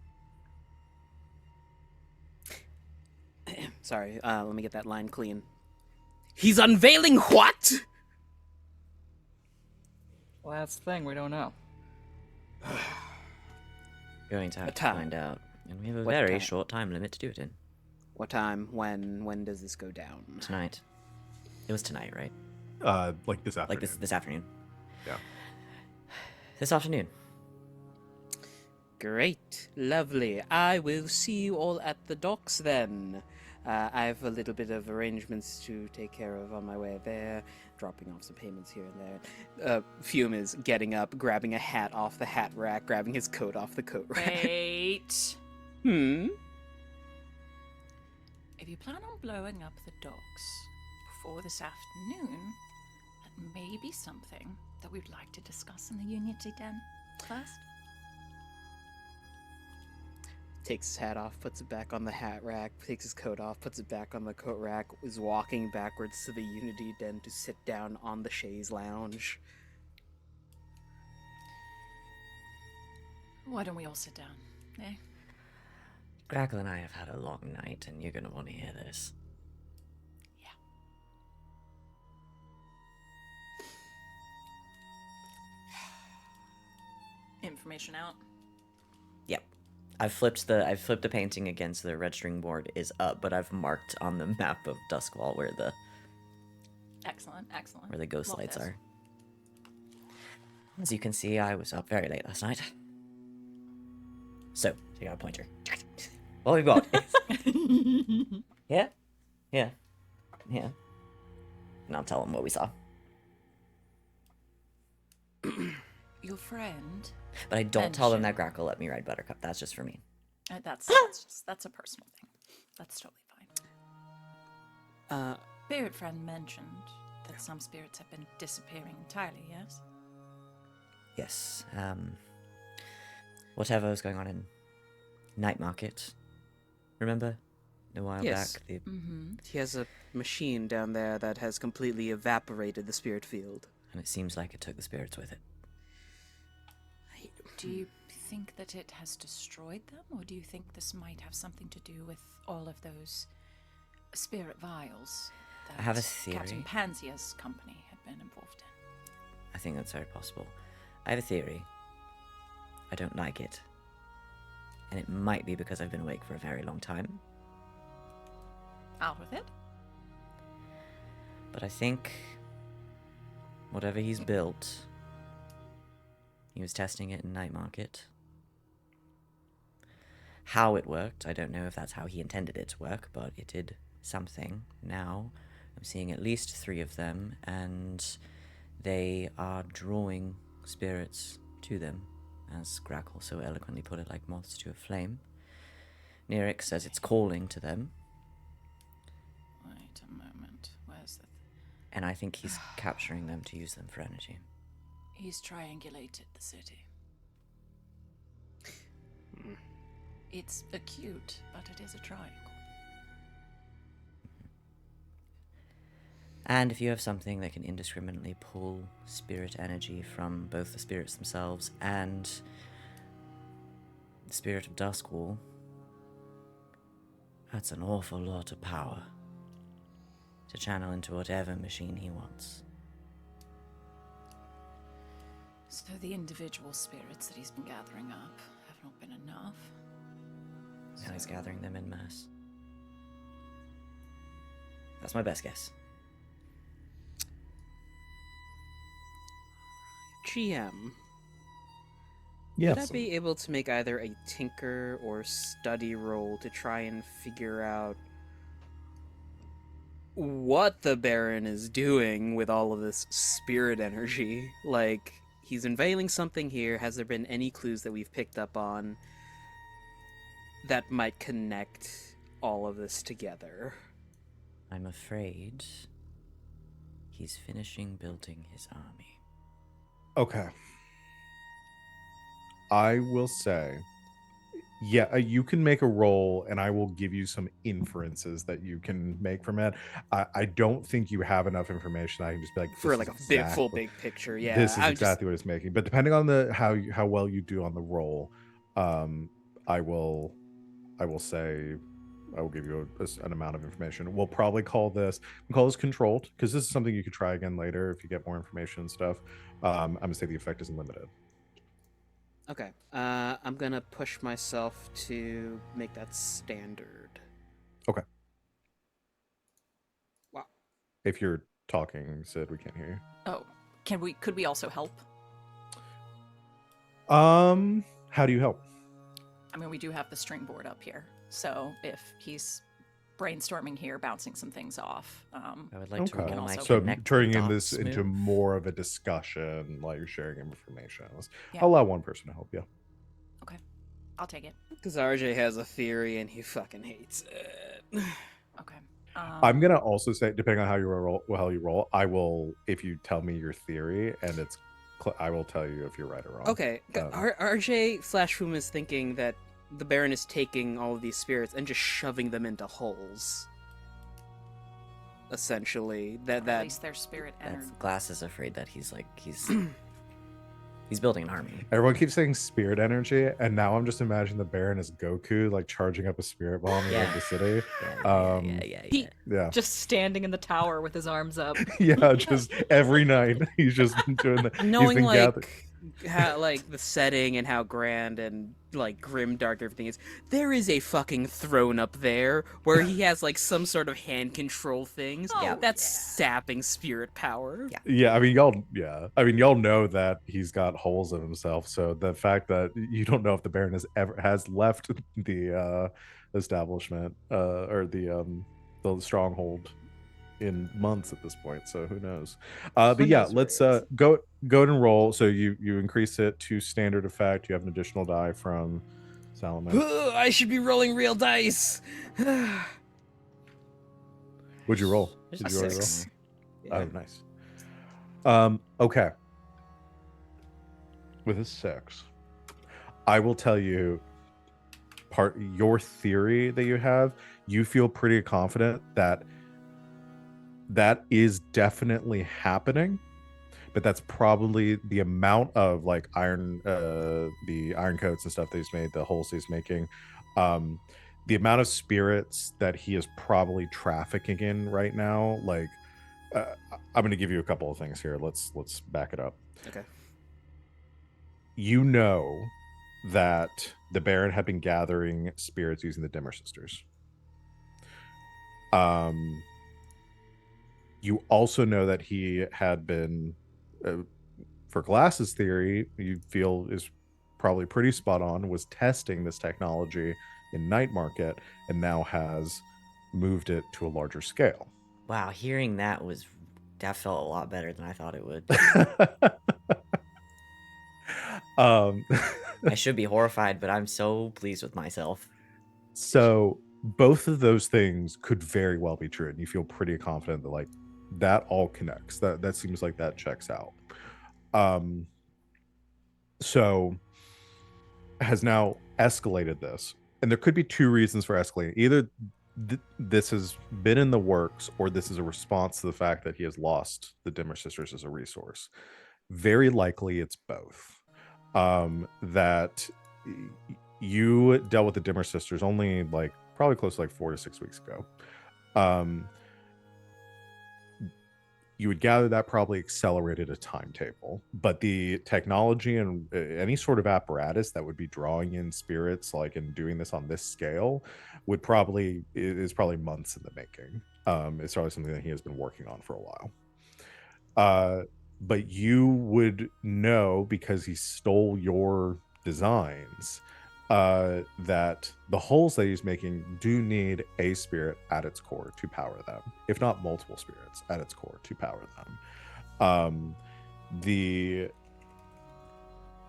Sorry, let me get that line clean. He's unveiling what? Well, that's the thing, we don't know. Going to have A to time. find out. And we have a What very time? short time limit to do it in. What time? When does this go down? Tonight. It was tonight, right? Like this afternoon. Like this afternoon. Yeah. This afternoon. Great. Lovely. I will see you all at the docks then. I have a little bit of arrangements to take care of on my way there, dropping off some payments here and there. Fume is getting up, grabbing a hat off the hat rack, grabbing his coat off the coat rack. Wait. If you plan on blowing up the docks before this afternoon, that may be something that we'd like to discuss in the Unity Den first. Takes his hat off, puts it back on the hat rack, takes his coat off, puts it back on the coat rack, is walking backwards to the Unity Den to sit down on the chaise lounge. Why don't we all sit down, eh? Grackle and I have had a long night, and you're gonna want to hear this. Information out. Yep. I've flipped the painting again so the registering board is up, but I've marked on the map of Duskwall where the Excellent. where the ghost Love lights this. are. As you can see, I was up very late last night. So, you got a pointer. What we got? Yeah. And I'll tell them what we saw. Your friend. But I don't tell them that Grackle let me ride Buttercup. That's just for me. That's a personal thing. That's totally fine. Spirit friend mentioned that some spirits have been disappearing entirely. Yes. Yes. Whatever was going on in Night Market. Remember? A while Yes. back. The... He has a machine down there that has completely evaporated the spirit field. And it seems like it took the spirits with it. Do you think that it has destroyed them, or do you think this might have something to do with all of those spirit vials that I have a theory. Captain Pansia's company had been involved in? I think that's very possible. I have a theory. I don't like it. And it might be because I've been awake for a very long time. Out with it. But I think whatever he's built, he was testing it in Night Market. How it worked, I don't know if that's how he intended it to work, but it did something. Now, I'm seeing at least 3 of them, and they are drawing spirits to them, as Grackle so eloquently put it, like moths to a flame. Nerik says it's calling to them, Wait a moment. Where's the? and I think he's capturing them to use them for energy. He's triangulated the city. It's acute, but it is a triangle. And if you have something that can indiscriminately pull spirit energy from both the spirits themselves and the spirit of Duskwall, that's an awful lot of power to channel into whatever machine he wants. So the individual spirits that he's been gathering up have not been enough. Now he's gathering them en masse. That's my best guess. GM, Yes. would I be able to make either a tinker or study roll to try and figure out what the Baron is doing with all of this spirit energy. Like, he's unveiling something here. Has there been any clues that we've picked up on that might connect all of this together? I'm afraid he's finishing building his army. Okay. I will say, yeah, you can make a roll, and I will give you some inferences that you can make from it. I don't think you have enough information. I can just be like, For this like is a big, exactly, full big picture, yeah. this is I'm exactly what it's making. But depending on the how well you do on the roll, I will say I will give you an amount of information. We'll probably call this controlled, because this is something you could try again later if you get more information and stuff. I'm gonna say the effect isn't limited. Okay. I'm gonna push myself to make that standard. Okay. Wow. If you're talking, Sid, we can't hear Oh, could we also help? you. How do you help? I mean, we do have the string board up here, so if he's brainstorming here, bouncing some things off. I would like to Okay. roll my So connect the turning in dots this into move. more of a discussion, like you're sharing information. Yeah. I'll allow one person to help you. Okay, I'll take it. Because RJ has a theory and he fucking hates it. Okay. I'm gonna also say, depending on how you roll, I will, if you tell me your theory, and I will tell you if you're right or wrong. Okay. RJ slash Fume is thinking that the Baron is taking all of these spirits and just shoving them into holes. Essentially, At least their spirit energy. Glass is afraid that he's he's building an army. Everyone keeps saying spirit energy, and now I'm just imagining the Baron as Goku, like charging up a spirit bomb in Yeah. the city. Yeah. Just standing in the tower with his arms up. Yeah, just every night he's just been doing that. knowing he's been like how like the setting and how grand and like grim dark everything is, there is a fucking throne up there where he has like some sort of hand control things. Oh, That's sapping spirit power. Yeah. I mean, y'all know that he's got holes in himself. So the fact that you don't know if the Baron has left the establishment or the stronghold in months at this point, so who knows. But yeah, knows where let's he is. go ahead and roll. So you increase it to standard effect. You have an additional die from Salome. I should be rolling real dice. Would you roll? There's Did a you already six. roll? Oh, nice. Okay, with a 6, I will tell you your theory that you have. You feel pretty confident that is definitely happening, but that's probably the amount of like the iron coats and stuff that he's made, the holes he's making, the amount of spirits that he is probably trafficking in right now. Like, I'm going to give you a couple of things here. Let's back it up. Okay. You know that the Baron had been gathering spirits using the Dimmer Sisters. You also know that he had been, for Glass's theory, you feel is probably pretty spot on, was testing this technology in Night Market and now has moved it to a larger scale. Wow, hearing that felt a lot better than I thought it would. I should be horrified, but I'm so pleased with myself. So both of those things could very well be true, and you feel pretty confident that like that all connects. That seems like that checks out. So has now escalated this, and there could be two reasons for escalating. Either this has been in the works, or this is a response to the fact that he has lost the Dimmer Sisters as a resource. Very likely it's both. That you dealt with the Dimmer Sisters only like probably close to like 4 to 6 weeks ago. You would gather that probably accelerated a timetable, but the technology and any sort of apparatus that would be drawing in spirits, like and doing this on this scale, is probably months in the making. It's probably something that he has been working on for a while. But you would know because he stole your designs that the holes that he's making do need a spirit at its core to power them, if not multiple spirits at its core to power them.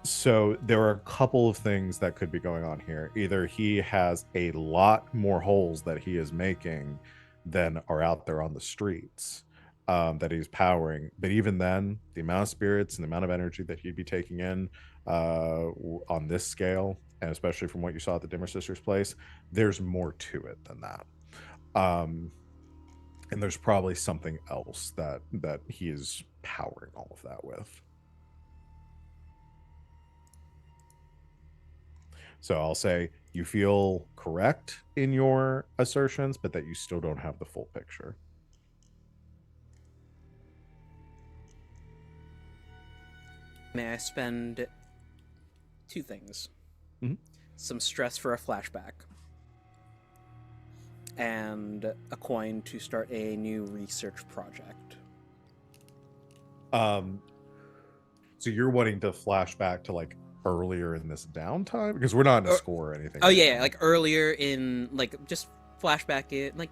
So there are a couple of things that could be going on here. Either he has a lot more holes that he is making than are out there on the streets, that he's powering. But even then, the amount of spirits and the amount of energy that he'd be taking in on this scale, and especially from what you saw at the Dimmer Sisters place, there's more to it than that. And there's probably something else that he is powering all of that with. So I'll say you feel correct in your assertions, but that you still don't have the full picture. May I spend 2 things? Mhm. Some stress for a flashback, and a coin to start a new research project. So you're wanting to flash back to like earlier in this downtime, because we're not in a score or anything. Oh right yeah, now. like earlier in, like, just flashback it, like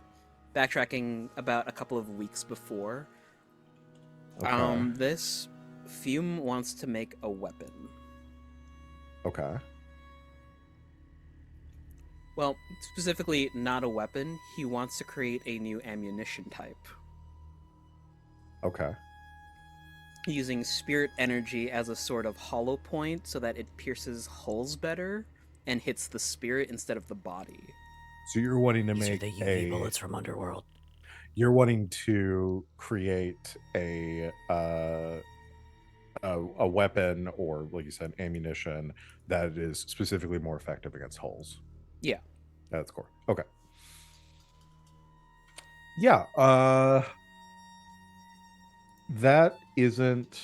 backtracking about a couple of weeks before. Okay. This Fume wants to make a weapon. Okay. Well, specifically not a weapon. He wants to create a new ammunition type Okay. using spirit energy as a sort of hollow point so that it pierces holes better and hits the spirit instead of the body. So you're wanting to These are make the UV bullets from Underworld. You're wanting to create a weapon, or like you said, ammunition that is specifically more effective against holes. Yeah. That's core. Okay. Yeah. That isn't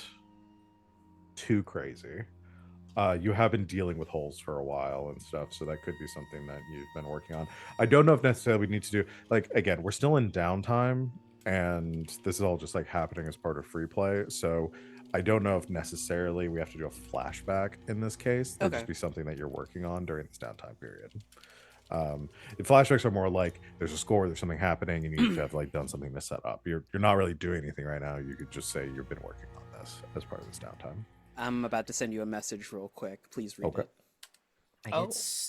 too crazy. You have been dealing with holes for a while and stuff, so that could be something that you've been working on. I don't know if necessarily we need to do, like, again, we're still in downtime, and this is all just like happening as part of free play, so I don't know if necessarily we have to do a flashback in this case. It'll just be something that you're working on during this downtime period. The flashbacks are more like there's a score, there's something happening, and you have like done something to set up. You're not really doing anything right now. You could just say you've been working on this as part of this downtime. I'm about to send you a message real quick. Please read it.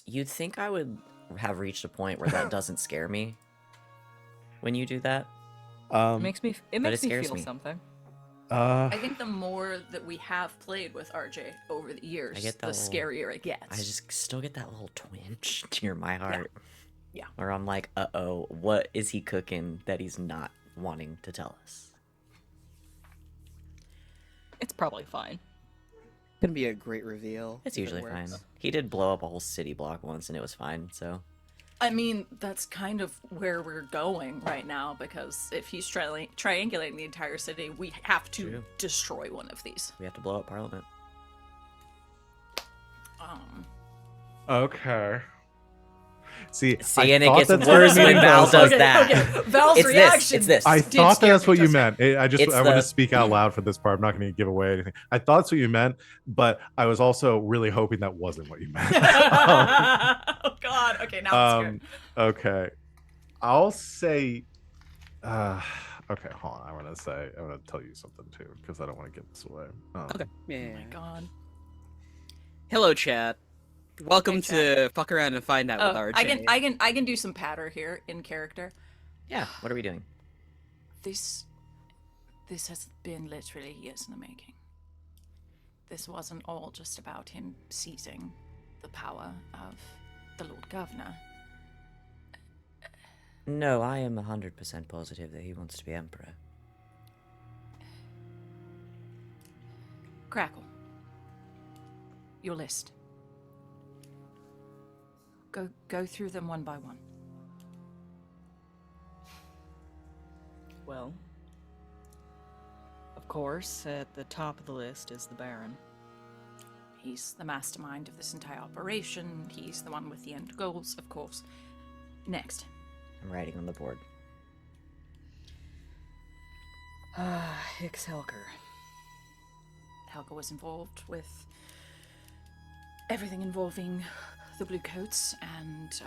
You'd think I would have reached a point where that doesn't scare me when you do that. It makes me scares feel me. something. I think the more that we have played with RJ over the years, get the that little- scarier it gets. I just still get that little twinge near my heart. Yeah. Where I'm like, uh-oh, what is he cooking that he's not wanting to tell us? It's probably fine. Gonna be a great reveal. It's if it usually fine. works. He did blow up a whole city block once, and it was fine, so... I mean, that's kind of where we're going right now, because if he's triangulating the entire city, we have to True. destroy one of these. We have to blow up Parliament. Okay. See, And it thought gets that's worse what you when meant. Val does Okay, that. okay. Val's It's reaction. It's this. I did thought scare that's me what you just meant. I want to speak out loud for this part. I'm not going to give away anything. I thought that's what you meant, but I was also really hoping that wasn't what you meant. Oh God. Okay, now I'm scared. Okay. I'll say. Okay, hold on. I'm going to tell you something too, because I don't want to give this away. Okay. Yeah. Oh my God. Hello, chat. Welcome Hey, to fuck around and find out with Oh, RJ. I can do some patter here in character. Yeah, what are we doing? This has been literally years in the making. This wasn't all just about him seizing the power of the Lord Governor. No, I am 100% positive that he wants to be Emperor. Grackle. Your list. Go through them one by one. Well, of course, at the top of the list is the Baron. He's the mastermind of this entire operation. He's the one with the end goals, of course. Next. I'm writing on the board. Hicks Helker. Helga was involved with everything involving the Bluecoats and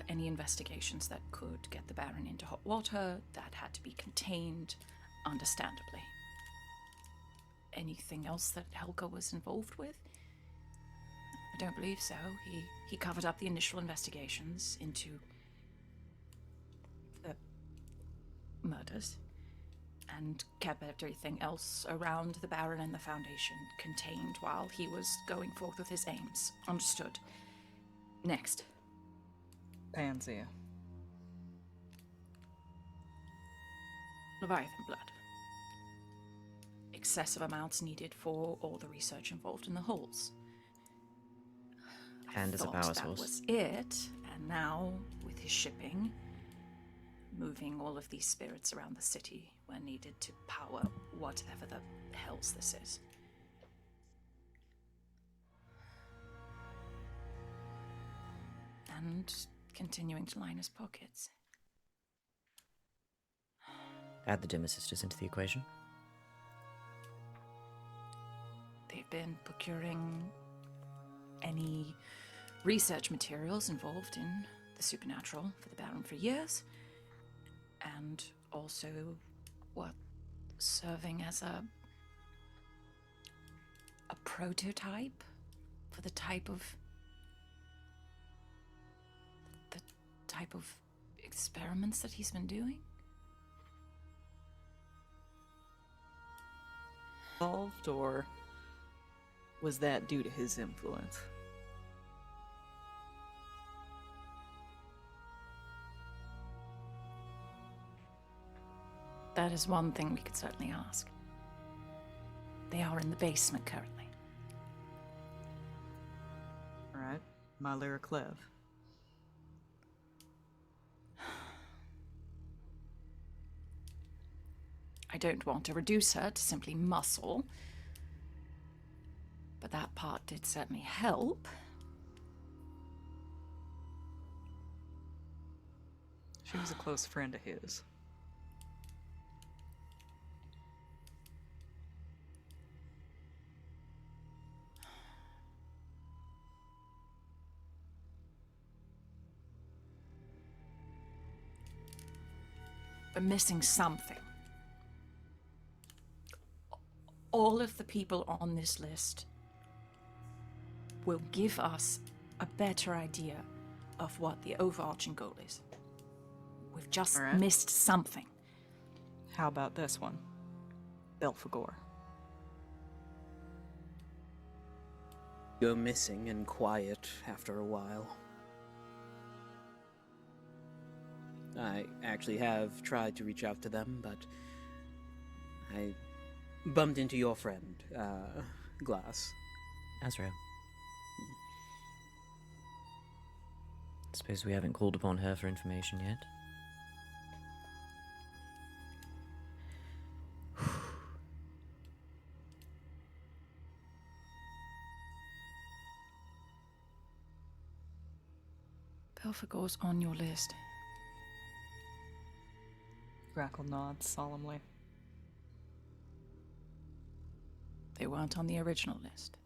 any investigations that could get the Baron into hot water, that had to be contained, understandably. Anything else that Helga was involved with? I don't believe so. He covered up the initial investigations into the murders and kept everything else around the Baron and the Foundation contained while he was going forth with his aims. Understood. Next. Pansia. Leviathan blood. Excessive amounts needed for all the research involved in the holes. And as a Thought power that source. was it, and now, with his shipping, moving all of these spirits around the city were needed to power whatever the hells this is. And continuing to line his pockets. Add the Dimmer sisters into the equation. They've been procuring any research materials involved in the supernatural for the Baron for years, and also serving as a prototype for the type of experiments that he's been doing. Involved, or was that due to his influence? That is one thing we could certainly ask. They are in the basement currently. Alright, my Lyra Clev. I don't want to reduce her to simply muscle, but that part did certainly help. She was a close friend of his. We're missing something. All of the people on this list will give us a better idea of what the overarching goal is. We've just All right. missed something. How about this one? Belphegor. Go missing and quiet after a while. I actually have tried to reach out to them, but I bumped into your friend, Glass. Azrael. Suppose we haven't called upon her for information yet. Belphegor's on your list. Grackle nods solemnly. They weren't on the original list.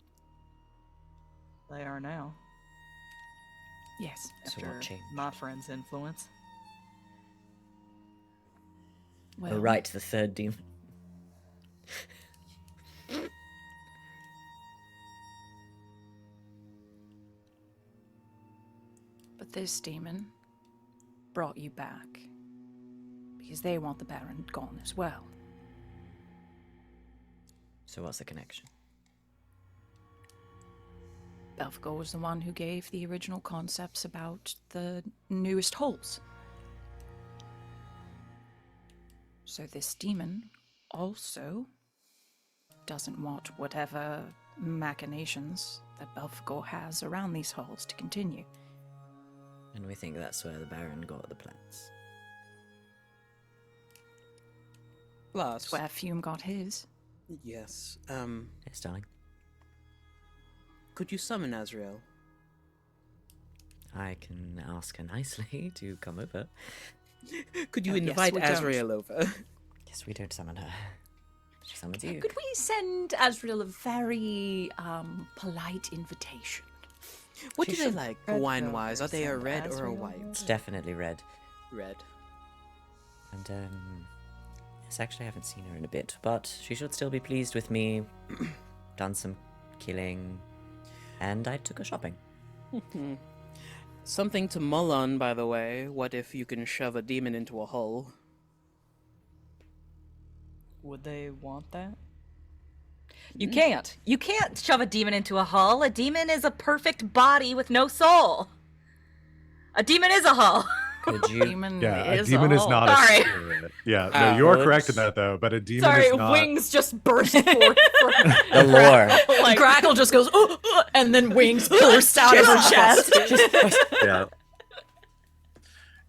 They are now, Yes. So after what changed? my friend's influence. Well, Oh, right, the third demon. but this demon brought you back because they want the Baron gone as well. So what's the connection? Belphegor was the one who gave the original concepts about the newest holes. So this demon also doesn't want whatever machinations that Belphegor has around these holes to continue. And we think that's where the Baron got the plants. Glass. It's where Fume got his. Yes. Yes, darling. Could you summon Azrael? I can ask her nicely to come over. Could you Yes, invite we don't. Azrael over? Yes, we don't summon her. She summons you. Could we send Azrael a very polite invitation? What She do they should- like Red wine-wise? Are Velvet they a and red or a Azrael white? It's definitely red. Red. And, yes, actually, I haven't seen her in a bit, but she should still be pleased with me. Done some killing, and I took her shopping. Something to mull on, by the way. What if you can shove a demon into a hull? Would they want that? You can't. You can't shove a demon into a hull. A demon is a perfect body with no soul. A demon is a hull. Could you? Demon Yeah, a is demon is whole. not Sorry. a spirit. Yeah, no, you are correct in that though. But a demon Sorry, is not. wings just burst forth from The lore. like, Grackle just goes, and then wings burst out of her chest. Yeah.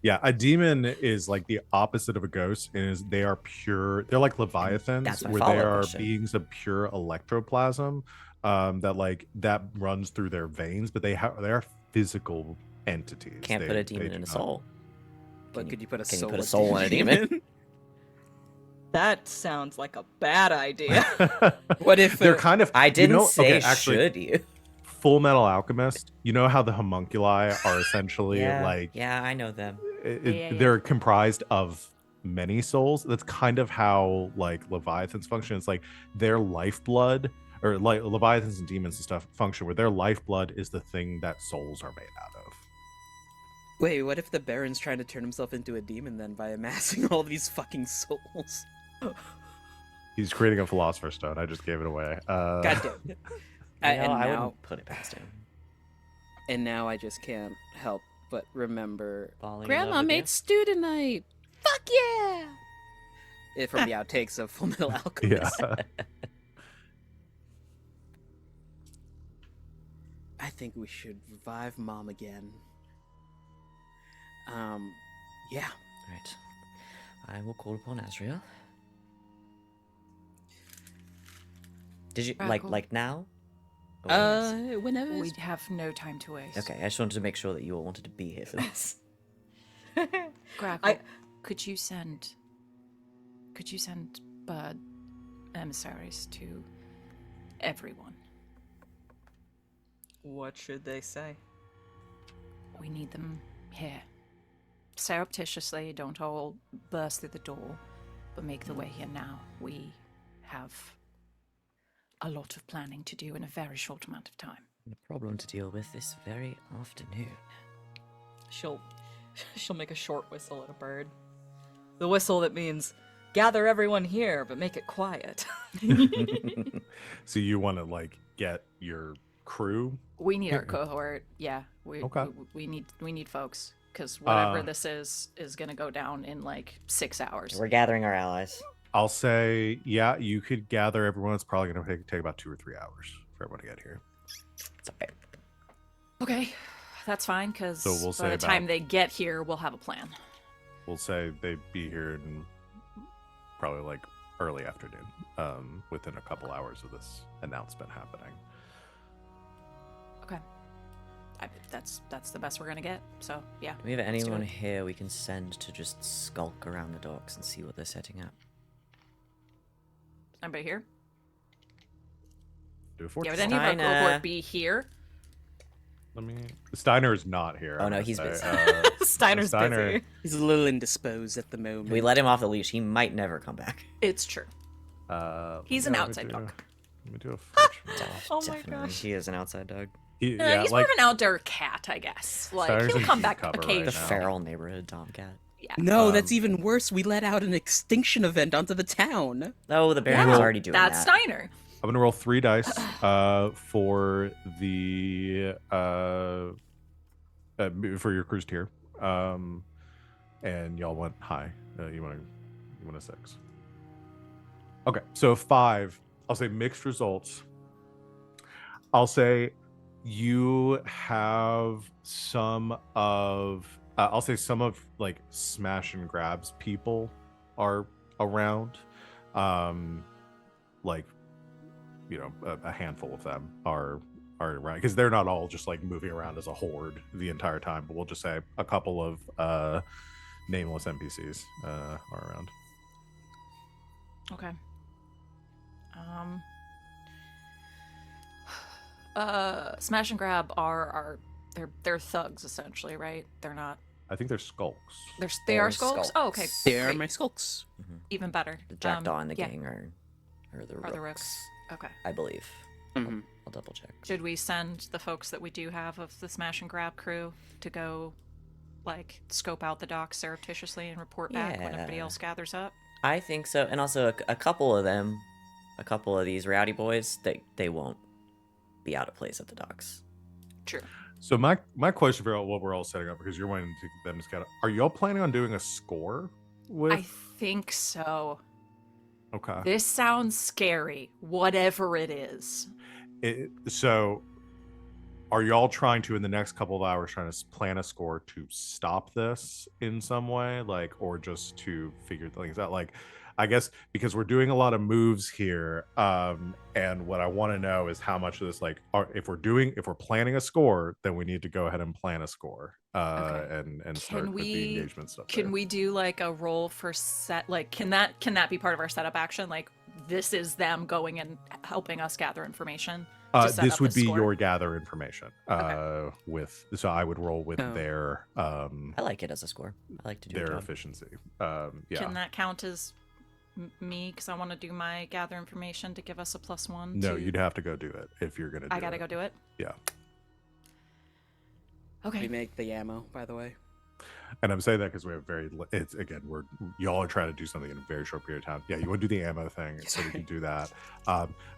Yeah, a demon is like the opposite of a ghost, and is they are pure. They're like leviathans, That's my where they follow-up are question. beings of pure electroplasm, that runs through their veins, but they are physical entities. Can't put a demon do in a not- soul. But could you put a Can you soul? put a soul in a demon? that sounds like a bad idea. What if They're kind of. I didn't say okay, actually, should you. Full Metal Alchemist. You know how the homunculi are essentially like Yeah, I know them. Yeah. they're comprised of many souls. That's kind of how like leviathans function. It's like their lifeblood, or like leviathans and demons and stuff function where their lifeblood is the thing that souls are made out of. Wait, what if the Baron's trying to turn himself into a demon then by amassing all these fucking souls? He's creating a philosopher's stone. I just gave it away. God damn it. I And now, wouldn't put it past him. and now I just can't help but remember Falling in Grandma love with made you? stew tonight. Fuck yeah! From the outtakes of Full Metal Alchemist. Yeah. I think we should revive Mom again. Yeah. Right. I will call upon Azrael. Did you Grackle. like now? Or- Whenever. We have no time to waste. Okay, I just wanted to make sure that you all wanted to be here for this. Grackle, could you send bird emissaries to everyone? What should they say? We need them here. Surreptitiously, don't all burst through the door, but make the way here now. We have a lot of planning to do in a very short amount of time. The problem to deal with this very afternoon. She'll make a short whistle at a bird. The whistle that means gather everyone here, but make it quiet. So you want to like get your crew? We need our cohort. Yeah, Okay. we need folks because whatever Uh, this is gonna go down in like 6 hours. We're gathering our allies. I'll say, yeah, you could gather everyone. It's probably going to take about 2 or 3 hours for everyone to get here. It's okay. Okay, that's fine because So we'll by say the time about- they get here, we'll have a plan. We'll say they'd be here in probably like early afternoon, within a couple hours of this announcement happening. Okay, that's the best we're gonna get. So yeah. Do we have let's do anyone it. here we can send to just skulk around the docks and see what they're setting up? Anybody here? Do a Yeah, fortune. would any of our Steiner. cohort be here? Let me. Steiner is not here. Oh, I'm no, gonna he's say. busy. Steiner's Steiner- busy. He's a little indisposed at the moment. We let him off the leash. He might never come back. It's true. He's an let me outside do- dog. Let me do a fortune roll. Oh my Definitely. gosh. He is an outside dog. Yeah, He's like more of an outdoor cat, I guess. Like Steiner's he'll in come deep back cover right occasionally. The now. feral neighborhood tomcat. Yeah. No, that's Um, even worse. We let out an extinction event onto the town. Oh, the Baron Yeah, was already doing That's that. Steiner. I'm gonna roll 3 dice for the for your cruise tier, and y'all went high. You want a 6. Okay, so 5. I'll say mixed results. I'll say you have some of. I'll say some of like smash and grabs people are around. Like, you know, a handful of them are around because they're not all just like moving around as a horde the entire time, but we'll just say a couple of nameless NPCs are around. Okay. Smash and Grab are they're thugs essentially, right? They're not. I think they're skulks. They are They're skulks. Oh, okay. They're Great. my skulks. Even better. The Jackdaw and the yeah. gang are the Rooks, Are the Rooks. Okay. I believe. Mhm. I'll double check. Should we send the folks that we do have of the Smash and Grab crew to go, like, scope out the docks surreptitiously and report back when everybody Yeah. else gathers up? I think so, and also a couple of them, a couple of these rowdy boys, they won't be out of place at the docks. True. So my question for what we're all setting up, because you're wanting to them to scout, are y'all planning on doing a score with? I think so. Okay. This sounds scary, whatever it is. So are y'all trying to, in the next couple of hours, trying to plan a score to stop this in some way, like, or just to figure things out? Like, I guess because we're doing a lot of moves here, and what I want to know is how much of this, like, if we're planning a score, then we need to go ahead and plan a score, Okay. and start with the engagement stuff. Can we do like a roll for set? Like, can that be part of our setup action? Like, this is them going and helping us gather information. This would be score? your gather information. Okay. So I would roll with Oh. their I like it as a score. I like to do a their job. efficiency. Yeah. Can that count as me? Because I want to do my gather information to give us a +1. No, to... you'd have to go do it if you're gonna. I gotta go do it. Yeah. Okay. We make the ammo, by the way. And I'm saying that because we have it's again, y'all are trying to do something in a very short period of time. Yeah, you want to do the ammo thing, so we can do that.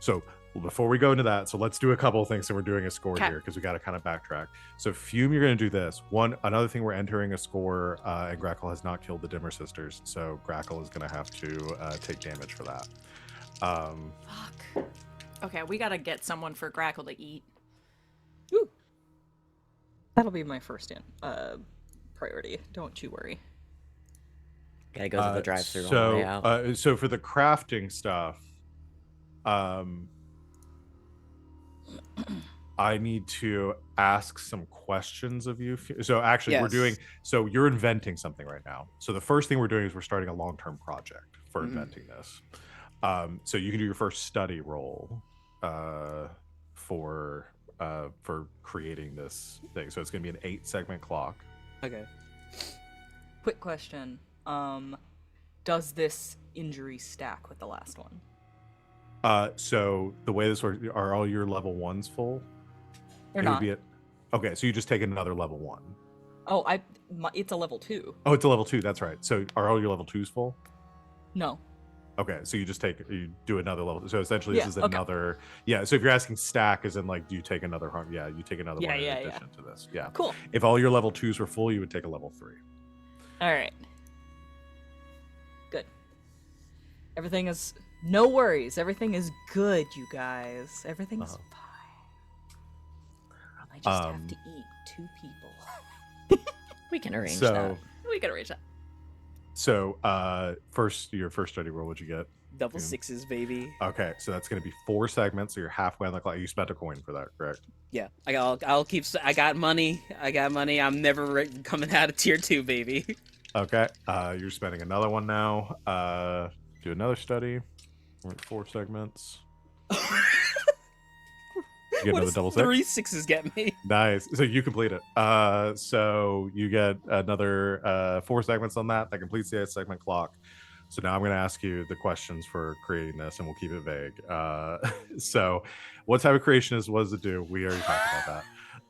So before we go into that, so let's do a couple of things. So we're doing a score here because we got to kind of backtrack. So Fume, you're going to do this. Another thing, we're entering a score, and Grackle has not killed the Dimmer sisters, so Grackle is going to have to take damage for that. Fuck. Okay, we gotta get someone for Grackle to eat. Ooh. That'll be my first priority. Don't you worry. Gotta go through the drive-through on the way out. So for the crafting stuff, I need to ask some questions of you. So actually, we're doing. So you're inventing something right now. So the first thing we're doing is we're starting a long-term project for inventing this. So you can do your first study roll for creating this thing. So it's going to be an 8-segment clock. Okay. Quick question. Does this injury stack with the last one? So the way this works, are all your level 1s full? They're not. Okay, so you just take another level 1. Oh, it's a level 2. Oh, it's a level 2. That's right. So are all your level 2s full? No. Okay, so you do another level. So essentially, this is okay. another. Yeah. So if you're asking stack, as in like, do you take another? Yeah, you take another one in yeah. addition to this. Yeah. Cool. If all your level 2s were full, you would take a level 3. All right. Good. Everything is no worries. Everything is good, you guys. Everything's fine. I just have to eat 2 people. We can arrange so, that. We can arrange that. So, your first study roll, what'd you get? Double 6s, baby. Okay, so that's going to be 4 segments. So you're halfway on the clock. You spent a coin for that, correct? Yeah, I'll keep. I got money. I'm never coming out of tier 2, baby. Okay, you're spending another one now. Do another study. We're at 4 segments. You get What another does double 3 6? 6s get me? Nice. So you complete it. So you get another 4 segments on that. That completes the 8-segment clock. So now I'm going to ask you the questions for creating this, and we'll keep it vague. So what type of creation is? What does it do? We already talked about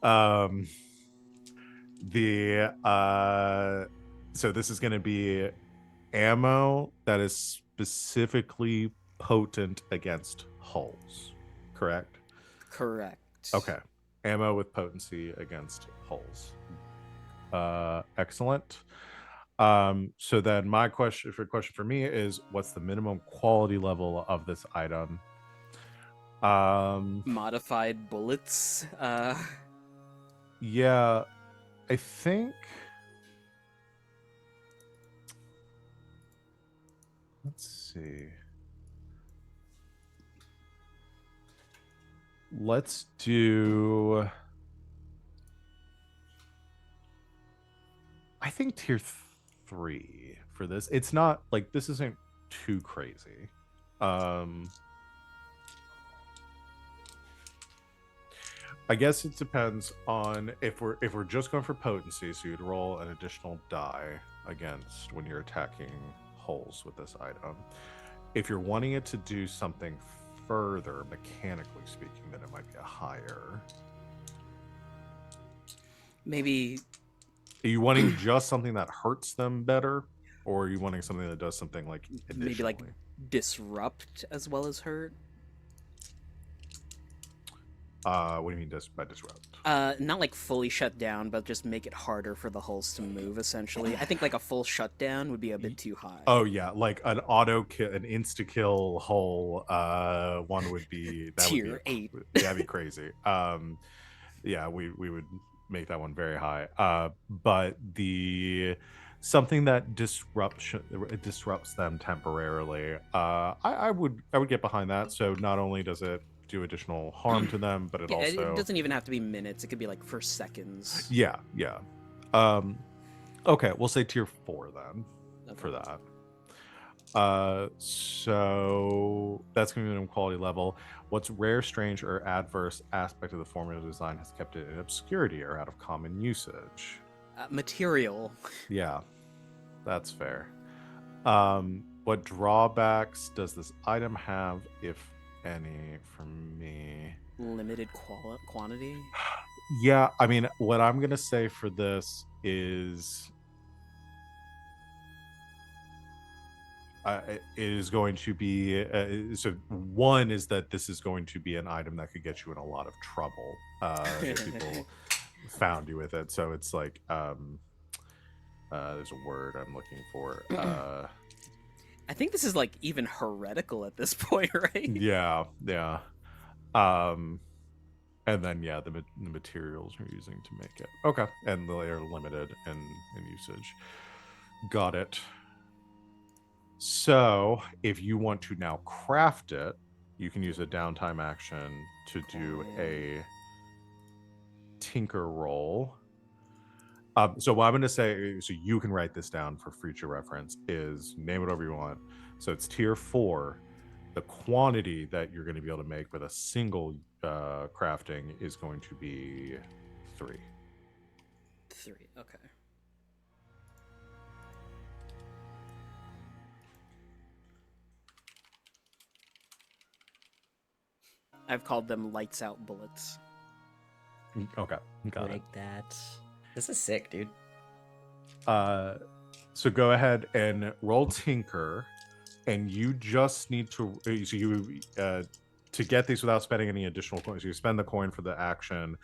that. So this is going to be ammo that is specifically potent against hulls, correct? Correct. Okay. Ammo with potency against hulls. Excellent. So then my question for me is, what's the minimum quality level of this item? Modified bullets. Yeah, I think. Let's see. Let's do. I think tier 3 for this. It's not like, this isn't too crazy. I guess it depends on if we're just going for potency, so you'd roll an additional die against when you're attacking holes with this item. If you're wanting it to do something further, mechanically speaking, then it might be a higher. Maybe Are you wanting just something that hurts them better, or are you wanting something that does something like additionally? maybe like disrupt as well as hurt. What do you mean by disrupt? Not like fully shut down, but just make it harder for the holes to move. Essentially, I think like a full shutdown would be a bit too high. Oh yeah, like an auto kill, an insta kill hole. One would be that Tier would be 8. That'd be crazy. Yeah, we would make that one very high. But the something that disrupts them temporarily. I would get behind that. So not only does it do additional harm to them, but it Yeah, also it doesn't even have to be minutes. It could be like for seconds. yeah. Okay, we'll say tier 4 then for that. So that's going to be minimum quality level. What's rare, strange, or adverse aspect of the formula design has kept it in obscurity or out of common usage? Material. Yeah, that's fair. What drawbacks does this item have, if any, for me? Limited quantity. Yeah, I mean, what I'm going to say for this is it is going to be so one is that this is going to be an item that could get you in a lot of trouble if people found you with it. So it's like there's a word I'm looking for. I think this is like even heretical at this point, right? Yeah. And then yeah, the materials we're using to make it. Okay, and they are limited in usage. Got it. So if you want to now craft it, you can use a downtime action to do a tinker roll. So what I'm going to say, so you can write this down for future reference, is name whatever you want. So it's tier 4. The quantity that you're going to be able to make with a single crafting is going to be 3. 3, okay. I've called them lights out bullets. Okay, got it. Like that. This is sick, dude. So go ahead and roll tinker, and you just need to to get these without spending any additional coins. So you spend the coin for the action,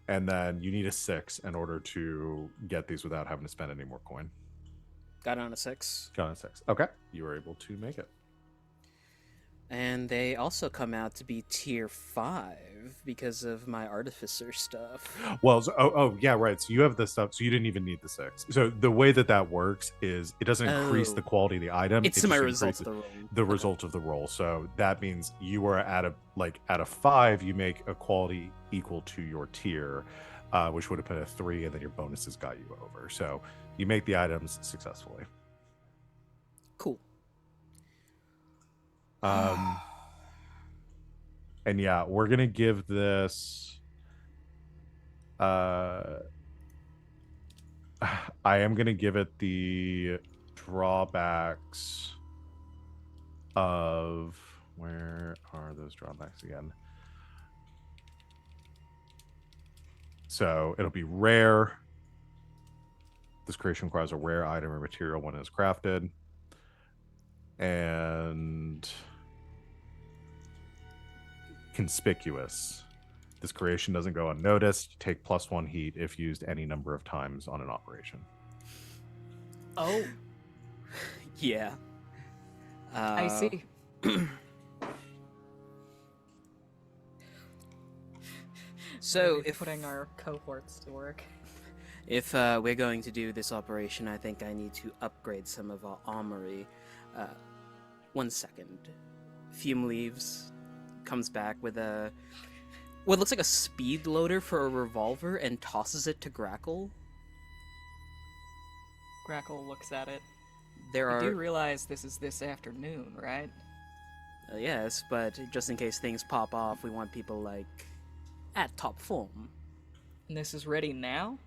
and then you need a 6 in order to get these without having to spend any more coin. Got it on a 6. Got a 6. Okay, you were able to make it. And they also come out to be tier 5 because of my artificer stuff. Well, so, yeah, right. So you have the stuff, so you didn't even need the 6. So the way that works is it doesn't increase the quality of the item. It's my result of the roll. The result of the roll. So that means you are at a 5, you make a quality equal to your tier, which would have been a 3, and then your bonuses got you over. So you make the items successfully. Cool. And yeah, we're gonna give this I am gonna give it the drawbacks of, where are those drawbacks again? So it'll be rare. This creation requires a rare item or material when it's crafted. And conspicuous. This creation doesn't go unnoticed. Take +1 heat if used any number of times on an operation. Oh, Yeah. I see. So Maybe if putting our cohorts to work. If we're going to do this operation, I think I need to upgrade some of our armory. 1 second. Fume leaves, comes back with what looks like a speed loader for a revolver, and tosses it to Grackle. Grackle looks at it. There You do are realize this is this afternoon, right? yes, but just in case things pop off, we want people like at top form. And this is ready now?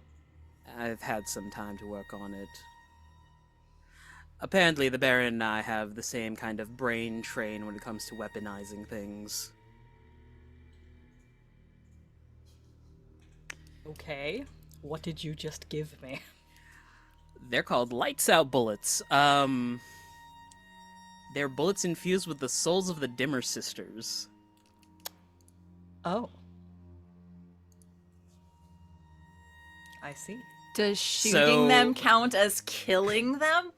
I've had some time to work on it. Apparently, the Baron and I have the same kind of brain train when it comes to weaponizing things. Okay. What did you just give me? They're called lights out bullets. They're bullets infused with the souls of the Dimmer sisters. Oh. I see. Does shooting So- them count as killing them?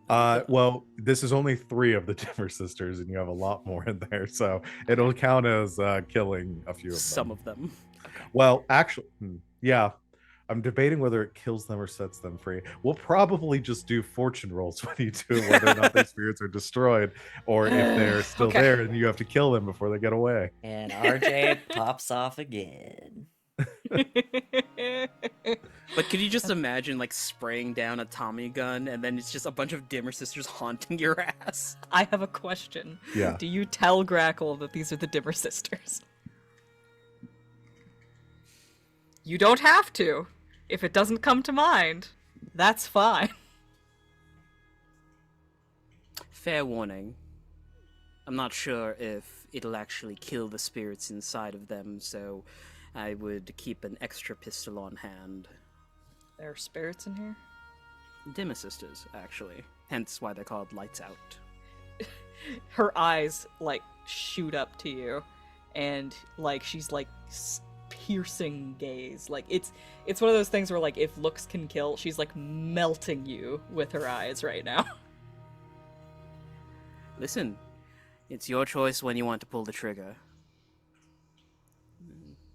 Well, this is only 3 of the Dimmer sisters, and you have a lot more in there, so it'll count as killing a few of them. Some of them. Well, actually, yeah. I'm debating whether it kills them or sets them free. We'll probably just do fortune rolls when you do it, whether or not their spirits are destroyed, or if they're still Okay. there and you have to kill them before they get away. And RJ pops off again. But could you just imagine, like, spraying down a Tommy gun, and then it's just a bunch of Dimmer sisters haunting your ass? I have a question. Yeah. Do you tell Grackle that these are the Dimmer sisters? You don't have to. If it doesn't come to mind, that's fine. Fair warning. I'm not sure if it'll actually kill the spirits inside of them, so I would keep an extra pistol on hand. There are spirits in here? Dimmer sisters, actually. Hence why they're called lights out. Her eyes, like, shoot up to you, and, like, she's, like, piercing gaze. Like, it's one of those things where, like, if looks can kill, she's, like, melting you with her eyes right now. Listen, it's your choice when you want to pull the trigger.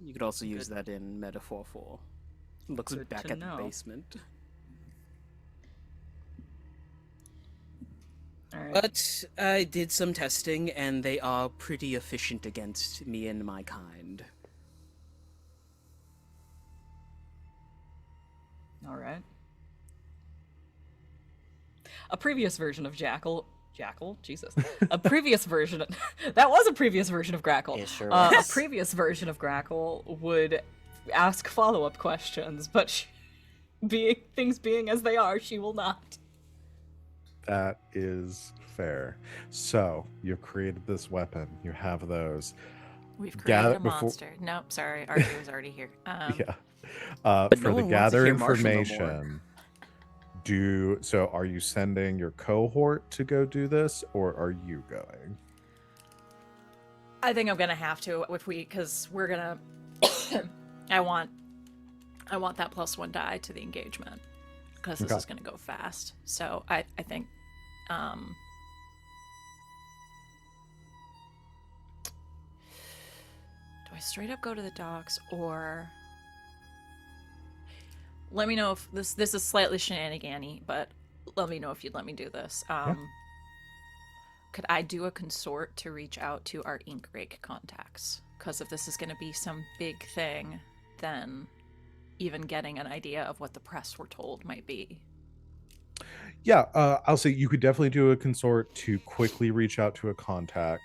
You could also use that in metaphor for. Looks Good back to at know. the basement. Alright. But I did some testing, and they are pretty efficient against me and my kind. Alright. A previous version of Jackal, Jesus. A previous version that was a previous version of Grackle. It sure A was. previous version of Grackle would ask follow-up questions, but things being as they are, she will not. That is fair. So you've created this weapon. You have those. We've created Gather a before- monster. Nope, sorry. RJ was already here. Yeah. But For no the one wants to gather hear Marshall no more. information, so are you sending your cohort to go do this, or are you going? I think I'm gonna have to because we're gonna. I want that +1 die to the engagement because this Okay. is gonna go fast. So I think. Do I straight up go to the docks or? Let me know if this is slightly shenanigan-y, but let me know if you'd let me do this. Could I do a consort to reach out to our ink rake contacts? Because if this is going to be some big thing, then even getting an idea of what the press were told might be. Yeah, I'll say you could definitely do a consort to quickly reach out to a contact.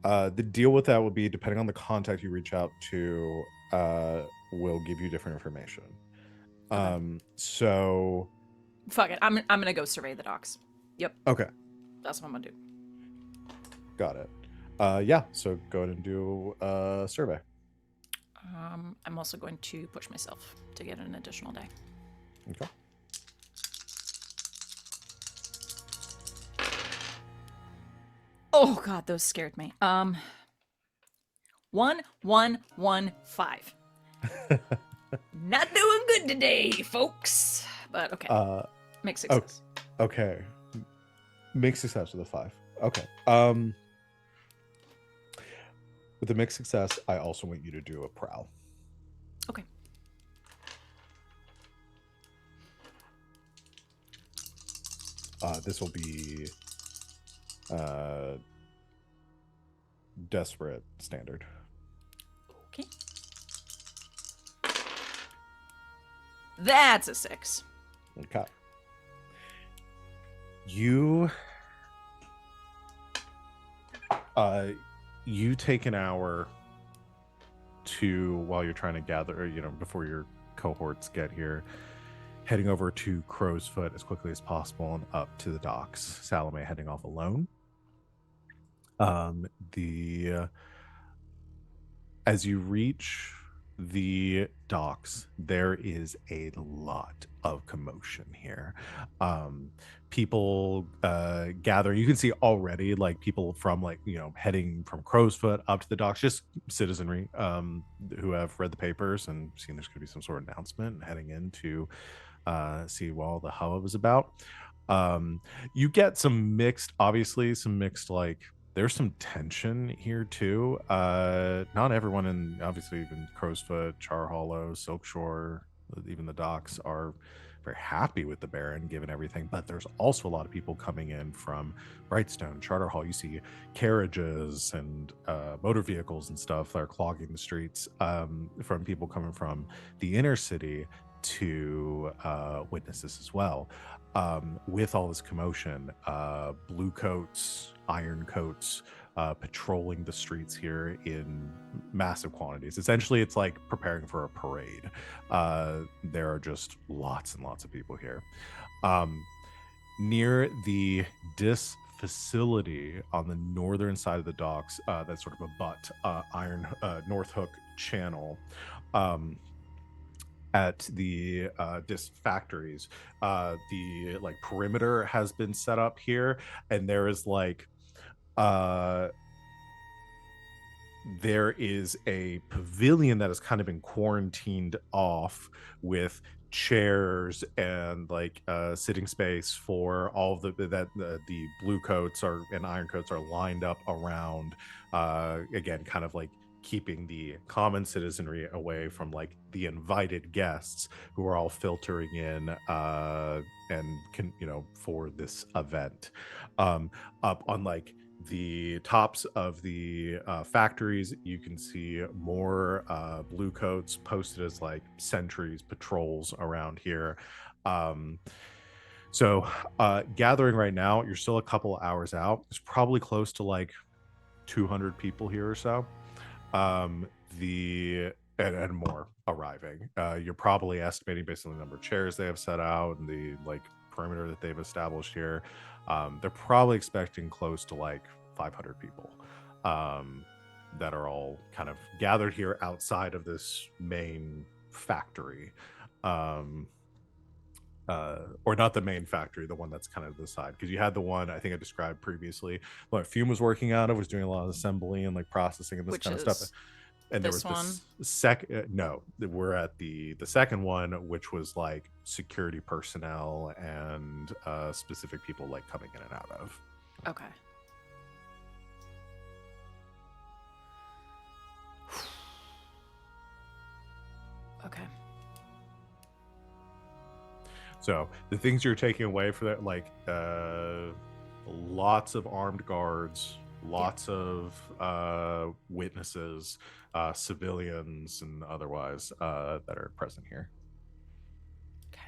The deal with that will be, depending on the contact you reach out to, will give you different information. So Fuck it. I'm gonna go survey the docks. Yep, okay, that's what I'm gonna do. got it. Yeah, so go ahead and do a survey. I'm also going to push myself to get an additional day. Okay. Oh god, those scared me. 1115. Not doing good today, folks. But okay. Mixed success. Okay. Mixed success with a 5. Okay. With the mixed success, I also want you to do a prowl. Okay. This will be desperate standard. Okay. That's a 6. Okay. You You take an hour while you're trying to gather, before your cohorts get here, heading over to Crow's Foot as quickly as possible and up to the docks. Salome heading off alone. As you reach the docks, there is a lot of commotion here. People gather. You can see already, like, people from, like, heading from Crow's Foot up to the docks, just citizenry who have read the papers and seen there's going to be some sort of announcement and heading in to see what all the hubbub is about. You get some mixed, like, there's some tension here too. Not everyone obviously even Crow's Foot, Char Hollow, Silk Shore, even the docks are very happy with the Baron given everything, but there's also a lot of people coming in from Brightstone, Charter Hall. You see carriages and motor vehicles and stuff that are clogging the streets, from people coming from the inner city to witness this as well. With all this commotion, blue coats, iron coats, patrolling the streets here in massive quantities. Essentially, it's like preparing for a parade. There are just lots and lots of people here. Near the Dis facility on the northern side of the docks, that's sort of a butt iron North Hook channel. At the disc factories, the like perimeter has been set up here, and there is like there is a pavilion that has kind of been quarantined off with chairs and like sitting space for all of the blue coats and iron coats are lined up around, again, kind of like keeping the common citizenry away from like the invited guests who are all filtering in for this event. Up on like the tops of the factories, you can see more blue coats posted as like sentries, patrols around here. So gathering right now, you're still a couple hours out. There's probably close to like 200 people here or so. And more arriving. You're probably estimating based on the number of chairs they have set out and the like perimeter that they've established here. They're probably expecting close to like 500 people that are all kind of gathered here outside of this main factory. Or not the main factory, the one that's kind of the side, because you had the one I think I described previously what Fume was working out of, was doing a lot of assembly and like processing and this Which kind of is stuff. And there was this this second no, we're at the second one, which was like security personnel and specific people like coming in and out of. Okay. Okay. So the things you're taking away for that, like lots of armed guards, lots of witnesses, civilians and otherwise that are present here. Okay.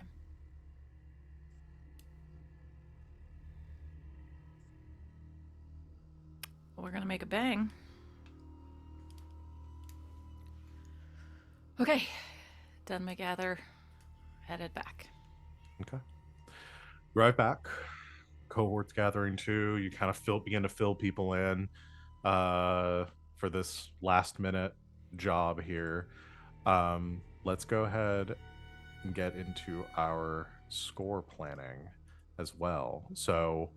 Well, we're gonna make a bang. Okay. Done my gather. Headed back. Okay. Drive back. Cohorts gathering too. You kind of begin to fill people in for this last minute job here. Let's go ahead and get into our score planning as well. So,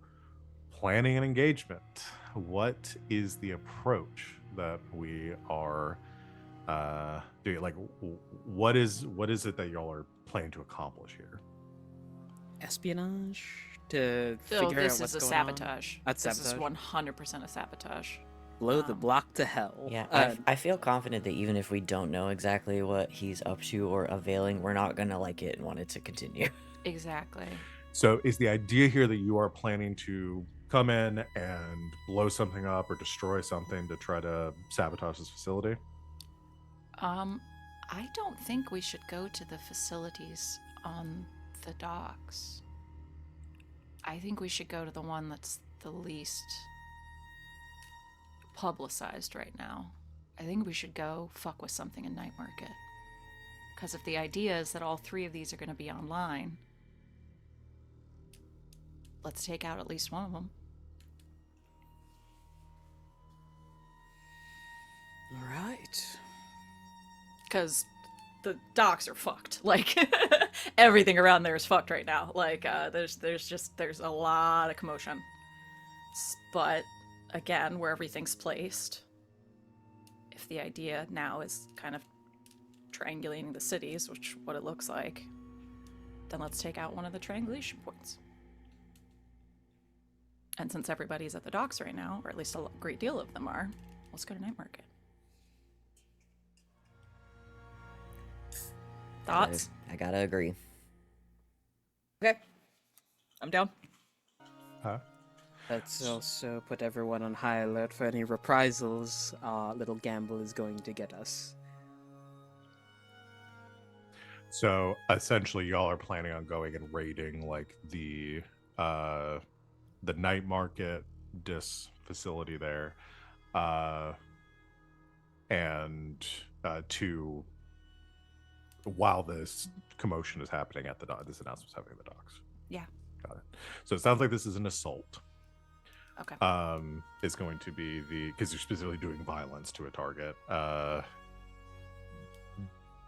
planning and engagement. What is the approach that we are doing? Like, what is it that y'all are planning to accomplish here? Espionage to Oh, figure out this what's is a going on. sabotage. That's This is sabotage. 100% a sabotage. Blow the block to hell. Yeah, I feel confident that even if we don't know exactly what he's up to or availing, we're not gonna like it and want it to continue. Exactly. So is the idea here that you are planning to come in and blow something up or destroy something to try to sabotage this facility? I don't think we should go to the facilities on the docks. I think we should go to the one that's the least publicized right now. I think we should go fuck with something in Night Market. Because if the idea is that all 3 of these are going to be online, let's take out at least one of them. All right. Because the docks are fucked. Like, everything around there is fucked right now. Like, there's a lot of commotion. But, again, where everything's placed, if the idea now is kind of triangulating the cities, which what it looks like, then let's take out one of the triangulation points. And since everybody's at the docks right now, or at least a great deal of them are, let's go to Night Market. Thoughts? I gotta agree. Okay. I'm down. Huh? Let's also put everyone on high alert for any reprisals Little Gamble is going to get us. So essentially, y'all are planning on going and raiding like the night market facility there, and to while this commotion is happening at the dock, this announcement's happening at the docks. Yeah. Got it. So it sounds like this is an assault. Okay. Is going to be because you're specifically doing violence to a target.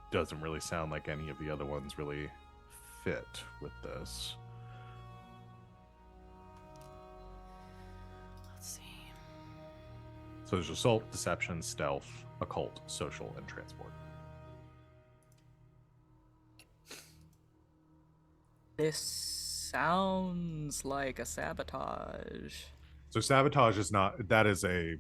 Doesn't really sound like any of the other ones really fit with this. Let's see. So there's assault, deception, stealth, occult, social, and transport. This sounds like a sabotage. So sabotage is not, that is a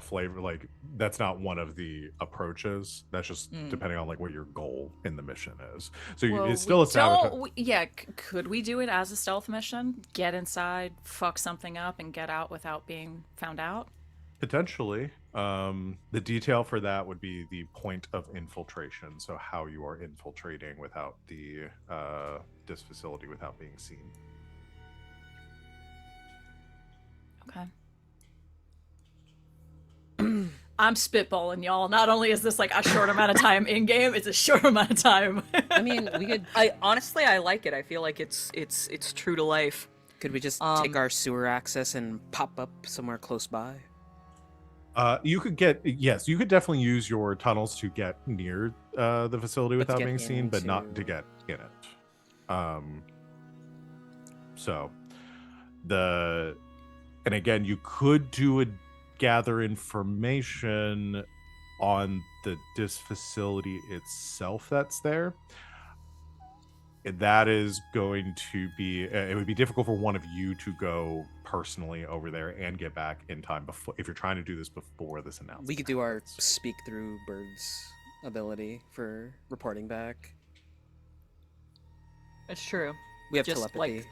flavor, like that's not one of the approaches. That's just depending on like what your goal in the mission is. So it's still a sabotage. Could we do it as a stealth mission? Get inside, fuck something up, and get out without being found out? Potentially. The detail for that would be the point of infiltration. So how you are infiltrating without this facility without being seen. Okay. I'm spitballing, y'all. Not only is this like a short amount of time in game, it's a short amount of time. I mean, we could. I honestly, I like it. I feel like it's true to life. Could we just take our sewer access and pop up somewhere close by? You could definitely use your tunnels to get near the facility without being seen, but not to get in it. And again, you could do a gather information on this facility itself that's there. That is going to be it would be difficult for one of you to go personally over there and get back in time before, if you're trying to do this before this announcement. We could do our speak through birds ability for reporting back. It's true. We have Just, telepathy. like,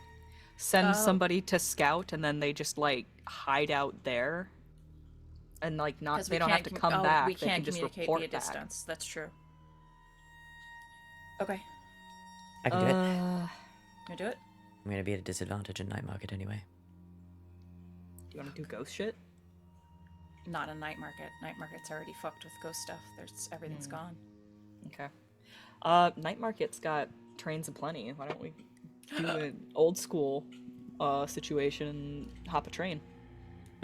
send somebody to scout, and then they just like hide out there, and like not they don't have to come back. We They can't can just communicate report via back. distance. That's true. Okay. I can do it. You do it? I'm gonna be at a disadvantage in Night Market anyway. Do you want to do ghost shit? Not a night market. Night market's already fucked with ghost stuff. Everything's gone. Okay. Night market's got trains aplenty. Why don't we do an old school situation and hop a train?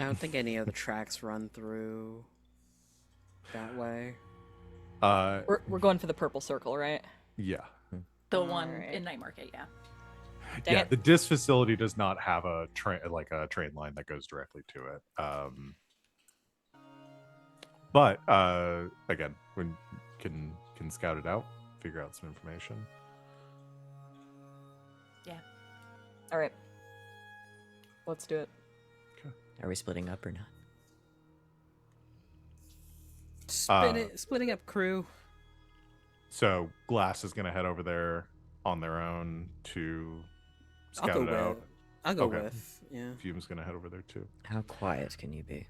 I don't think any of the tracks run through that way. We're going for the purple circle, right? Yeah. The one Alright. in night market, yeah. Dang Yeah, it. the DIS facility does not have a train line that goes directly to it. But again, we can scout it out, figure out some information. Yeah. All right. Let's do it. Are we splitting up or not? Splitting up crew. So Glass is gonna head over there on their own to I'll scout go it with. out. I'll go Okay. with. Yeah. Fume's gonna head over there too. How quiet can you be?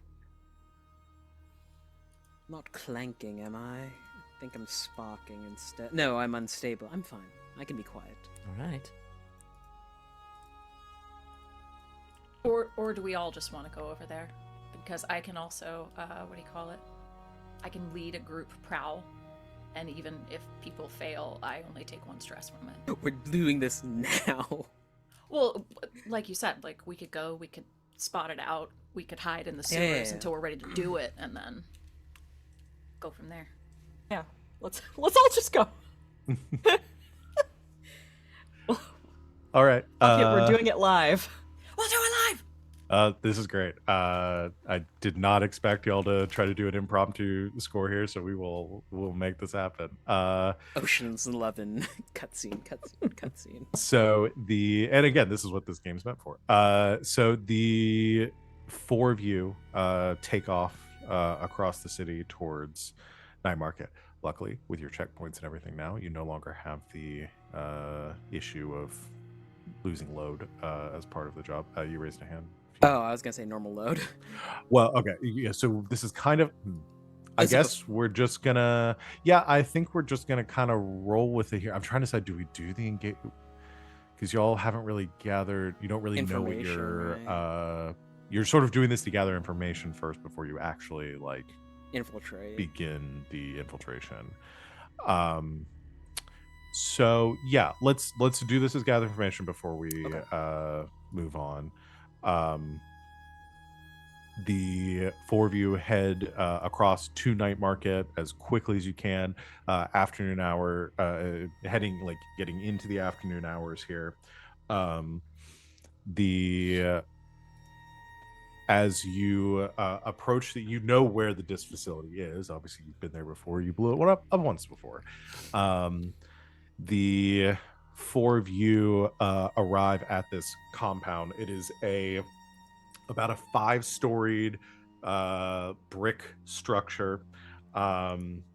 Not clanking, am I? I think I'm sparking instead. No, I'm unstable. I'm fine. I can be quiet. All right. Or do we all just want to go over there? because I can also, what do you call it? I can lead a group prowl, and even if people fail, I only take 1 stress from it. We're doing this now. Well, like you said, like we could go, we could spot it out, we could hide in the sewers Yeah. until we're ready to do it, and then go from there. Yeah. Let's all just go. All right. Fuck it, we're doing it live. We'll do it live! This is great. I did not expect y'all to try to do an impromptu score here, so we'll make this happen. Ocean's 11 cutscene. So and again, this is what this game's meant for. So the 4 of you take off across the city towards Night Market. Luckily, with your checkpoints and everything now, you no longer have the issue of losing load as part of the job. You raised a hand. Oh, I was gonna say normal load. Well, okay. Yeah, so this is kind of I Is it guess we're just gonna I think we're just gonna kind of roll with it here. I'm trying to decide, do we do the engage, because y'all haven't really gathered, you don't really know what Information, you're sort of doing this to gather information first before you actually like Infiltrate. begin the infiltration. So yeah, let's do this as gather information before we move on. The 4 of you head across to Night Market as quickly as you can. Afternoon hour, getting into the afternoon hours here. As you approach you know where the disc facility is. Obviously, you've been there before. You blew it up once before. The 4 of you arrive at this compound. It is about a 5-storied brick structure.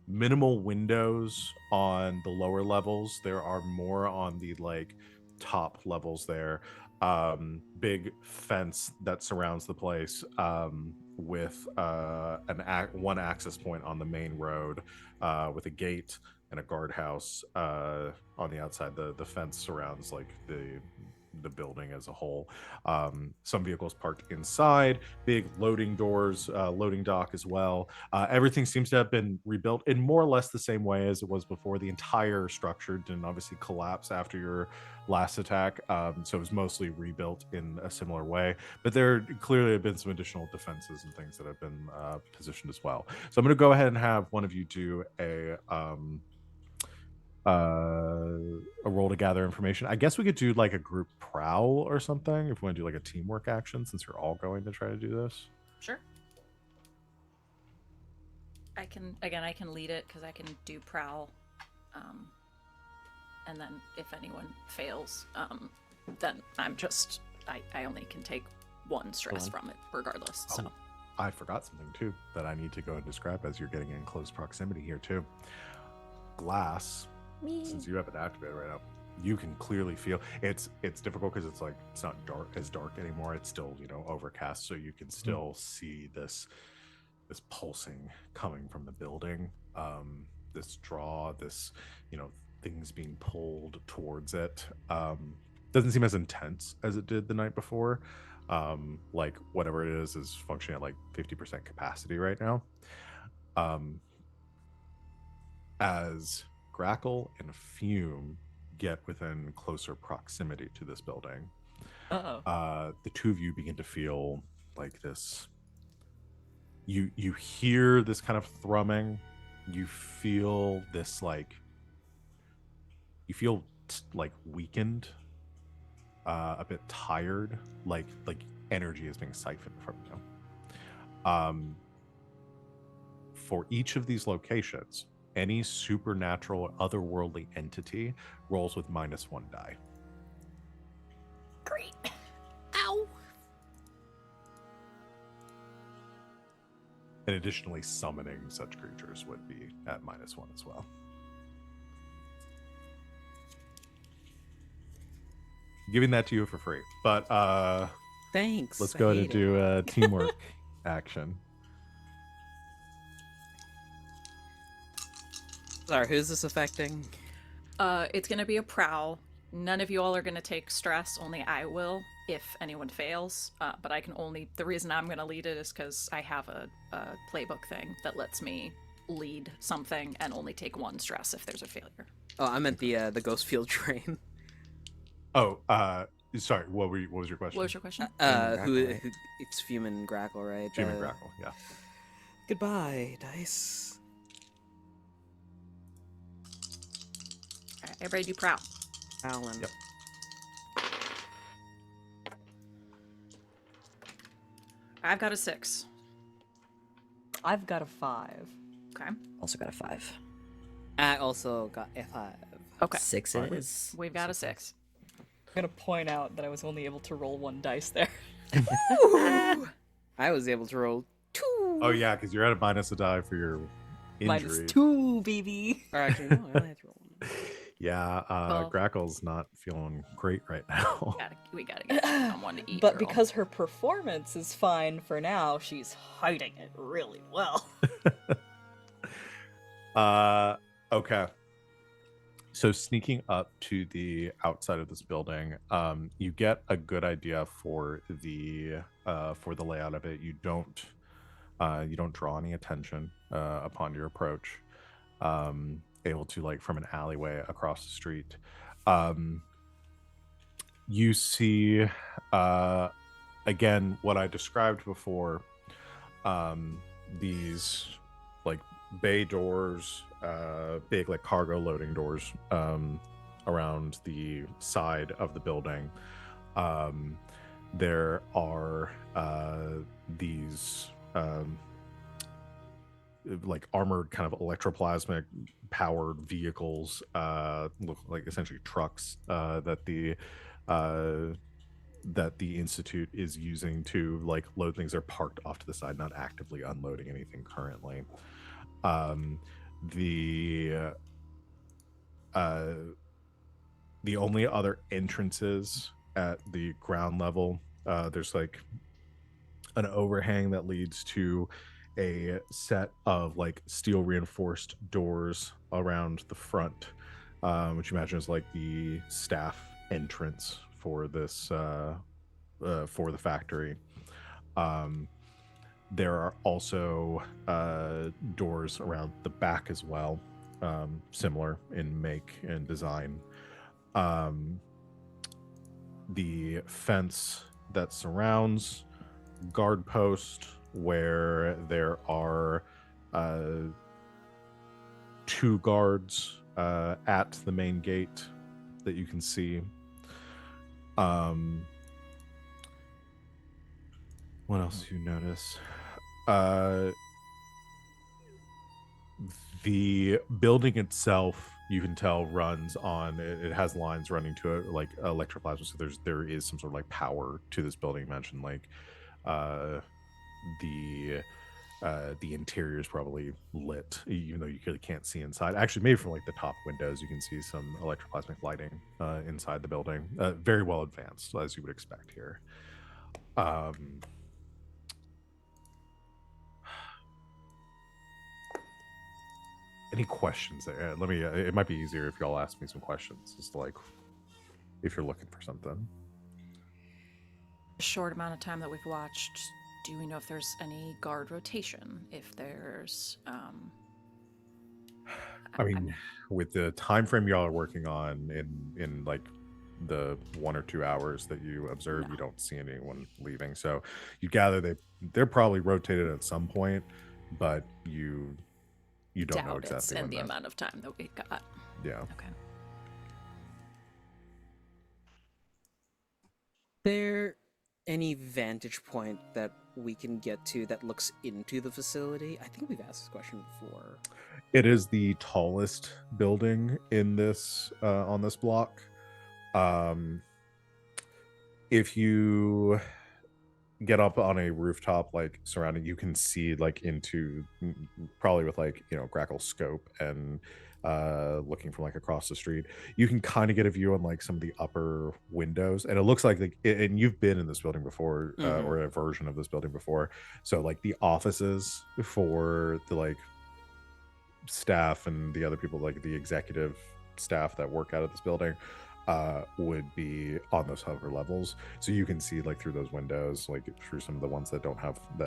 Minimal windows on the lower levels. There are more on the like top levels there. Big fence that surrounds the place, with one access point on the main road, with a gate and a guardhouse on the outside. The fence surrounds like the building as a whole. Some vehicles parked inside, big loading doors, loading dock as well. Everything seems to have been rebuilt in more or less the same way as it was before. The entire structure didn't obviously collapse after your last attack, so it was mostly rebuilt in a similar way, but there clearly have been some additional defenses and things that have been positioned as well. So I'm going to go ahead and have one of you do a roll to gather information. I guess we could do like a group prowl or something if we want to do like a teamwork action, since you're all going to try to do this. Sure. I can lead it because I can do prowl, and then if anyone fails, then I only can take 1 stress from it regardless. So I forgot something too that I need to go and describe as you're getting in close proximity here too. Glass, since you have it activated right now, you can clearly feel it's difficult because it's not as dark anymore. It's still overcast, so you can still see this pulsing coming from the building, this draw, this things being pulled towards it. Doesn't seem as intense as it did the night before. Like whatever it is functioning at like 50% capacity right now. As Grackle and Fume get within closer proximity to this building, the 2 of you begin to feel like this. You hear this kind of thrumming. You feel this weakened, a bit tired, like energy is being siphoned from you. For each of these locations, any supernatural or otherworldly entity rolls with -1 die. Great. Ow. And additionally, summoning such creatures would be at -1 as well. Giving that to you for free. But Thanks. let's I go ahead hate and do a teamwork action. Sorry, who's this affecting? it's gonna be a prowl. None of you all are gonna take stress. Only I will. if anyone fails. But I can only, the reason I'm going to lead it is because I have a playbook thing that lets me lead something and only take 1 stress if there's a failure. Oh, I meant the ghost field train. Oh, sorry. What was your question? What was your question? Who, Grackle, right? it's Fume and Grackle, right? Fume and Grackle, yeah. Goodbye, dice. All right, everybody do prowl. Alan. Yep. I've got a 6. I've got a 5. Okay. Also got a 5. I also got a 5. Okay. 6 it is. We've got a 6. I'm gonna point out that I was only able to roll 1 dice there. I was able to roll 2. Oh yeah, because you're at a minus a die for your injury. -2, baby. Or actually, no, I only had to roll 1. Yeah, Well- Grackle's not feeling great right now. We gotta get someone to eat. But girl. because her performance is fine for now, she's hiding it really well. Okay. So sneaking up to the outside of this building, you get a good idea for the layout of it. You don't draw any attention upon your approach. Able to, like, from an alleyway across the street, you see again what I described before. These, like, bay doors, big, like, cargo loading doors around the side of the building. There are these like armored kind of electroplasmic powered vehicles, look like essentially trucks, that the institute is using to, like, load things. Are parked off to the side, not actively unloading anything currently. The only other entrances at the ground level, there's, like, an overhang that leads to a set of, like, steel reinforced doors around the front, which you imagine is, like, the staff entrance for this for the factory. There are also doors around the back as well, similar in make and design. The fence that surrounds guard post, where there are 2 guards at the main gate that you can see. What else do you notice? The building itself, you can tell, runs on, it has lines running to it, like electroplasma. So there is some sort of, like, power to this building. You mentioned, like, the interior is probably lit, even though you really can't see inside. Actually, maybe from, like, the top windows you can see some electroplasmic lighting inside the building. Very well advanced, as you would expect here. Any questions there? Let me, it might be easier if y'all ask me some questions, just like if you're looking for something. Short amount of time that we've watched, do we know if there's any guard rotation? If there's I mean, with the time frame y'all are working on, in like the 1 or 2 hours that you observe, you don't see anyone leaving. So you gather they're probably rotated at some point, but you don't know doubt it's exactly in when the that- amount of time that we got. Yeah. Okay. There any vantage point that we can get to that looks into the facility? I think we've asked this question before. It is the tallest building in this on this block. If you get up on a rooftop, like, surrounding, you can see, like, into, probably with, like, Grackle scope and looking from, like, across the street, you can kind of get a view on, like, some of the upper windows, and it looks like and you've been in this building before, or a version of this building before, so, like, the offices for the, like, staff and the other people, like the executive staff that work out of this building, would be on those hover levels, so you can see like through those windows, like through some of the ones that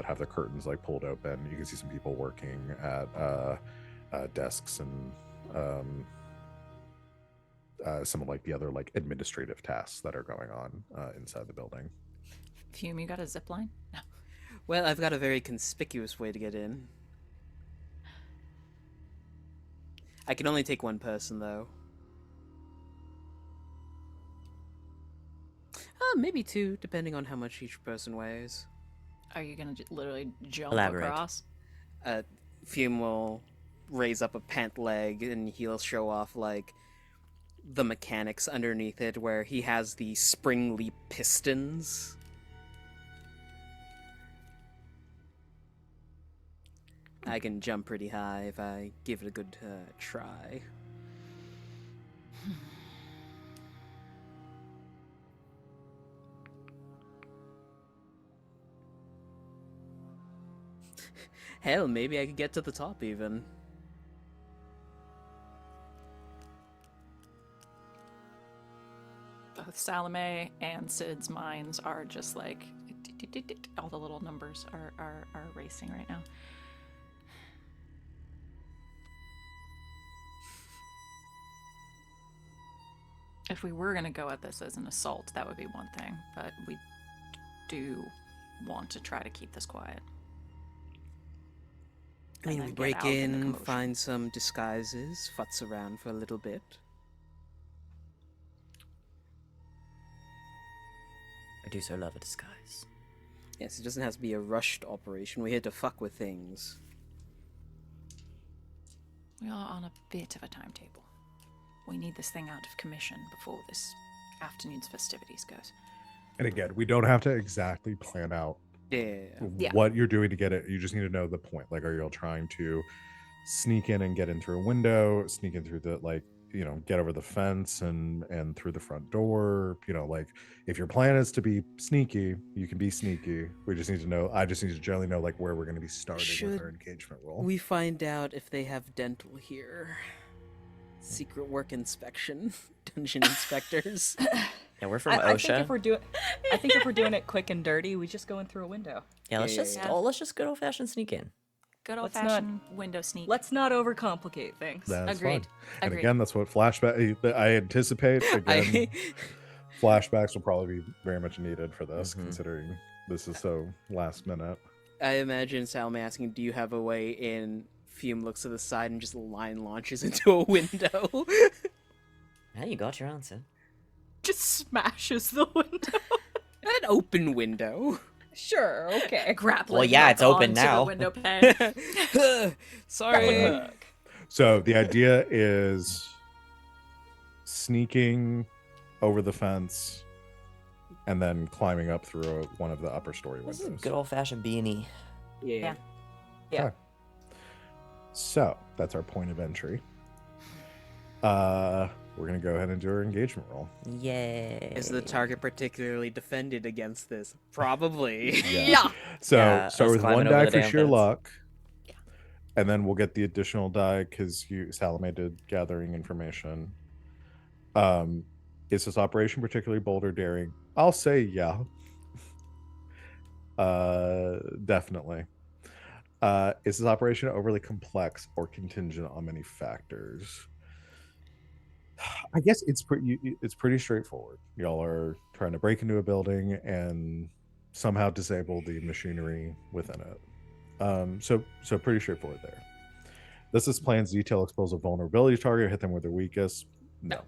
have the curtains like pulled open. You can see some people working at desks and some of like the other like administrative tasks that are going on inside the building. Fume, you got a zip line? No. Well, I've got a very conspicuous way to get in. I can only take one person, though. Maybe two, depending on how much each person weighs. Are you gonna literally jump Elaborate. across? Fume will raise up a pant leg, and he'll show off, like, the mechanics underneath it, where he has the spring leap pistons. I can jump pretty high if I give it a good try. Hell, maybe I could get to the top even. Both Salome and Sid's minds are just like all the little numbers are racing right now. If we were gonna go at this as an assault, that would be one thing, but we do want to try to keep this quiet. I mean, And we then get break out in the in, commotion. find some disguises, futz around for a little bit. I do so love a disguise. Yes, it doesn't have to be a rushed operation. We're here to fuck with things. We are on a bit of a timetable. We need this thing out of commission before this afternoon's festivities goes. And again, we don't have to exactly plan out Yeah. what you're doing to get it. You just need to know the point. Like, are you all trying to sneak in and get in through a window, sneak in through the, like, you know, get over the fence and through the front door? You know, like, if your plan is to be sneaky, you can be sneaky. We just need to know. I just need to generally know like where we're going to be starting with Should our engagement roll. We find out if they have dental here. Secret work inspection. Dungeon inspectors. Yeah, we're from I think OSHA. if we're doing it quick and dirty, we just go in through a window. Yeah, let's Yeah, just yeah. let's just good old fashioned sneak in. Good old Let's not- fashioned window sneak. Let's not overcomplicate things. That's Agreed. fine. And Agreed. again, that's what flashback. I anticipate. Again, flashbacks will probably be very much needed for this, Mhm. considering this is so last minute. I imagine Salome asking, do you have a way in? Fume looks to the side and just line launches into a window. Yeah, you got your answer. Just smashes the window. An open window. Sure, okay. Grappling Well, yeah, hook it's open onto now. The window pane. Sorry. Hook. So the idea is sneaking over the fence and then climbing up through one of the upper story This is a windows. good old fashioned beanie. Yeah. Yeah. Okay. So that's our point of entry. We're gonna go ahead and do our engagement roll. Yay. Is the target particularly defended against this? Probably. Yeah. So Yeah, start us with one climbing over die the for damn sheer fence. luck. Yeah. And then we'll get the additional die because Salome did gathering information. Is this operation particularly bold or daring? I'll say yeah. Definitely. Is this operation overly complex or contingent on many factors? I guess it's pretty straightforward. Y'all are trying to break into a building and somehow disable the machinery within it. So pretty straightforward there. Does this plan's detail expose a vulnerability target, hit them where they're weakest? No.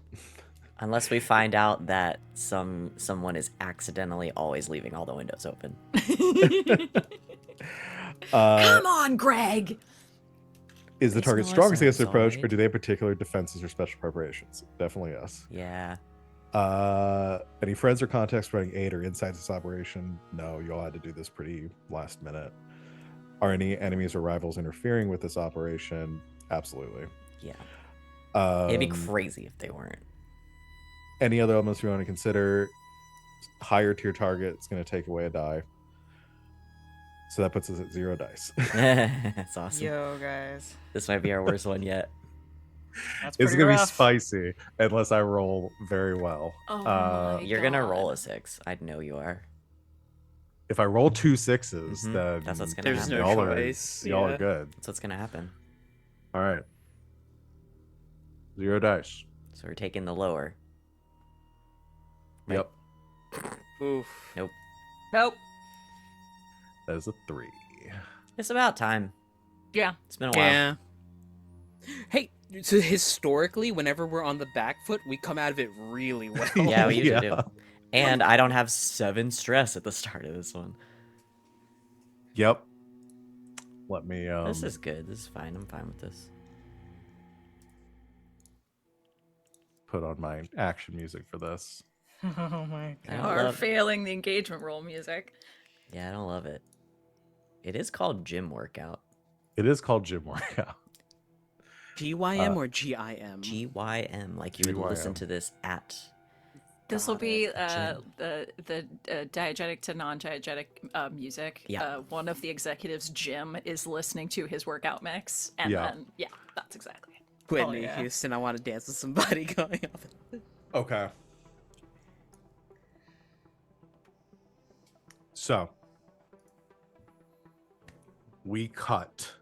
Unless we find out that someone is accidentally always leaving all the windows open. Come on, Greg. Is the It's target no strongest against the sense, approach, or alright. do they have particular defenses or special preparations? Definitely yes. Yeah. Any friends or contacts running aid or inside this operation? No, you all had to do this pretty last minute. Are any enemies or rivals interfering with this operation? Absolutely. Yeah. It'd be Um, crazy if they weren't. Any other elements we want to consider? Higher tier target, it's going to take away a die. So that puts us at 0 dice. That's awesome. Yo, guys. This might be our worst one yet. That's It's pretty gonna be rough. spicy unless I roll very well. Oh my You're gonna roll God. a 6. I know you are. If I roll 2 6s, Mhm. then That's what's gonna There's happen. no y'all choice. y'all are Yeah. good. That's what's gonna happen. All right. 0 dice. So we're taking the lower. Right. Yep. Oof. Nope. Nope. That is a 3. It's about time. Yeah. It's been a while. Yeah. Hey, so historically, whenever we're on the back foot, we come out of it really well. Yeah, we usually Yeah. do. And I don't have 7 stress at the start of this one. Yep. Let me This is good. This is fine. I'm fine with this. put on my action music for this. Oh my I god. don't Or love. failing the engagement roll music. Yeah, I don't love it. It is called gym workout. It is called gym workout. GYM or GIM? GYM, like you would listen GYM. to this at. This will God, be gym. the diegetic to non-diegetic music. Yeah. One of the executives, Jim, is listening to his workout mix, and Yeah. then that's exactly it. Whitney yeah. Houston, I want to dance with somebody going off. Okay. So we cut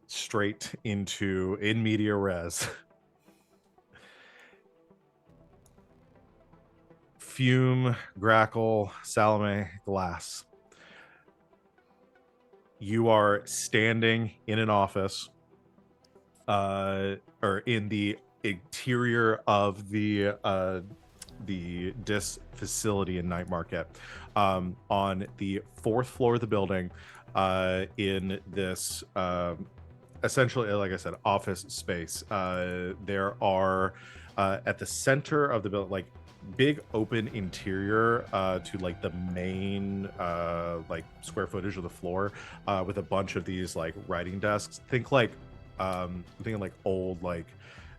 straight into in media res. Fume, Grackle, Salome, Glass. You are standing in an office, or in the interior of the DIS facility in Night Market, on the 4th floor of the building, in this essentially, like I said, office space. There are at the center of the building, like big open interior to like the main like square footage of the floor, with a bunch of these like writing desks. Think like I'm thinking like old like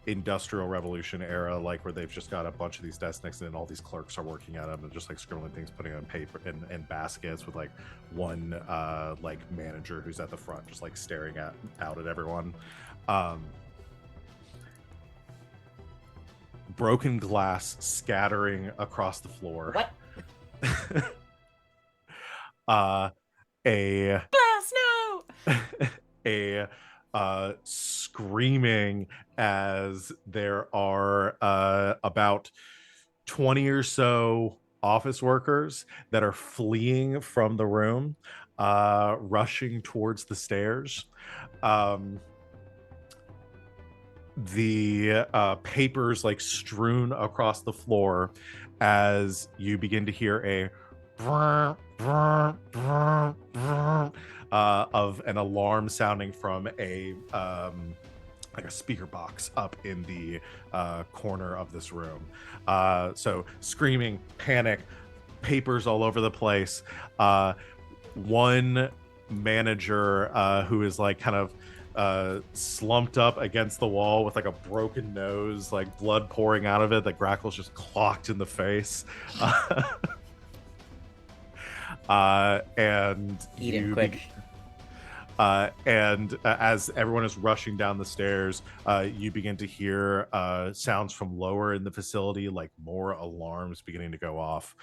industrial revolution era, like where they've just got a bunch of these desks next to them and all these clerks are working at them and just like scribbling things, putting on paper and baskets, with like one like manager who's at the front just like staring out at everyone. Broken glass scattering across the floor. What? A Glass, no! a screaming as there are about 20 or so office workers that are fleeing from the room, rushing towards the stairs. The papers like strewn across the floor as you begin to hear a of an alarm sounding from a like a speaker box up in the corner of this room. So screaming, panic, papers all over the place. One manager who is like kind of slumped up against the wall with like a broken nose, like blood pouring out of it, that Grackle's just clocked in the face. And Eat it you quick. and as everyone is rushing down the stairs, you begin to hear sounds from lower in the facility, like more alarms beginning to go off,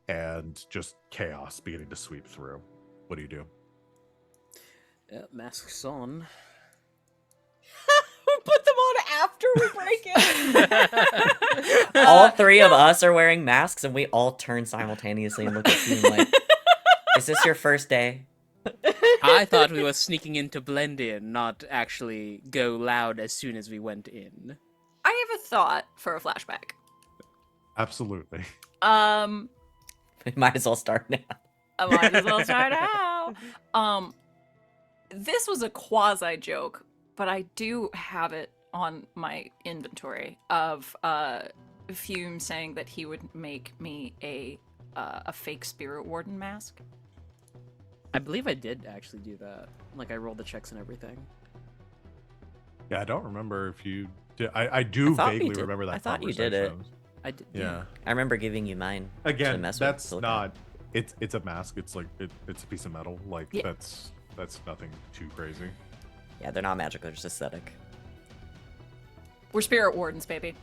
and just chaos beginning to sweep through. What do you do? Masks on. We put them on after we break in. All 3 of us are wearing masks, and we all turn simultaneously and look at you like, "Is this your first day?" I thought we were sneaking in to blend in, not actually go loud as soon as we went in. I have a thought for a flashback. Absolutely. We might as well start now. I might as well start out. This was a quasi joke, but I do have it on my inventory of Fume saying that he would make me a fake spirit warden mask. I believe I did actually do that. Like, I rolled the checks and everything. Yeah, I don't remember if you did. I do I thought you vaguely did. remember that. I thought you did it. conversation. I did. Yeah. I remember giving you mine. to Again, mess with, that's to look at. not. It's a mask. It's like it's a piece of metal. Like Yeah. that's nothing too crazy. Yeah, they're not magical. They're just aesthetic. We're spirit wardens, baby.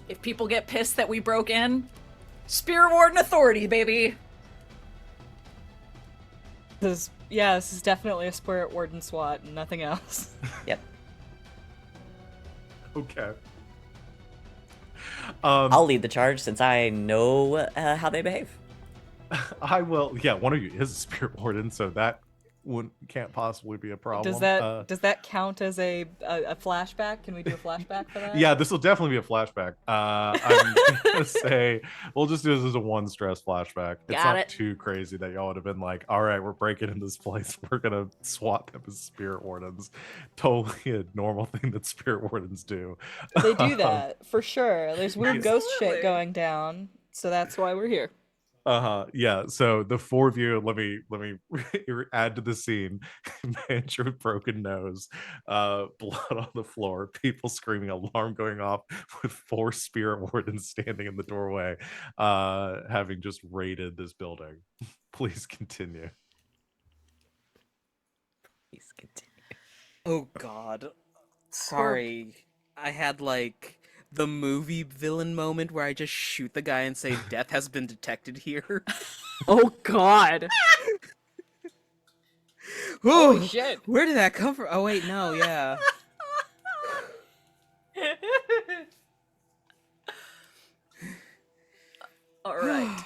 If people get pissed that we broke in, spirit warden authority, baby. This is definitely a spirit warden SWAT and nothing else. Yep. Okay. I'll lead the charge since I know how they behave. I will. Yeah, one of you is a spirit warden, so that can't possibly be a problem. Does that count as a flashback? Can we do a flashback for that? Yeah, this will definitely be a flashback. I'm gonna say we'll just do this as a one stress flashback. It's Got not it. too crazy that y'all would have been like, all right, we're breaking in this place. We're gonna swat them as spirit wardens. Totally a normal thing that spirit wardens do. They do that for sure. There's weird ghost Absolutely. shit going down, so that's why we're here. Yeah, so the four of you, let me add to the scene. Manager with broken nose, blood on the floor, people screaming, alarm going off, with four spirit wardens standing in the doorway, having just raided this building. Please continue. Please continue. Oh God. Sorry. I had like the movie villain moment where I just shoot the guy and say death has been detected here. Oh God. Holy Holy shit. Where did that come from? Oh wait, no, yeah. All right.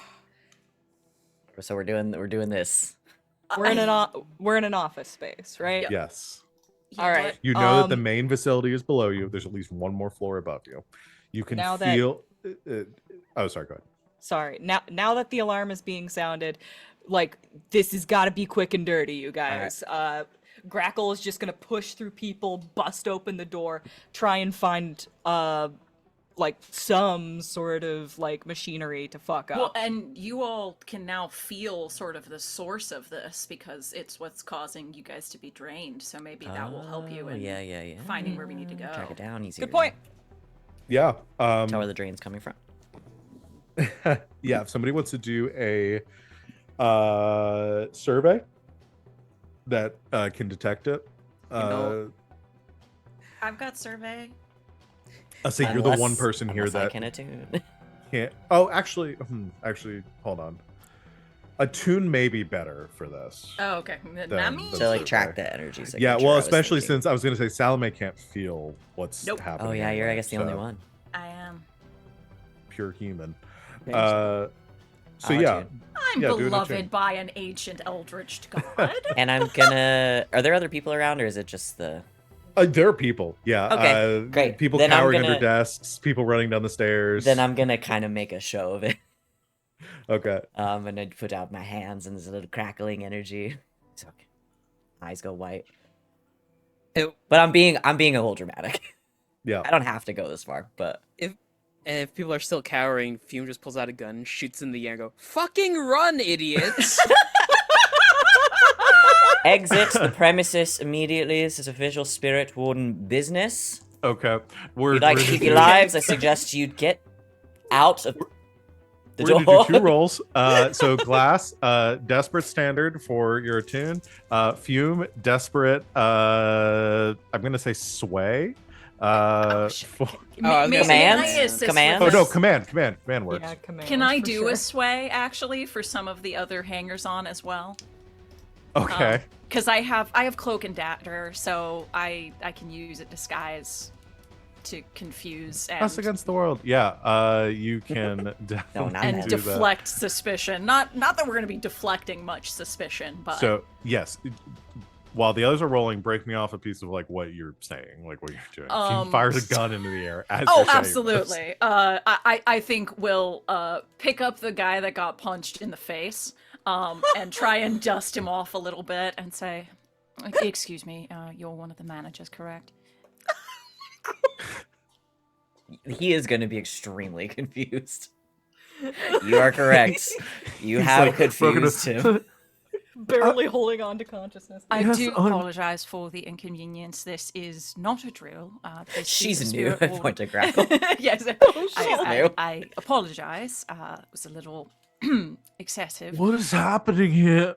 So we're doing this. We're in an office space, right? Yes. Yeah, All right. You know that the Um, main facility is below you. There's at least one more floor above you. You can Now that- feel. Oh, sorry. Go ahead. Sorry. Now that the alarm is being sounded, like this has got to be quick and dirty, you guys. Grackle is just gonna push through people, bust open the door, try and find like some sort of like machinery to fuck up. Well, and you all can now feel sort of the source of this because it's what's causing you guys to be drained. So maybe that will help you Oh, in yeah. finding where we need to go. Track it down easier. Good point. Yeah. Tell where the drain's coming from. Yeah. If somebody wants to do a survey that can detect it, know- I've got survey. I'll say you're the one Unless- person here unless I that can attune. can't. Oh, actually, hold on. A tune may be better for this. Oh, okay. Then Nami? the To like survey. track the energy signature. Yeah, well, I was especially thinking. since I was going to say Salome can't feel what's Nope. happening. Oh yeah, you're I anyway, guess the only so one. I am. Pure human. Okay. So I'll yeah, attune. I'm Yeah, do an attune. beloved by an ancient eldritch god. And I'm gonna. Are there other people around, or is it just the? there are people. Yeah. Okay, great. People Then I'm cowering under gonna- desks. People running down the stairs. Then I'm gonna kind of make a show of it. Okay. And I'd put out my hands, and there's a little crackling energy. So, eyes go white. It- But I'm being a little dramatic. Yeah. I don't have to go this far, but If people are still cowering, Fume just pulls out a gun, shoots in the air, and go, "Fucking run, idiots!" exit the premises immediately. This is official spirit warden business. Okay. If We're you'd like we're to keep gonna your do- lives, I suggest you get out of the We're door. gonna do two rolls. So Glass, desperate standard for your attune. Fume, desperate. I'm gonna say sway. For... I was gonna say Commands? Can I assist with Commands? Oh no, this? command works. Yeah, command, Can I for do sure. a sway actually for some of the other hangers on as well? Okay. Because I have cloak and dagger, so I can use it disguise to confuse Us and, against the world. Yeah. You can definitely not and that. do deflect suspicion. Not that we're going to be deflecting much suspicion, but that. So yes. While the others are rolling, break me off a piece of like what you're saying, like what you're doing. You fired a gun into the air. As oh, you're saying this. absolutely. I think we'll pick up the guy that got punched in the face, and try and dust him off a little bit and say, "Excuse me, you're one of the managers, correct?" He is going to be extremely confused. You are correct. You He's have like, "We're gonna- confused him. Barely holding on to consciousness. I Yes, do I'm- apologize for the inconvenience. This is not a drill. This is a She's new. spirit I warden. point to Grackle. Yes, she's new. I apologize. It was a little excessive. What is happening here?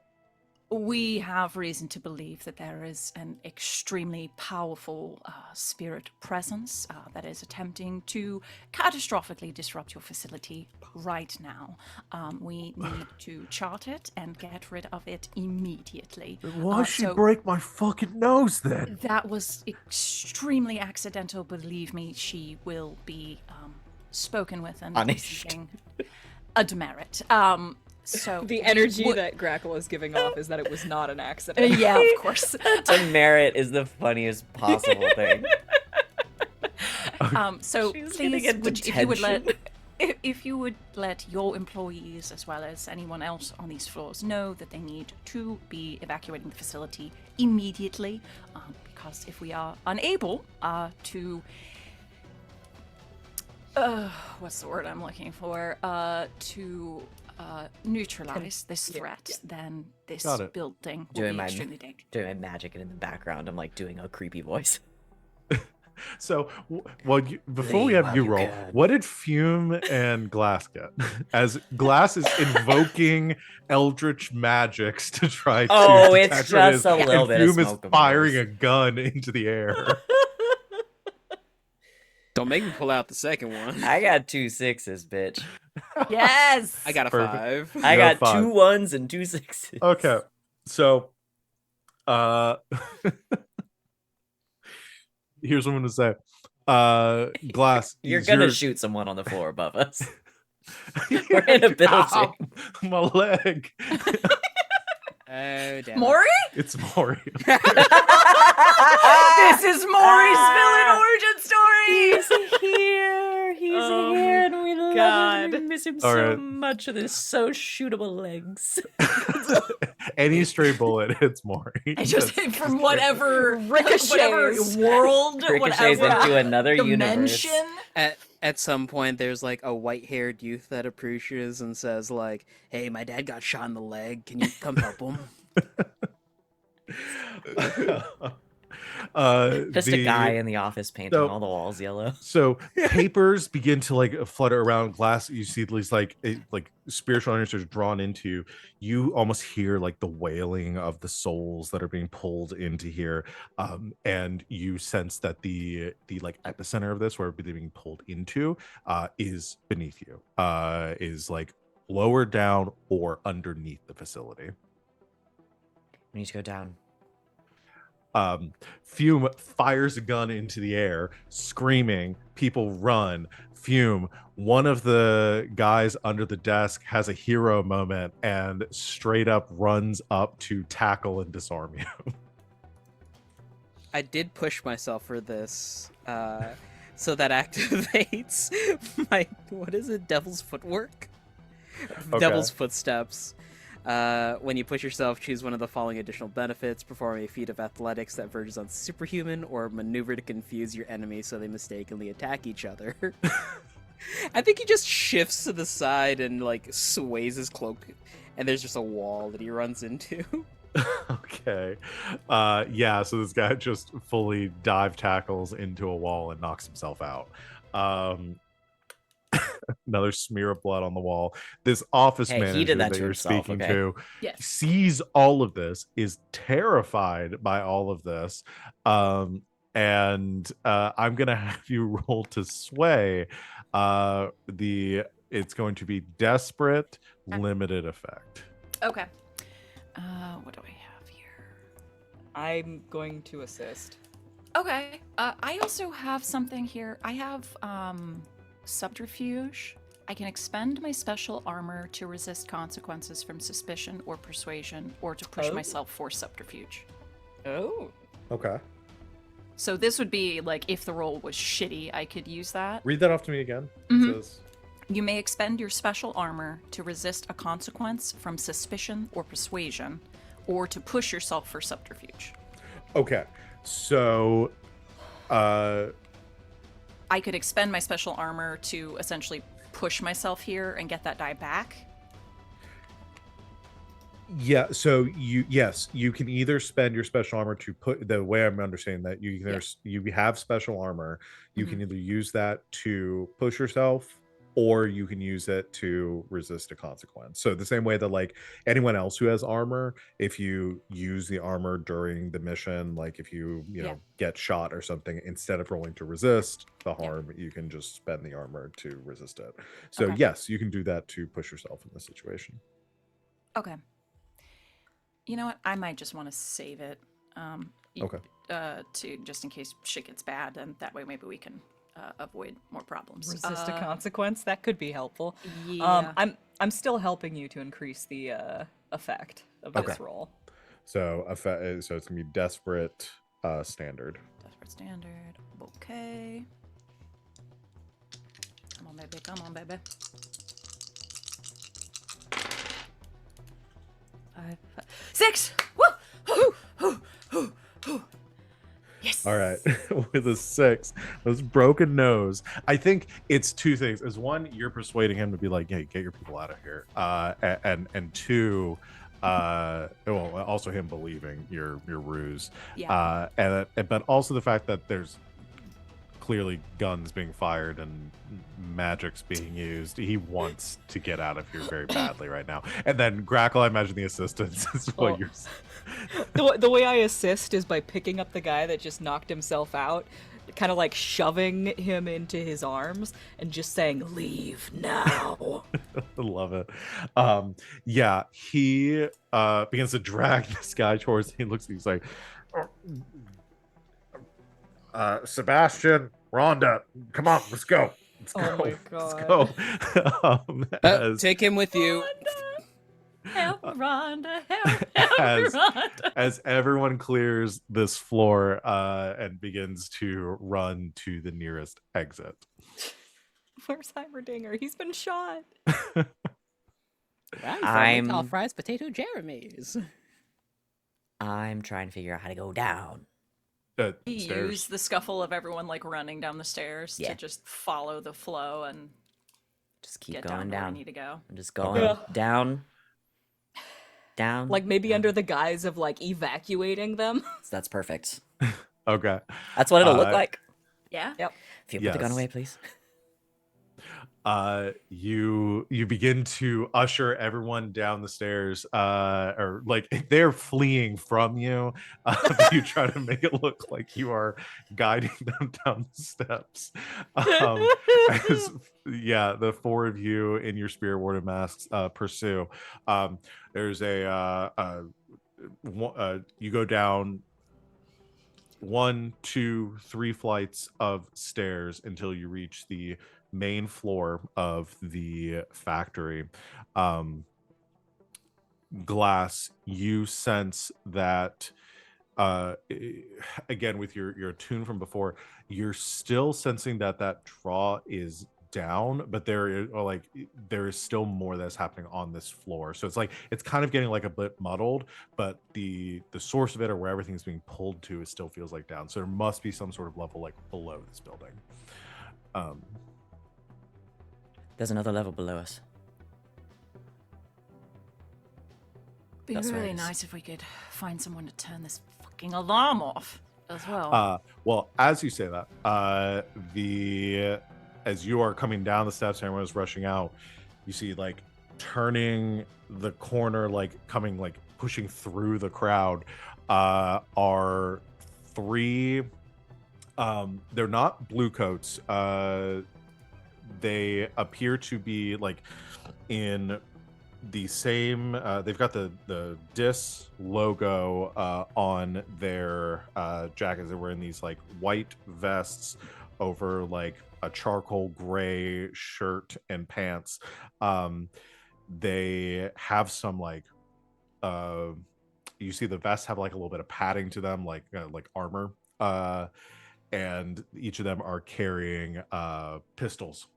We have reason to believe that there is an extremely powerful spirit presence that is attempting to catastrophically disrupt your facility right now. We need to chart it and get rid of it immediately. Why she so break my fucking nose then? that was extremely accidental. Believe me, she will be spoken with and Punished. receiving a demerit. So The energy that Grackle is giving off is that it was not an accident. yeah, of course. Demerit is the funniest possible thing. So She's gonna please, get if you would let your employees as well as anyone else on these floors know that they need to be evacuating the facility immediately, because if we are unable to what's the word I'm looking for? To neutralize this threat, then this Got it. building will Doing be my extremely dangerous. doing my magic, and in the background, I'm like doing a creepy voice. So, before we Leave have you while you roll, can. what did Fume and Glass get? As Glass is invoking eldritch magics to try to Oh, it's detect what it just is, a little and bit of Fume is smoke and firing mirrors. a gun into the air. Don't make me pull out the second one. I got 2 6s, bitch. Yes. I got a Perfect. 5. I You got got 2 5. 1s and 2 6s. Okay, so here's what I'm gonna say. Glass, You're is gonna your- shoot someone on the floor above us. We're in a building. Ow, my leg. Oh, damn. Maury? It's Maury. This is Maury's villain origin story. He's here. He's Oh here, my and we love God. him. We miss him All so right. much. And his so shootable legs. Any stray bullet hits Maury. I just That's from great. whatever Ricochets. world, Ricochets whatever into another universe. dimension. At some point, there's like a white-haired youth that approaches and says like, "Hey, my dad got shot in the leg. Can you come help him?" Just a guy in the office painting so- all the walls yellow. So papers begin to like flutter around Glass. You see these like spiritual energies are drawn into you. You almost hear like the wailing of the souls that are being pulled into here, and you sense that the like epicenter of this, where they're being pulled into, is beneath you. Is like lower down or underneath the facility. We need to go down. Fume fires a gun into the air, screaming. People run. Fume, one of the guys under the desk, has a hero moment and straight up runs up to tackle and disarm you. I did push myself for this, so that activates my, what is it, Devil's Footwork? Okay. Devil's Footsteps. When you push yourself, choose one of the following additional benefits. Perform a feat of athletics that verges on superhuman, or maneuver to confuse your enemies so they mistakenly attack each other. I think he just shifts to the side and like sways his cloak, and there's just a wall that he runs into. Okay. Yeah, so this guy just fully dive tackles into a wall and knocks himself out. Another smear of blood on the wall. This office Hey, he manager did that that to you're himself, speaking okay? to Yes. sees all of this, is terrified by all of this, and I'm gonna have you roll to sway. It's going to be desperate, limited effect. Okay. What do I have here? I'm going to assist. Okay. I also have something here. I have subterfuge. I can expend my special armor to resist consequences from suspicion or persuasion, or to push Oh. myself for subterfuge. Oh. Okay. So this would be like if the roll was shitty, I could use that. Read that off to me again. Mhm. It says- You may expend your special armor to resist a consequence from suspicion or persuasion, or to push yourself for subterfuge. Okay. So I could expend my special armor to essentially push myself here and get that die back. yeah, so you can either spend your special armor to put, the way I'm understanding that, you can either, you have special armor, you can either use that to push yourself or you can use it to resist a consequence. So the same way that like anyone else who has armor, if you use the armor during the mission, like if you know get shot or something, instead of rolling to resist the harm, you can just spend the armor to resist it. So yes, you can do that to push yourself in this situation. Okay. You know what? I might just want to save it. Okay. To just in case shit gets bad, and that way maybe we can avoid more problems. Resist a consequence. That could be helpful. Yeah. I'm still helping you to increase the effect of this roll. So it's gonna be desperate standard. Desperate standard. Okay. Come on, baby. Come on, baby. 5, 6. Woo! Yes. All right. With a 6, those broken nose. I think it's two things. As one, you're persuading him to be like, "Hey, get your people out of here." And two, well, also him believing your ruse. Yeah. But also the fact that there's clearly guns being fired and magic's being used. He wants to get out of here very badly right now. And then Grackle, I imagine the assistance is what you're the way I assist is by picking up the guy that just knocked himself out, kind of like shoving him into his arms and just saying, "Leave now." I love it. Yeah, he begins to drag this guy towards him. He looks, he's like, Sebastian, Rhonda, come on, let's go. Let's go. Oh my God. Let's go. Take him with you. Help, Rhonda! Help, Rhonda! As everyone clears this floor and begins to run to the nearest exit. Where's Heimerdinger? He's been shot. I'm tall fries, potato Jeremy's. I'm trying to figure out how to go down. Use the scuffle of everyone like running down the stairs to just follow the flow and just keep get going down. Where down. we need to go. I'm just going down. Like maybe under the guise of like evacuating them. That's perfect. Okay. That's what it'll look like. Yeah. Yep. If you put the gun away, please. You begin to usher everyone down the stairs, or like they're fleeing from you. You try to make it look like you are guiding them down the steps. The four of you in your spirit warded masks pursue. There's you go down 1, 2, 3 flights of stairs until you reach the main floor of the factory. Glass, you sense that again with your tune from before, you're still sensing that draw is down, but there is still more that's happening on this floor. So it's kind of getting like a bit muddled, but the source of it, or where everything's being pulled to, it still feels like down. So there must be some sort of level like below this building. There's another level below us. Be really nice if we could find someone to turn this fucking alarm off as well. Well, as you say that, as you are coming down the steps and everyone's rushing out, you see like turning the corner, like coming, like pushing through the crowd, are 3. They're not blue coats. They appear to be like in the same, they've got the DIS logo on their jackets. They're wearing these like white vests over like a charcoal gray shirt and pants. They have some like you see the vests have like a little bit of padding to them, like armor, and each of them are carrying pistols.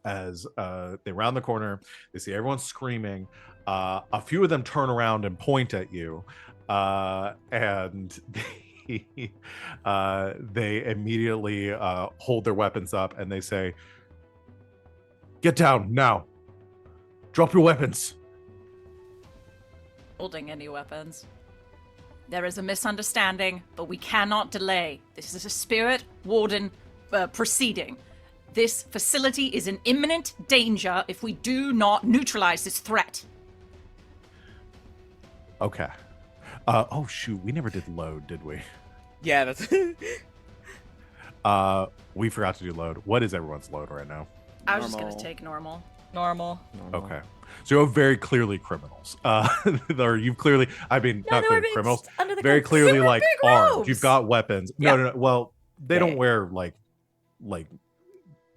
As they round the corner, they see everyone screaming. A few of them turn around and point at you, and they immediately hold their weapons up and they say, "Get down now! Drop your weapons!" Holding any weapons. There is a misunderstanding, but we cannot delay. This is a spirit warden proceeding. This facility is in imminent danger if we do not neutralize this threat. Okay. Oh shoot, we never did load, did we? Yeah, that's. We forgot to do load. What is everyone's load right now? I was just Normal. going to take normal. Normal. Okay. So you're very clearly criminals. Or you've clearly, I mean, No, not they were clearly being criminals, under the very gun. clearly They were like big armed. robes. You've got weapons. Yeah. No. Well, they don't They- wear like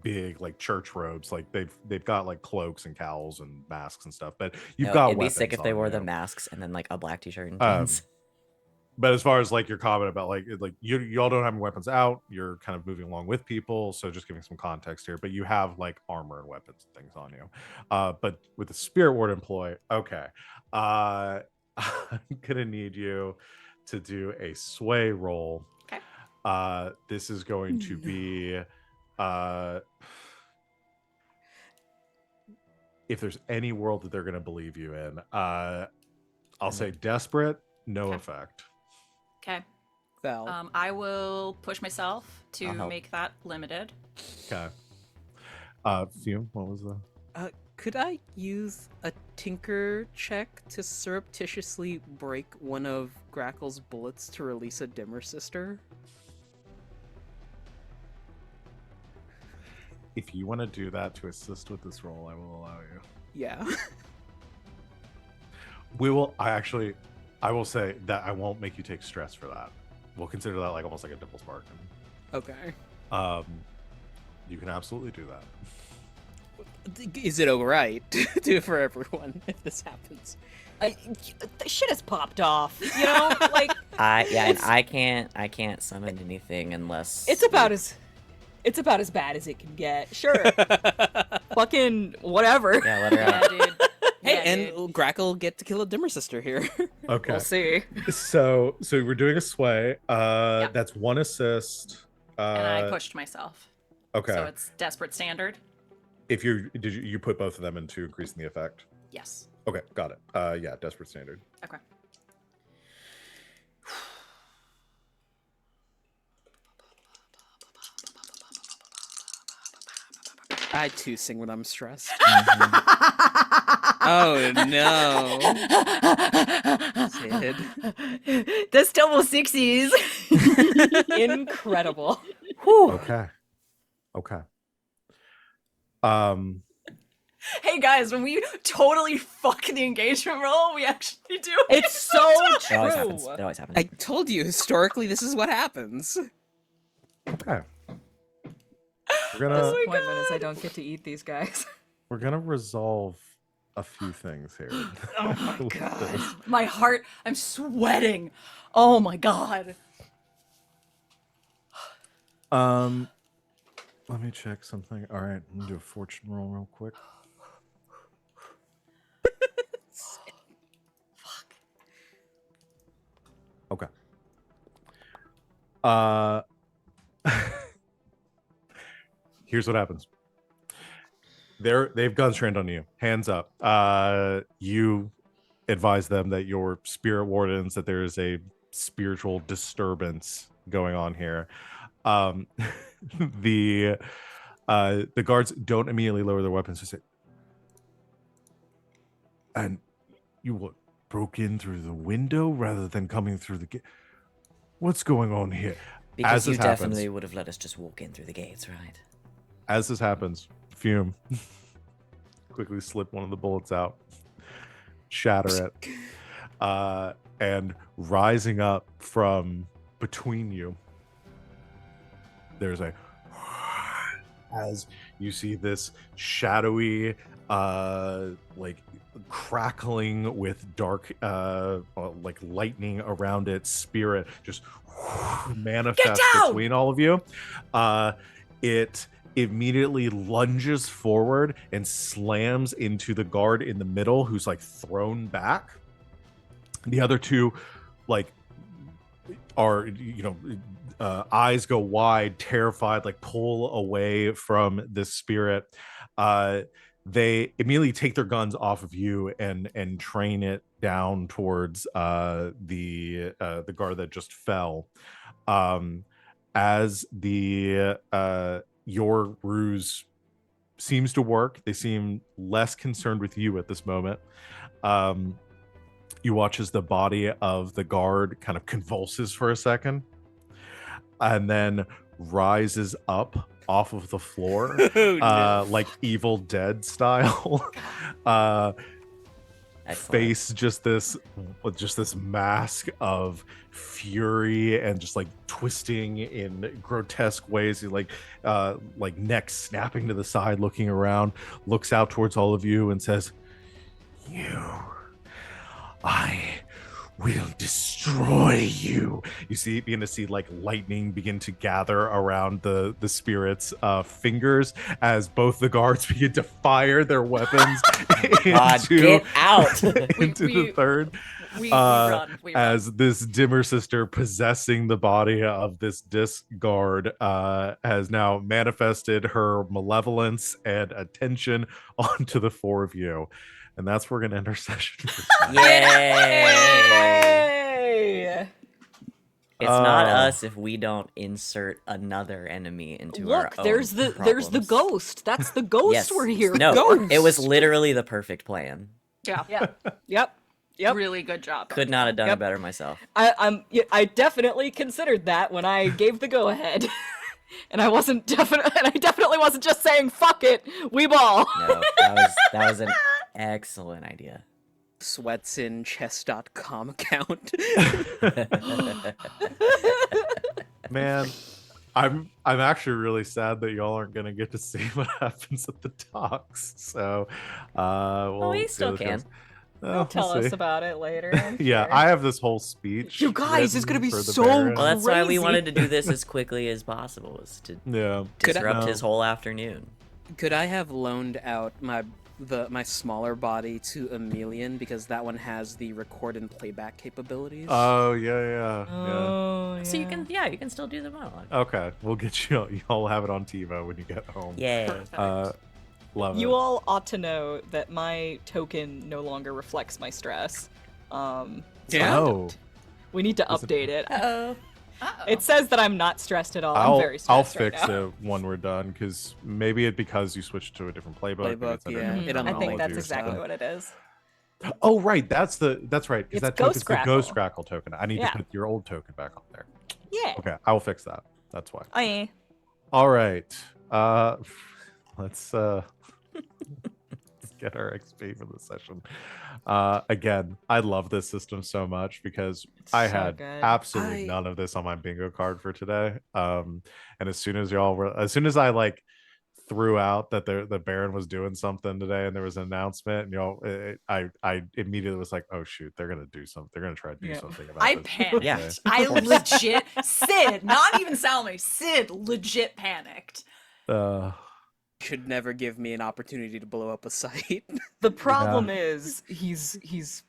big like church robes. Like they've got like cloaks and cowls and masks and stuff. But you've No, got it'd be weapons sick if they on wore you. the masks and then like a black t-shirt and Um, jeans. But as far as like your comment about like you all don't have weapons out, you're kind of moving along with people. So just giving some context here, but you have like armor and weapons and things on you. But with the spirit ward employee, okay. I'm gonna need you to do a sway roll. Okay. This is going to be if there's any world that they're gonna believe you in, I'll say desperate, no Okay. effect. Okay. Val. I will push myself to I'll help. make that limited. Okay. Fume, what was the Could I use a tinker check to surreptitiously break one of Grackle's bullets to release a dimmer sister? if you want to do that to assist with this roll, I will allow you. Yeah. I will say that I won't make you take stress for that. We'll consider that like almost like a double spark. Okay. You can absolutely do that. Is it alright to do it for everyone if this happens? The shit has popped off. You know, like And I can't summon anything unless it's about as bad as it can get. Sure. Fucking whatever. Yeah, let her Yeah, out. dude. Hey, Yeah, and dude. Grackle get to kill a dimmer sister here. Okay. We'll see. So we're doing a sway. Yep. That's one assist. And I pushed myself. Okay. So it's desperate standard. If you put both of them into increasing the effect? Yes. Okay, got it. Yeah, desperate standard. Okay. I too sing when I'm stressed. Oh no. Sid. That's double 60s. Incredible. Okay. Okay. Hey guys, when we totally fuck the engagement roll, we actually do. It's so It always happens. true. It always happens. I told you, historically, this is what happens. Okay. We're gonna Disappointment is I don't get to eat these guys. we're gonna resolve a few things here. Oh my god. My heart, I'm sweating. Oh my god. Let me check something. All right, I'm gonna do a fortune roll real quick. Fuck. Okay. Here's what happens. They've guns trained on you. Hands up. You advise them that your spirit wardens that there is a spiritual disturbance going on here. The guards don't immediately lower their weapons. They say, and you what, broke in through the window rather than coming through the gate? What's going on here? Because you this happens- definitely would have let us just walk in through the gates, right? As this happens, Fume quickly slip one of the bullets out, shatter it, and rising up from between you, there's a as you see this shadowy, like crackling with dark, like lightning around it, spirit just manifests down! between all of you. It immediately lunges forward and slams into the guard in the middle, who's like thrown back. The other two, like, are, you know, eyes go wide, terrified, like pull away from this spirit. They immediately take their guns off of you and train it down towards the guard that just fell. As the your ruse seems to work. They seem less concerned with you at this moment. You watch as the body of the guard kind of convulses for a second and then rises up off of the floor, Oh, no. like Evil Dead style. Excellent. Face just this mask of fury and just like twisting in grotesque ways. He like neck snapping to the side, looking around, looks out towards all of you and says, I will destroy you. You begin to see like lightning begin to gather around the spirit's fingers as both the guards begin to fire their weapons God, get out! into the third. We run. As this dimmer sister possessing the body of this disc guard has now manifested her malevolence and attention onto the four of you. And that's where we're going to end our session. Yay! It's not us if we don't insert another enemy into our Look, own there's the problems. ghost. That's the ghost Yes. we're here. No, Ghost. it was literally the perfect plan. Yeah. Yep. Really good job. Could not have done Yep. it better myself. I definitely considered that when I gave the go ahead. And I definitely wasn't just saying fuck it, we ball. No, that was an excellent idea. Sweatsinchess.com account. Man, I'm actually really sad that y'all aren't gonna get to see what happens at the docks. So We still can. Tell us about it later. I'm Yeah, sure. I have this whole speech. You guys, it's gonna be written for the so Baron. Well, that's why we Crazy. wanted to do this as quickly as possible, was to Yeah. disrupt I- his whole afternoon. Could I have loaned out my smaller body to Emilian because that one has the record and playback capabilities? Oh yeah. Oh, yeah. So you can still do the monologue. Okay, we'll get you. Y'all have it on TiVo when you get home. Yay. Perfect. Love it. You all ought to know that my token no longer reflects my stress. Yeah. Oh, We need to Is it- update it. Uh-oh. Uh-oh. It says that I'm not stressed at all. I'm very I'll stressed right fix now. it when we're done because maybe it's because you switched to a different playbook. maybe Playbook, it's under yeah. different It I unlocks think technology that's or exactly something. what it is. Oh right, that's right because It's that Ghost token's the Ghost Grackle. Grackle token. I need Yeah. to put your old token back on there. Yeah. Okay, I will fix that. That's why. Oh, yeah. All right. Let's get our XP for this session. Again, I love this system so much because I so had good. absolutely none of this on my bingo card for today. And as soon as I like threw out that the Baron was doing something today and there was an announcement, and I immediately was like, oh shoot, they're gonna do something. They're gonna try to do Yeah. something about I this. panicked. Yeah. I legit, Sid, not even Salome, Sid legit panicked. Should never give me an opportunity to blow up a site. The problem is he's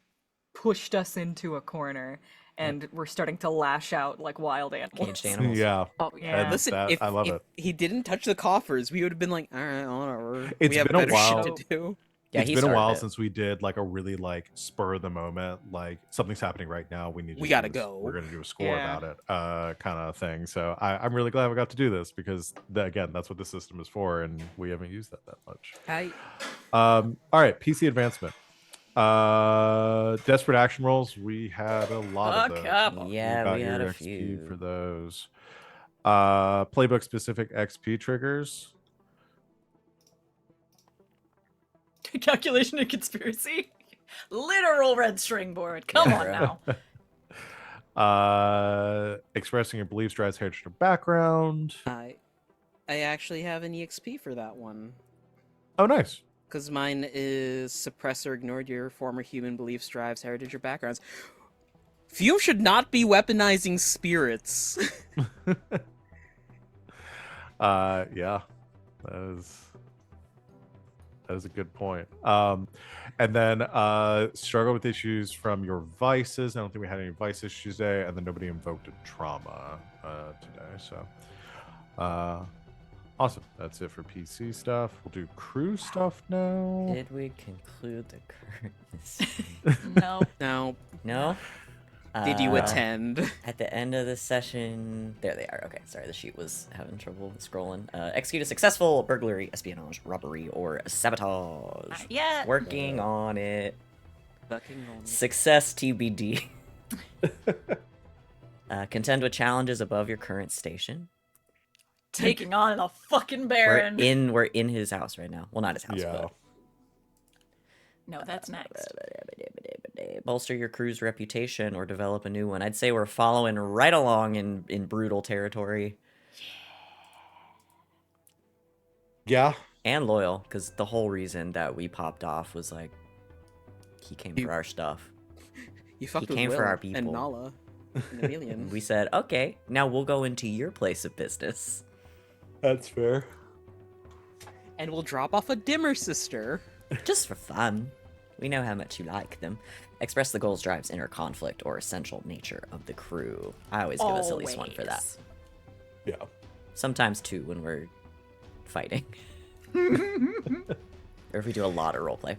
pushed us into a corner and we're starting to lash out like wild animals. Caged animals. Yeah. Oh Yeah. And Listen, that- if, I love if it. he didn't touch the coffers, we would have been like, all right, whatever. It's we have been a better while. shit to do. Yeah, It's he been a started while it. since we did like a really like spur of the moment, like something's happening right now. We gotta do this- go. We're gonna do a score Yeah. about it, kind of thing. So I'm really glad we got to do this because again, that's what the system is for, and we haven't used that much. All right, PC advancement. Desperate action rolls. We had a lot of Fuck those. up. Yeah, got we had your a XP few. for those. Playbook specific XP triggers. Calculation and conspiracy. Literal red string board. Come on Yeah, now. Expressing your beliefs, drives, heritage, or background. I actually have an EXP for that one. Oh, nice. Because mine is suppress or ignored your former human beliefs, drives, heritage, or backgrounds. Fume should not be weaponizing spirits. Yeah, that is a good point. And then struggle with issues from your vices. I don't think we had any vice issues today, and then nobody invoked a trauma today. So awesome. That's it for PC stuff. We'll do crew stuff now. Did we conclude the current mystery? No. Now, No? Did you attend? At the end of the session, there they are. Okay, sorry, the sheet was having trouble scrolling. Execute a successful burglary, espionage, robbery, or sabotage. Yeah. Working on it. Fucking on it. Success TBD. Contend with challenges above your current station. Taking on a fucking baron. We're in his house right now. Well, not his house, Yeah. but No, that's next. bolster your crew's reputation or develop a new one. I'd say we're following right along in brutal territory. Yeah. And loyal, because the whole reason that we popped off was like he came for our stuff. You fucked with came for Will our and people. Nala and Amelia. And we said, okay, now we'll go into your place of business. That's fair. And we'll drop off a dimmer sister. Just for fun. We know how much you like them. Express the goals, drives, inner conflict, or essential nature of the crew. I always give us at least one for that. Yeah. Sometimes two when we're fighting. Or if we do a lot of roleplay.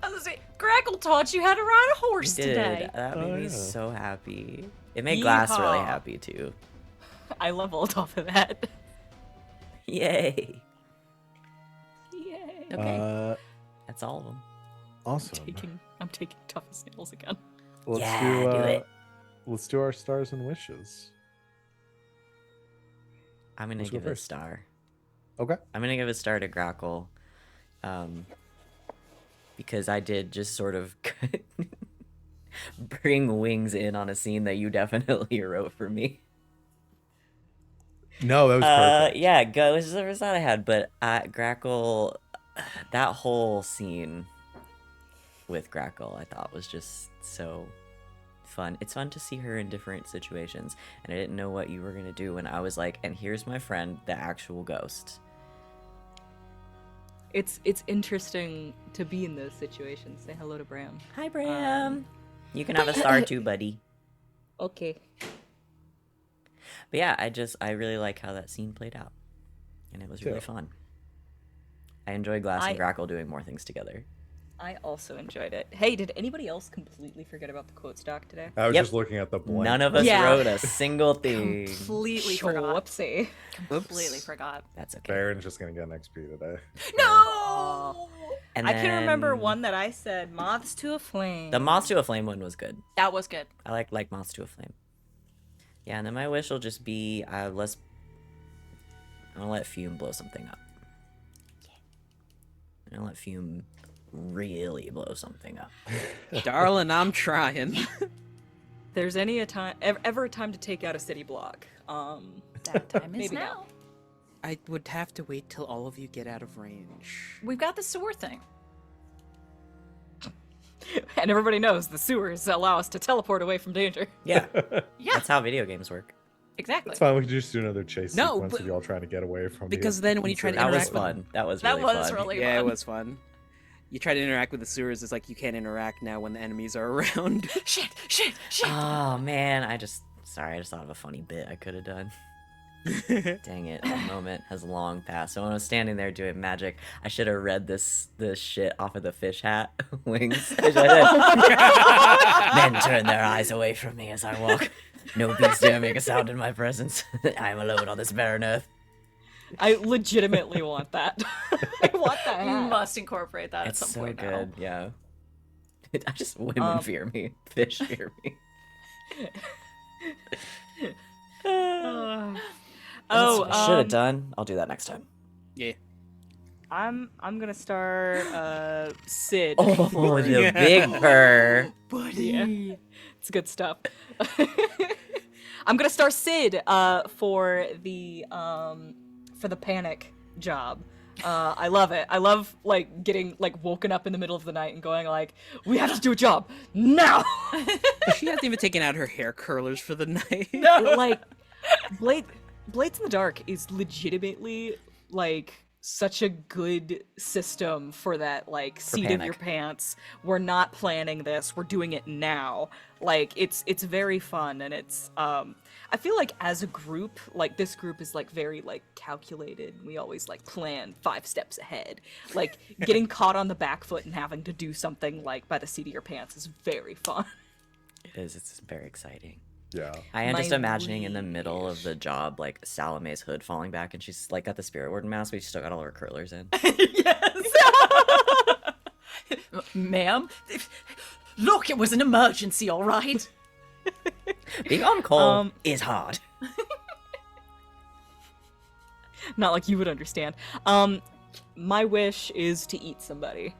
I was gonna say, Grackle taught you how to ride a horse We today. did. That made me yeah. so happy. It made Glass really Yeehaw. happy too. I leveled off of that. Yay. Yay. Okay. That's all of them. Awesome. I'm taking toughest nails again. Let's Yeah, do it. Let's do our stars and wishes. I'm gonna Let's go give it a first. star. Okay. I'm gonna give a star to Grackle. Because I did just sort of bring wings in on a scene that you definitely wrote for me. No, that was perfect. Yeah, go. It was the first thought I had, but Grackle, that whole scene with Grackle, I thought was just so fun. It's fun to see her in different situations, and I didn't know what you were gonna do when I was like, and here's my friend, the actual ghost. It's interesting to be in those situations. Say hello to Bram. Hi, Bram. You can have a star too, buddy. Okay. But yeah, I really like how that scene played out, and it was really Yeah. fun. I enjoy Glass and I- Grackle doing more things together. I also enjoyed it. Hey, did anybody else completely forget about the quote stock today? I was Yep. just looking at the blank. None of us Yeah. wrote a single thing. Completely forgot. Whoopsie. Completely forgot. That's okay. Baron's just gonna get an XP today. No! And I can remember then one that I said, moths to a flame. The Moths to a Flame one was good. That was good. I like Moths to a Flame. Yeah, and then my wish will just be I'm gonna let Fume blow something up. I'm gonna let Fume really blow something up. Darling, I'm trying. There's any a time, ever a time to take out a city block. That time is Maybe now. not. I would have to wait till all of you get out of range. We've got the sewer thing. And everybody knows the sewers allow us to teleport away from danger. Yeah, Yeah, that's how video games work. exactly. It's fine. We can just do another chase No, sequence but- of y'all trying to get away from. Because then when you try to That was interact with fun. That was That really was fun. really yeah, fun. it was fun. You try to interact with the sewers, it's like you can't interact now when the enemies are around. Shit, shit, shit. Oh man, I just thought of a funny bit I could have done. Dang it, that moment has long passed. So when I was standing there doing magic, I should have read this shit off of the fish hat wings. I should have- Men turn their eyes away from me as I walk. No beast dare make a sound in my presence. I am alone on this barren earth. I legitimately want that. I want that. You hat. must incorporate that It's at some so point good, yeah. I just women fear me. Fish fear me. Oh, should have done. I'll do that next time. Yeah. I'm gonna star Sid. Oh, the big purr. Yeah. It's good stuff. I'm gonna star Sid for the panic job. I love it. I love like getting like woken up in the middle of the night and going like, we have to do a job now. She hasn't even taken out her hair curlers for the night. Like Blades in the Dark is legitimately like such a good system for that like seat of your panic. pants. We're not planning this, we're doing it now. Like it's very fun, and it's I feel like as a group, like this group is like very like calculated. We always like plan 5 steps ahead. Like getting caught on the back foot and having to do something like by the seat of your pants is very fun. It is. It's very exciting. Yeah. I am just My imagining in the middle of wish. the job, like Salome's hood falling back, and she's like got the spirit warden mask, but she's still got all her curlers in. Yes. Ma'am, look, it was an emergency, all right. Being on call is hard. Not like you would understand. My wish is to eat somebody.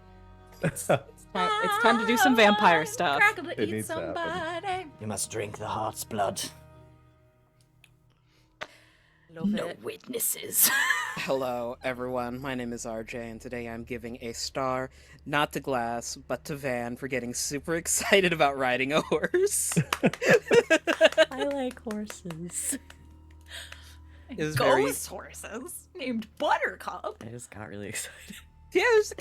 It's time to do some vampire stuff. Grackle to It eat needs to happen. somebody. You must drink the heart's blood. Love No it. witnesses. Hello, everyone. My name is RJ, and today I'm giving a star, not to Glass, but to Van for getting super excited about riding a horse. I like horses. It was Ghost horses named Buttercup. I just got really excited. Yes.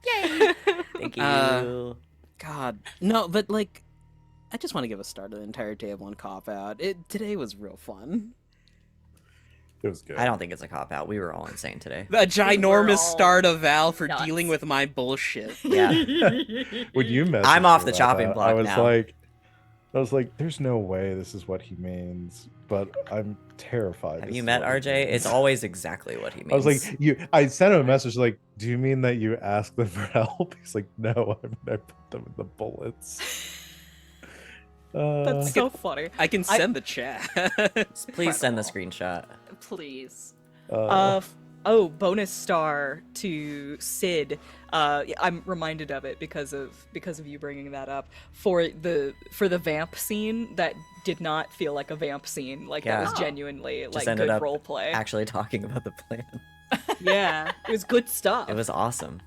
Yay! Thank you. God, no, but like, I just want to give a star to the entire table and cop out. Today was real fun. It was good. I don't think it's a cop out. We were all insane today. A ginormous all star to Val for nuts. dealing with my bullshit. Yeah. When you messaged I'm off me the about chopping that, block I was now. like, there's no way this is what he means, but I'm terrified. Have this you is met what he RJ? means. It's always exactly what he means. I was like, I sent him a message like, do you mean that you asked them for help? He's like, no, I put them in the bullets. That's so funny. I can send the chat. please send the screenshot. Please. Bonus star to Sid. I'm reminded of it because of you bringing that up for the vamp scene that did not feel like a vamp scene. Like that Yeah. was genuinely Just like ended good up role play. Actually talking about the plan. Yeah, it was good stuff. It was awesome.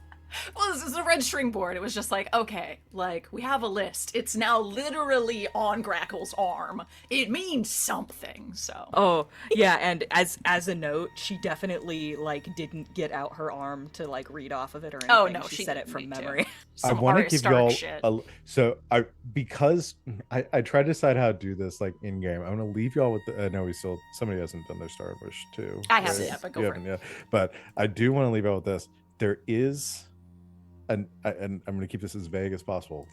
Well, this is a red string board. It was just like, okay, like, we have a list. It's now literally on Grackle's arm. It means something, so. Oh yeah, and as a note, she definitely like didn't get out her arm to like read off of it or anything. Oh, no, she she said it didn't from need to. memory. I Some want to Arya give Stark y'all shit. because I tried to decide how to do this like in game. I'm gonna leave y'all with I know somebody hasn't done their star wish too. I haven't right? yet, but go You for haven't it. yet. But I do want to leave out with this. There is and I'm gonna keep this as vague as possible.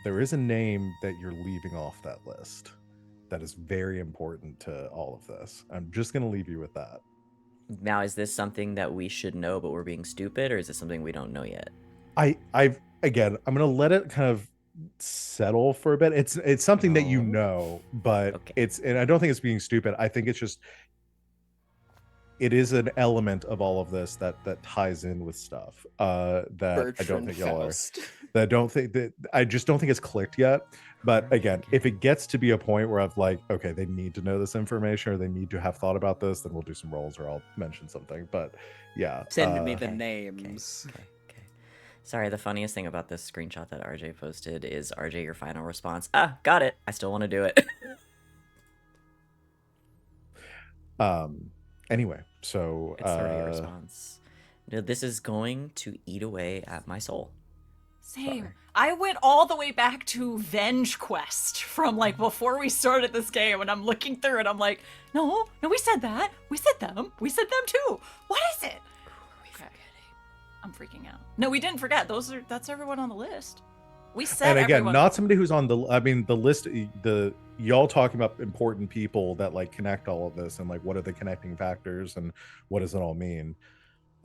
There is a name that you're leaving off that list that is very important to all of this. I'm just gonna leave you with that. Now, is this something that we should know, but we're being stupid, or is this something we don't know yet? I'm gonna let it kind of settle for a bit. It's something that you No. know, but Okay. and I don't think it's being stupid. I think it's just it is an element of all of this that ties in with stuff that I don't Bertrand think y'all are. Faust. That I don't think that I just don't think it's clicked yet. But again, if it gets to be a point where I've like, okay, they need to know this information or they need to have thought about this, then we'll do some rolls or I'll mention something. But yeah, Send me the Okay, names. Okay. Sorry, the funniest thing about this screenshot that RJ posted is RJ, your final response. Got it. I still want to do it. Anyway, so It's the right response. No, this is going to eat away at my soul. Same. Sorry. I went all the way back to Venge Quest from like before we started this game, and I'm looking through it. I'm like, no, we said that. We said them too. What is it? Okay. I'm freaking out. No, we didn't forget. That's everyone on the list. We said and again, everyone. not somebody who's on the list, y'all talking about important people that like connect all of this and like what are the connecting factors and what does it all mean.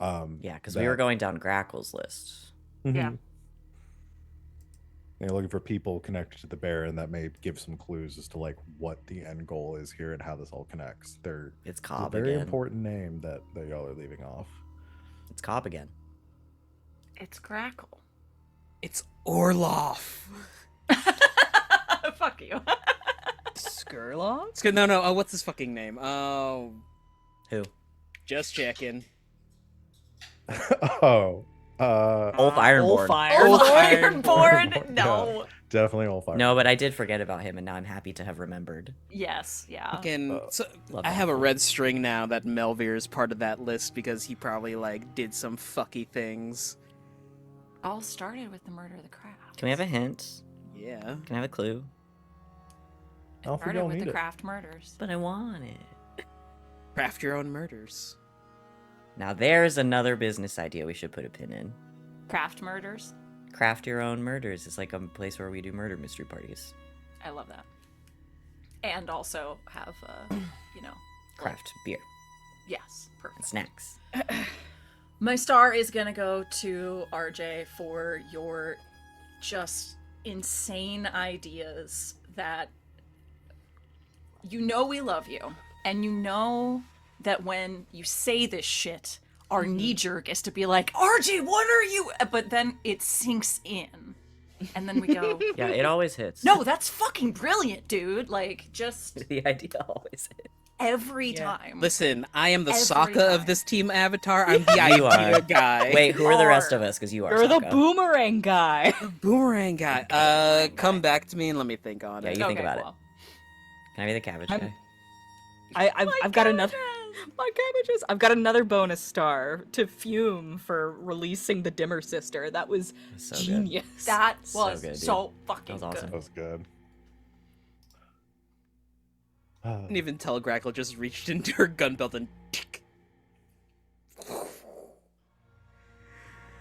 Yeah, because we were going down Grackle's list. Yeah. You're looking for people connected to the bear, and that may give some clues as to like what the end goal is here and how this all connects. It's It's a Cobb very again. important name that y'all are leaving off. It's Cobb again. It's Grackle. It's Orloff. Fuck you. Skurlock? No. Oh, what's his fucking name? Oh, Who? just checking. Oh, Ulf Ironborn. Fire. Ironborn. No. definitely all fire. No, but I did forget about him, and now I'm happy to have remembered. Yes. Yeah. Fucking. So, Love I that have a boy. red string now that Melvir is part of that list because he probably like did some fucky things. All started with the murder of the craft. Can we have a hint? Yeah. Can I have a clue? I don't think Started y'all with need the it. craft murders. But I want it. Craft your own murders. Now there's another business idea we should put a pin in. Craft murders. Craft your own murders. It's like a place where we do murder mystery parties. I love that. And also have, Craft beer yes, and perfect. snacks. My star is gonna go to RJ for your just insane ideas that we love you, and that when you say this shit, our knee jerk is to be like, RJ, what are you? But then it sinks in, and then we go, Yeah, it always hits. no, that's fucking brilliant, dude. Like, just The idea always hits. every time. Listen, I am the Every Sokka time. of this team avatar. I'm the You idea are. guy. Wait, who are the rest are. of us? Because you are. You're the Sokka. boomerang guy. Boomerang guy. Boomerang Come guy. back to me and let me think on Yeah, it. you think Okay, about it. cool. Can I be the cabbage I'm- guy? I've got another. My cabbages. I've got another bonus star to Fume for releasing the Dimmer Sister. That was So good. genius. That So was good, dude. so fucking That was awesome. That was good. I didn't even tell Grackle just reached into her gun belt and tick.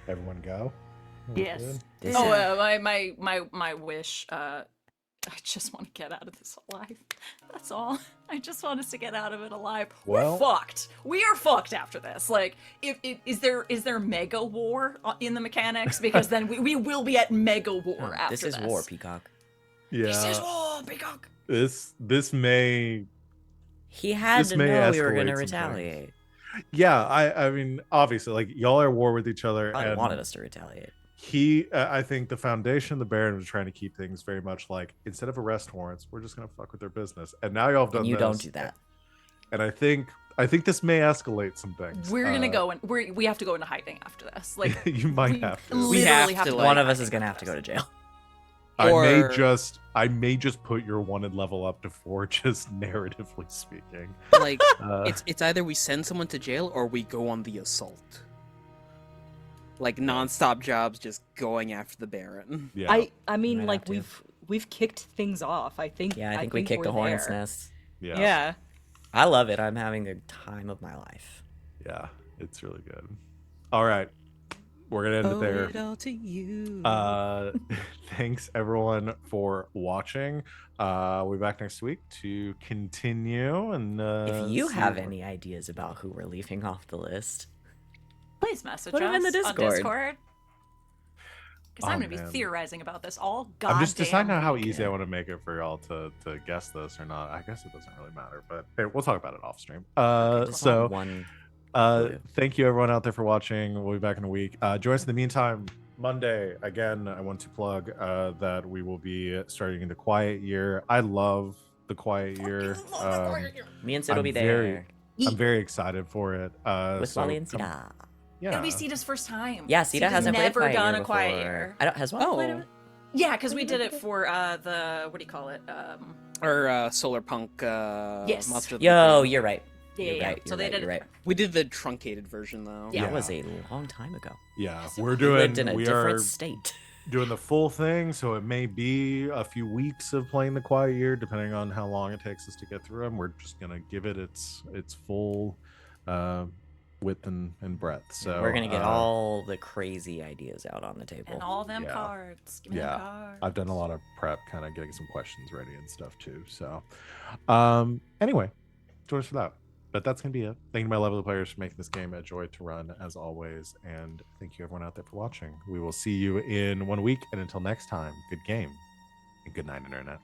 Everyone go. good. Yes. This- Oh, my wish. I just want to get out of this alive. That's all. I just want us to get out of it alive. Well- We're fucked. We are fucked after this. Like, is there mega war in the mechanics? Because then we will be at mega war after this is war, Peacock. Yeah. This is war, Peacock. This may. He had This to may know we were escalate going to some retaliate. Yeah, I mean, obviously, like y'all are at war with each other, Probably and wanted us to retaliate. I think the foundation of the Baron was trying to keep things very much like, instead of arrest warrants, we're just gonna fuck with their business. And now y'all have done And you this, don't do that. And I think this may escalate some things. We're gonna go and we have to go into hiding after this. Like, you might we have to. literally We have have to, to. like- go One into of us hiding is going to have after to go to this. jail. I may just put your wanted level up to 4, just narratively speaking. Like, Uh, it's either we send someone to jail or we go on the assault. Like non-stop jobs, just going after the Baron. yeah. I mean, Might like have to. we've kicked things off. I think. Yeah, I think we kicked we're the hornet's there. nest. yeah. Yeah. I love it. I'm having the time of my life. Yeah. It's really good. All right. We're gonna end it Owe there. it all to you. Thanks everyone for watching. We'll be back next week to continue. And If you see have what- any ideas about who we're leaving off the list, Please message Put 'em us in the on Discord. Discord. Because I'm Oh, gonna be man. theorizing about this all goddamn I'm just deciding on how week. easy I want to make it for y'all to guess this or not. I guess it doesn't really matter, but hey, we'll talk about it off stream. just So want one. clue. thank you everyone out there for watching. We'll be back in a week. Join us in the meantime. Monday again. I want to plug that we will be starting the quiet year. I love the quiet year. Me and Sid will I'm be very- there I'm very excited for it. with so Molly and come- Sita. Yeah. It'll be Sita's first time. Yeah, Sita Sita's hasn't never played done Year a quiet before. year. I don't. Has one played Oh. it? Yeah, because we did it for the what do you call it? Or Solar Punk. Yes. Monster of the Yo, Weekend. you're right. Yeah, You're yeah. right. So You're they right. did You're it. right. We did the truncated version though. Yeah. That was a long time ago. Yeah, we're We doing lived in a we different are state. doing the full thing, so it may be a few weeks of playing the quiet year, depending on how long it takes us to get through them. We're just gonna give it its full width and breadth. So We're gonna get all the crazy ideas out on the table. And all them Yeah. cards. Give me Yeah. them cards. I've done a lot of prep, kind of getting some questions ready and stuff too. So, anyway, join us for that. But that's gonna be it. Thank you to my lovely players for making this game a joy to run as always, and thank you everyone out there for watching. We will see you in 1 week, and until next time, good game and good night, internet.